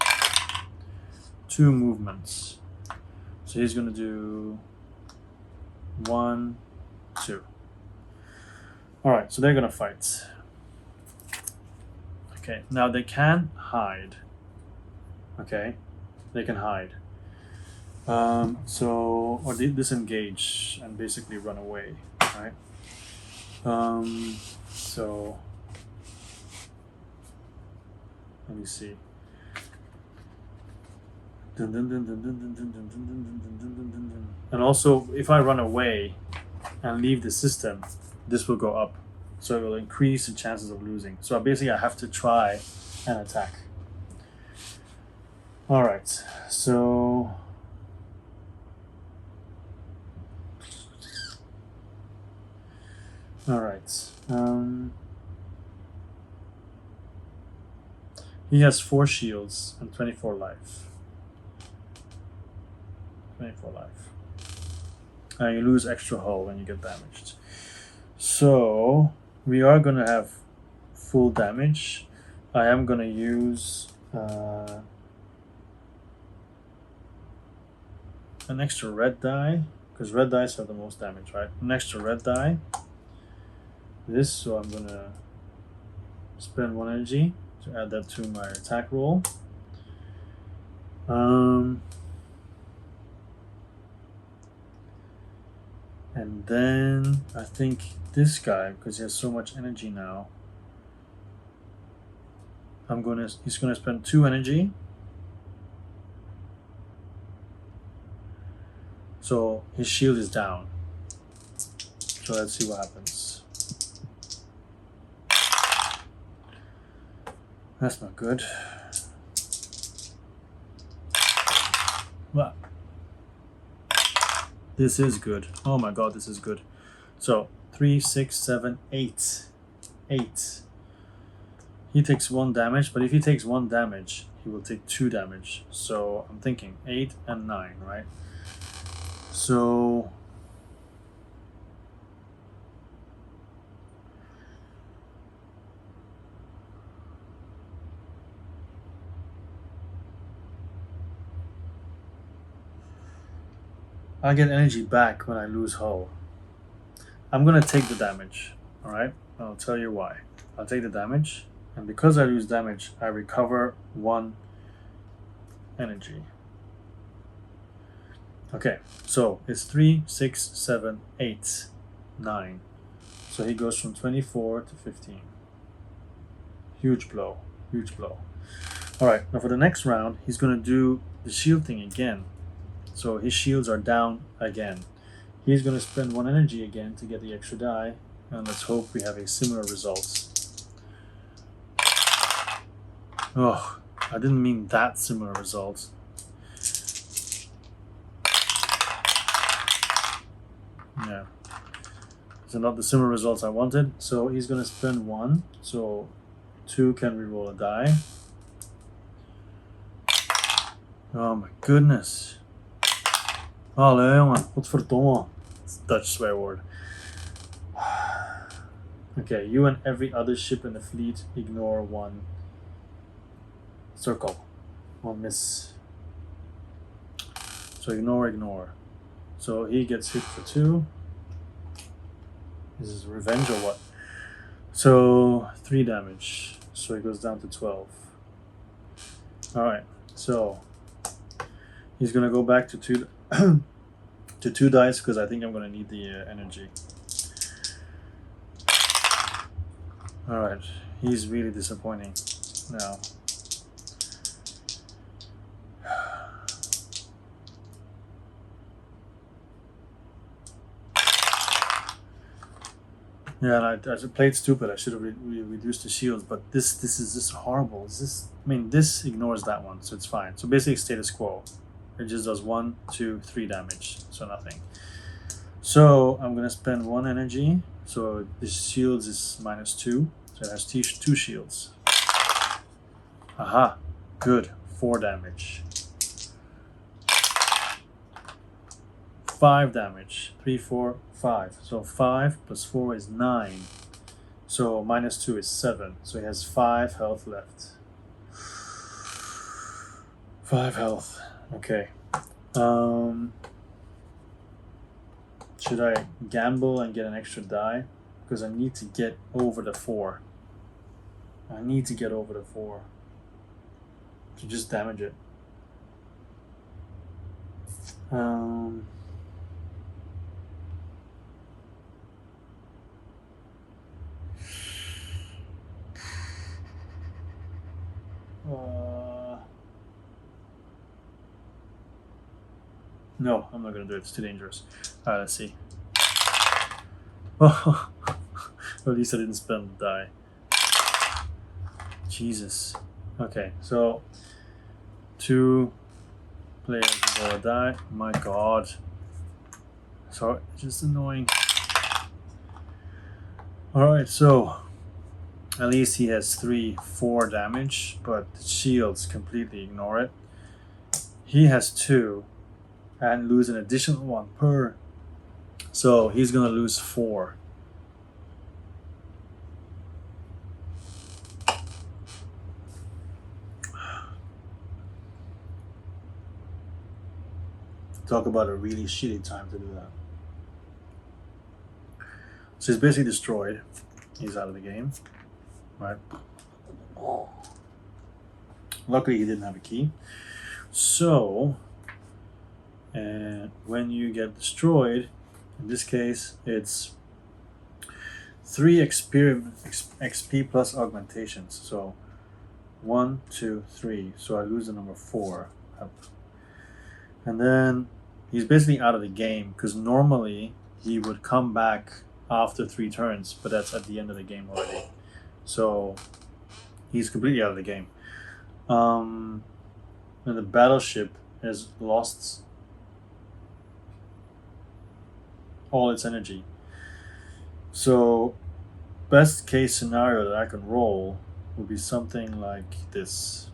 2 movements. So he's gonna do 1, 2. All right, so they're gonna fight. Okay, now they can hide. Okay, they can hide. Or they disengage and basically run away, right? So let me see. And also, if I run away and leave the system, this will go up. So it will increase the chances of losing. So basically, I have to try and attack. All right, so all right. He has 4 shields and 24 life. 24 life. You lose extra hull when you get damaged. So we are going to have full damage. I am going to use an extra red die, because red dice have the most damage, right? An extra red die. This, so I'm going to spend 1 energy to add that to my attack roll. And then I think this guy, because he has so much energy now, he's gonna spend 2 energy. So his shield is down. So let's see what happens. That's not good. Well, this is good. Oh my god, this is good. So 3, 6, 7, 8. 8. He takes 1 damage, but if he takes 1 damage, he will take 2 damage. So I'm thinking 8 and 9, right? So I get energy back when I lose hull. I'm gonna take the damage, alright? I'll tell you why. I'll take the damage, and because I lose damage, I recover 1 energy. Okay, so it's 3, 6, 7, 8, 9. So he goes from 24 to 15. Huge blow, huge blow. Alright, now for the next round, he's gonna do the shield thing again. So his shields are down again. He's going to spend 1 energy again to get the extra die, and let's hope we have a similar result. Oh, I didn't mean that similar result. Yeah. So not the similar results I wanted. So he's going to spend 1. So 2 can reroll a die. Oh my goodness. Allee jongen, godverdomme. It's a Dutch swear word. Okay, you and every other ship in the fleet ignore 1 circle. 1 miss. So ignore. So he gets hit for 2. This is revenge or what? So 3 damage. So he goes down to 12. Alright, so he's gonna go back to 2 to 2 dice because I think I'm going to need the energy. Alright, he's really disappointing now. Yeah, and I played stupid. I should have reduced the shields, but this is just horrible. This ignores that one, so it's fine. So basically status quo. It just does 1, 2, 3 damage, so nothing. So I'm gonna spend 1 energy. So the shields is -2, so it has 2 shields. Aha, good, 4 damage. 5 damage, 3, 4, 5. So 5 plus 4 is 9. So -2 is 7. So he has 5 health left. 5 health. Okay. Should I gamble and get an extra die? Because I need to get over the 4. I need to get over the 4. To just damage it. No, I'm not gonna do it. It's too dangerous. Alright, let's see. Oh, at least I didn't spend the die. Jesus. Okay, so 2 players roll a die. My God. Sorry, just annoying. Alright, so at least he has 3, 4 damage, but the shields completely ignore it. He has 2 and lose an additional 1 per. So he's gonna lose 4. Talk about a really shitty time to do that. So he's basically destroyed. He's out of the game. Right. Luckily he didn't have a key. So when you get destroyed, in this case it's 3 XP plus augmentations. So 1, 2, 3. So I lose the number 4. And then he's basically out of the game because normally he would come back after 3 turns, but that's at the end of the game already. So he's completely out of the game. And the battleship has lost all its energy. So best case scenario that I can roll would be something like this,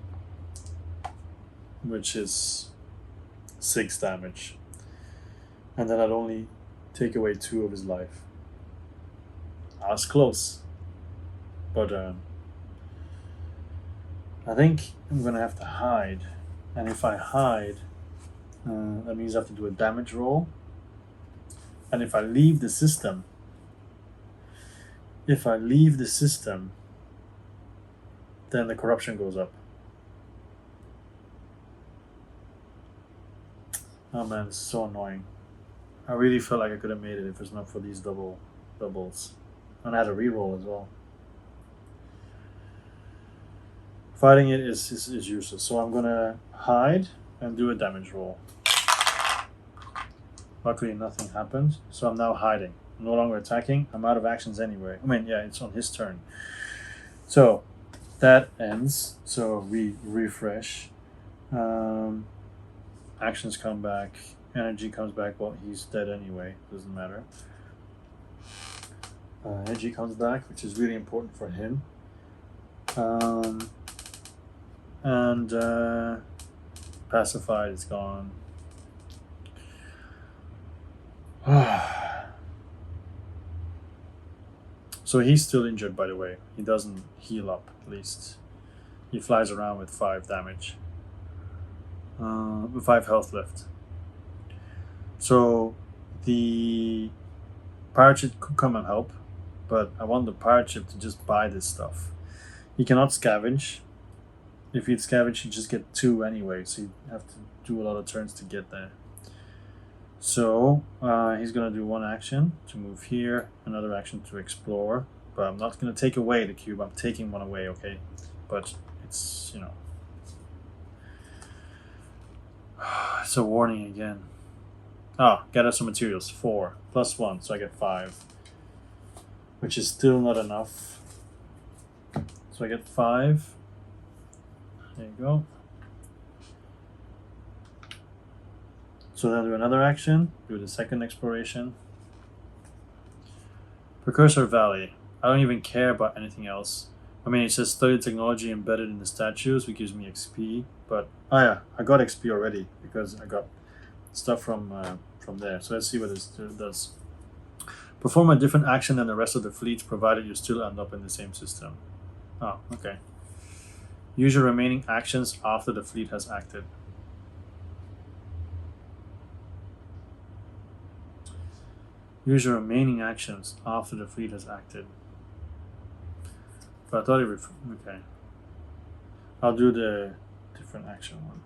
which is 6 damage. And then I'd only take away 2 of his life. I was close. But I think I'm gonna have to hide. And if I hide, that means I have to do a damage roll. And if I leave the system, then the corruption goes up. Oh man, it's so annoying. I really felt like I could have made it if it's not for these doubles. And I had a reroll as well. Fighting it is useless, so I'm gonna hide and do a damage roll. Luckily nothing happened, so I'm now hiding. I'm no longer attacking. I'm out of actions anyway. I mean, yeah, it's on his turn. So that ends. So we refresh. Actions come back. Energy comes back. Well, he's dead anyway. Doesn't matter. Energy comes back, which is really important for him. And pacified is gone. So he's still injured, by the way. He doesn't heal up, at least. He flies around with 5 damage. With 5 health left. So the pirate ship could come and help, but I want the pirate ship to just buy this stuff. He cannot scavenge. If he'd scavenge, he'd just get 2 anyway, so you'd have to do a lot of turns to get there. So he's gonna do one action to move here, another action to explore. But I'm not gonna take away the cube. I'm taking one away, okay? But it's, you know, it's a warning again. Ah, gather some materials. 4 plus 1, so I get 5, which is still not enough. So I get 5. There you go. So then do another action, do the second exploration. Precursor Valley. I don't even care about anything else. I mean, it says study technology embedded in the statues, which gives me XP. But oh yeah, I got XP already because I got stuff from there. So let's see what this does. Perform a different action than the rest of the fleet, provided you still end up in the same system. Oh, okay. Use your remaining actions after the fleet has acted. Use your remaining actions after the fleet has acted. But I thought it would. Okay. I'll do the different action one.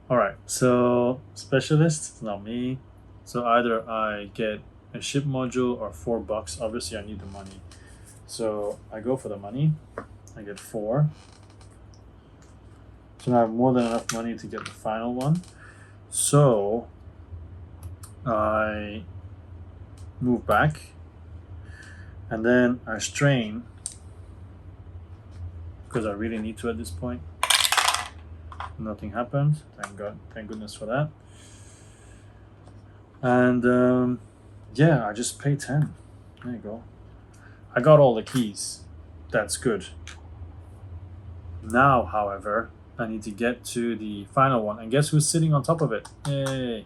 Alright, so specialist, it's not me. So either I get a ship module or $4. Obviously, I need the money. So I go for the money. I get 4. So now I have more than enough money to get the final one. So I move back. And then I strain. Because I really need to at this point. Nothing happened. Thank God. Thank goodness for that. And yeah, I just pay 10. There you go. I got all the keys. That's good. Now, however, I need to get to the final one. And guess who's sitting on top of it? Yay.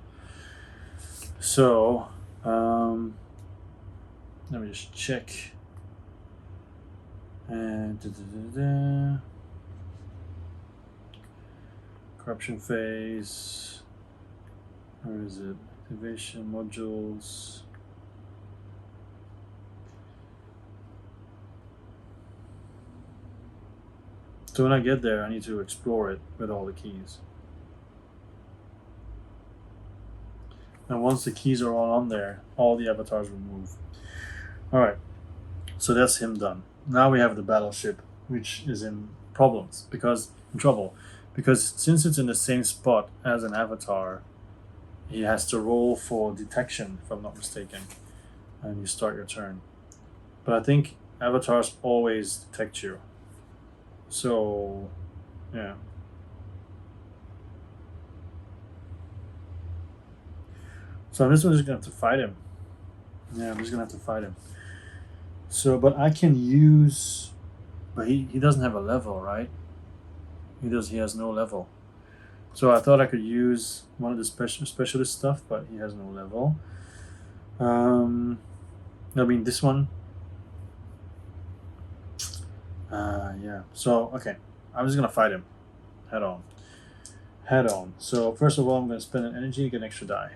So, let me just check. And corruption phase. Where is it? Activation modules. So when I get there, I need to explore it with all the keys. And once the keys are all on there, all the avatars will move. Alright, so that's him done. Now we have the battleship, which is in trouble, because since it's in the same spot as an avatar, he has to roll for detection, if I'm not mistaken, and you start your turn. But I think avatars always detect you. So, yeah. So I'm just gonna have to fight him. Yeah, I'm just gonna have to fight him. So, but I can use, but he doesn't have a level, right? He has no level. So I thought I could use one of the specialist stuff, but he has no level. I mean this one. Yeah. So okay, I'm just gonna fight him, head on. So first of all, I'm gonna spend an energy to get an extra die.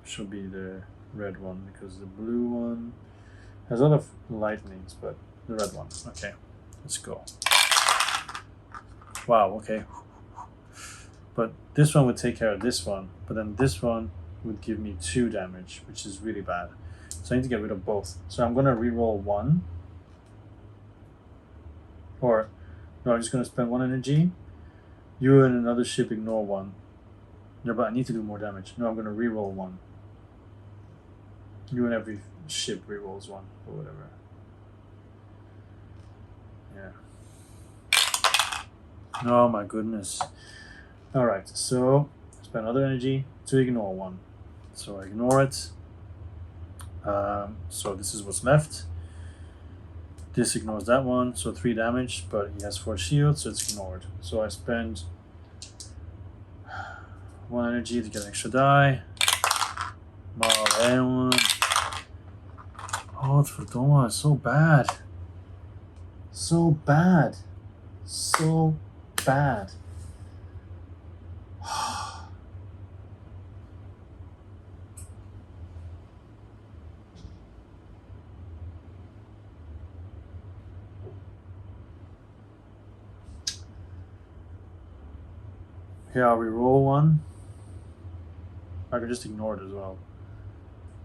Should be the red one because the blue one has a lot of lightnings, but the red one. Okay, let's go. Wow. Okay. But this one would take care of this one, but then this one would give me 2 damage, which is really bad. So I need to get rid of both. So I'm gonna reroll 1. Or no, I'm just gonna spend 1 energy. You and another ship ignore 1. No, but I need to do more damage. No, I'm gonna reroll 1. You and every ship rerolls 1 or whatever. Yeah. Oh my goodness. Alright, so spend another energy to ignore 1. So I ignore it. So this is what's left. This ignores that one, so 3 damage, but he has 4 shields, so it's ignored. So I spend 1 energy to get an extra die. Oh, Godverdomme, so bad. So bad. So bad. Okay, I'll reroll 1. I could just ignore it as well.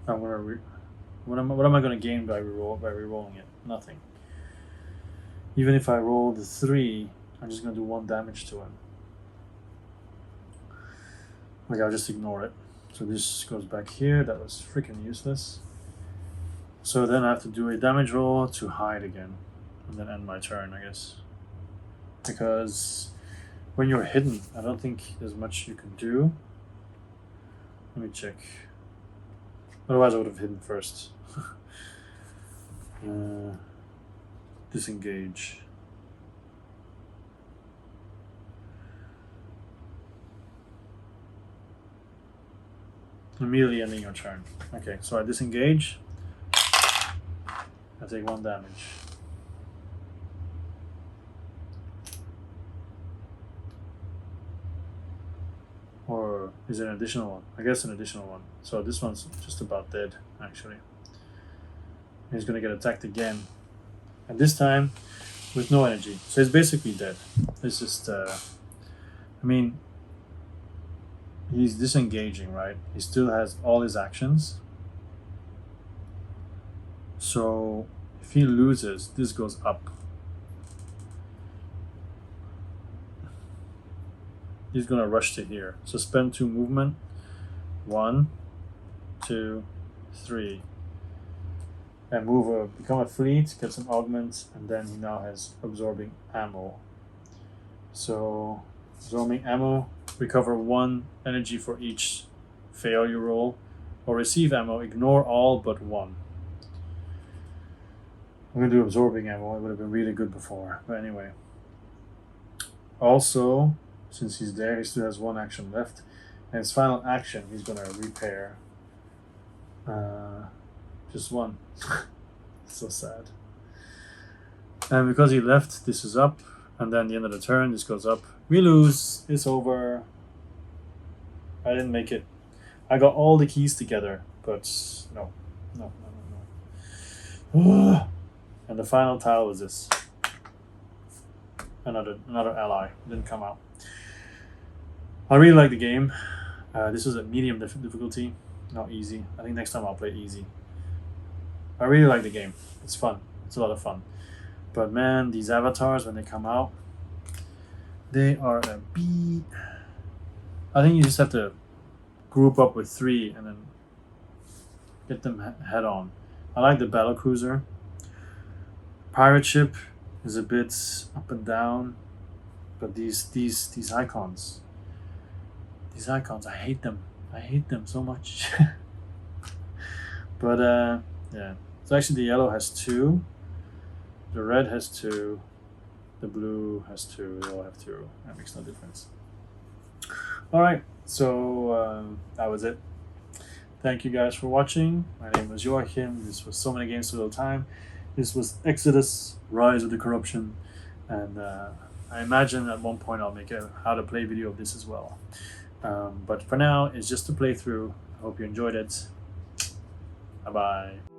I'm gonna what am I gonna gain by rerolling it? Nothing. Even if I roll the 3, I'm just gonna do 1 damage to him. Like, I'll just ignore it. So this goes back here. That was freaking useless. So then I have to do a damage roll to hide again, and then end my turn, I guess. Because when you're hidden, I don't think there's much you can do. Let me check. Otherwise I would have hidden first. Disengage. Immediately ending your turn. Okay, so I disengage. I take 1 damage. Or is it an additional one? I guess an additional one. So this one's just about dead, actually. He's gonna get attacked again. And this time with no energy. So he's basically dead. It's just, I mean, he's disengaging, right? He still has all his actions. So if he loses, this goes up. He's gonna rush to here. So spend 2 movement. 1, 2, 3. And become a fleet, get some augments, and then he now has absorbing ammo. So absorbing ammo, recover 1 energy for each failure roll, or receive ammo, ignore all but 1. I'm gonna do absorbing ammo. It would have been really good before, but anyway. Also, since he's there, he still has 1 action left, and his final action, he's gonna repair. Just 1. So sad. And because he left, this is up, and then the end of the turn, this goes up. We lose. It's over. I didn't make it. I got all the keys together, but no. And the final tile was this. Another ally didn't come out. I really like the game. This was a medium difficulty, not easy. I think next time I'll play easy. I really like the game. It's fun. It's a lot of fun. But man, these avatars, when they come out, they are a beat. I think you just have to group up with 3 and then get them head on. I like the battle cruiser. Pirate ship is a bit up and down, but these icons, I hate them. I hate them so much. But yeah. So actually the yellow has 2, the red has 2, the blue has 2, they all have 2. That makes no difference. Alright, so that was it. Thank you guys for watching. My name was Joachim. This was So Many Games So Little Time. This was X-ODUS, Rise of the Corruption. And I imagine at one point I'll make a how to play video of this as well. But for now, it's just a playthrough. I hope you enjoyed it. Bye-bye.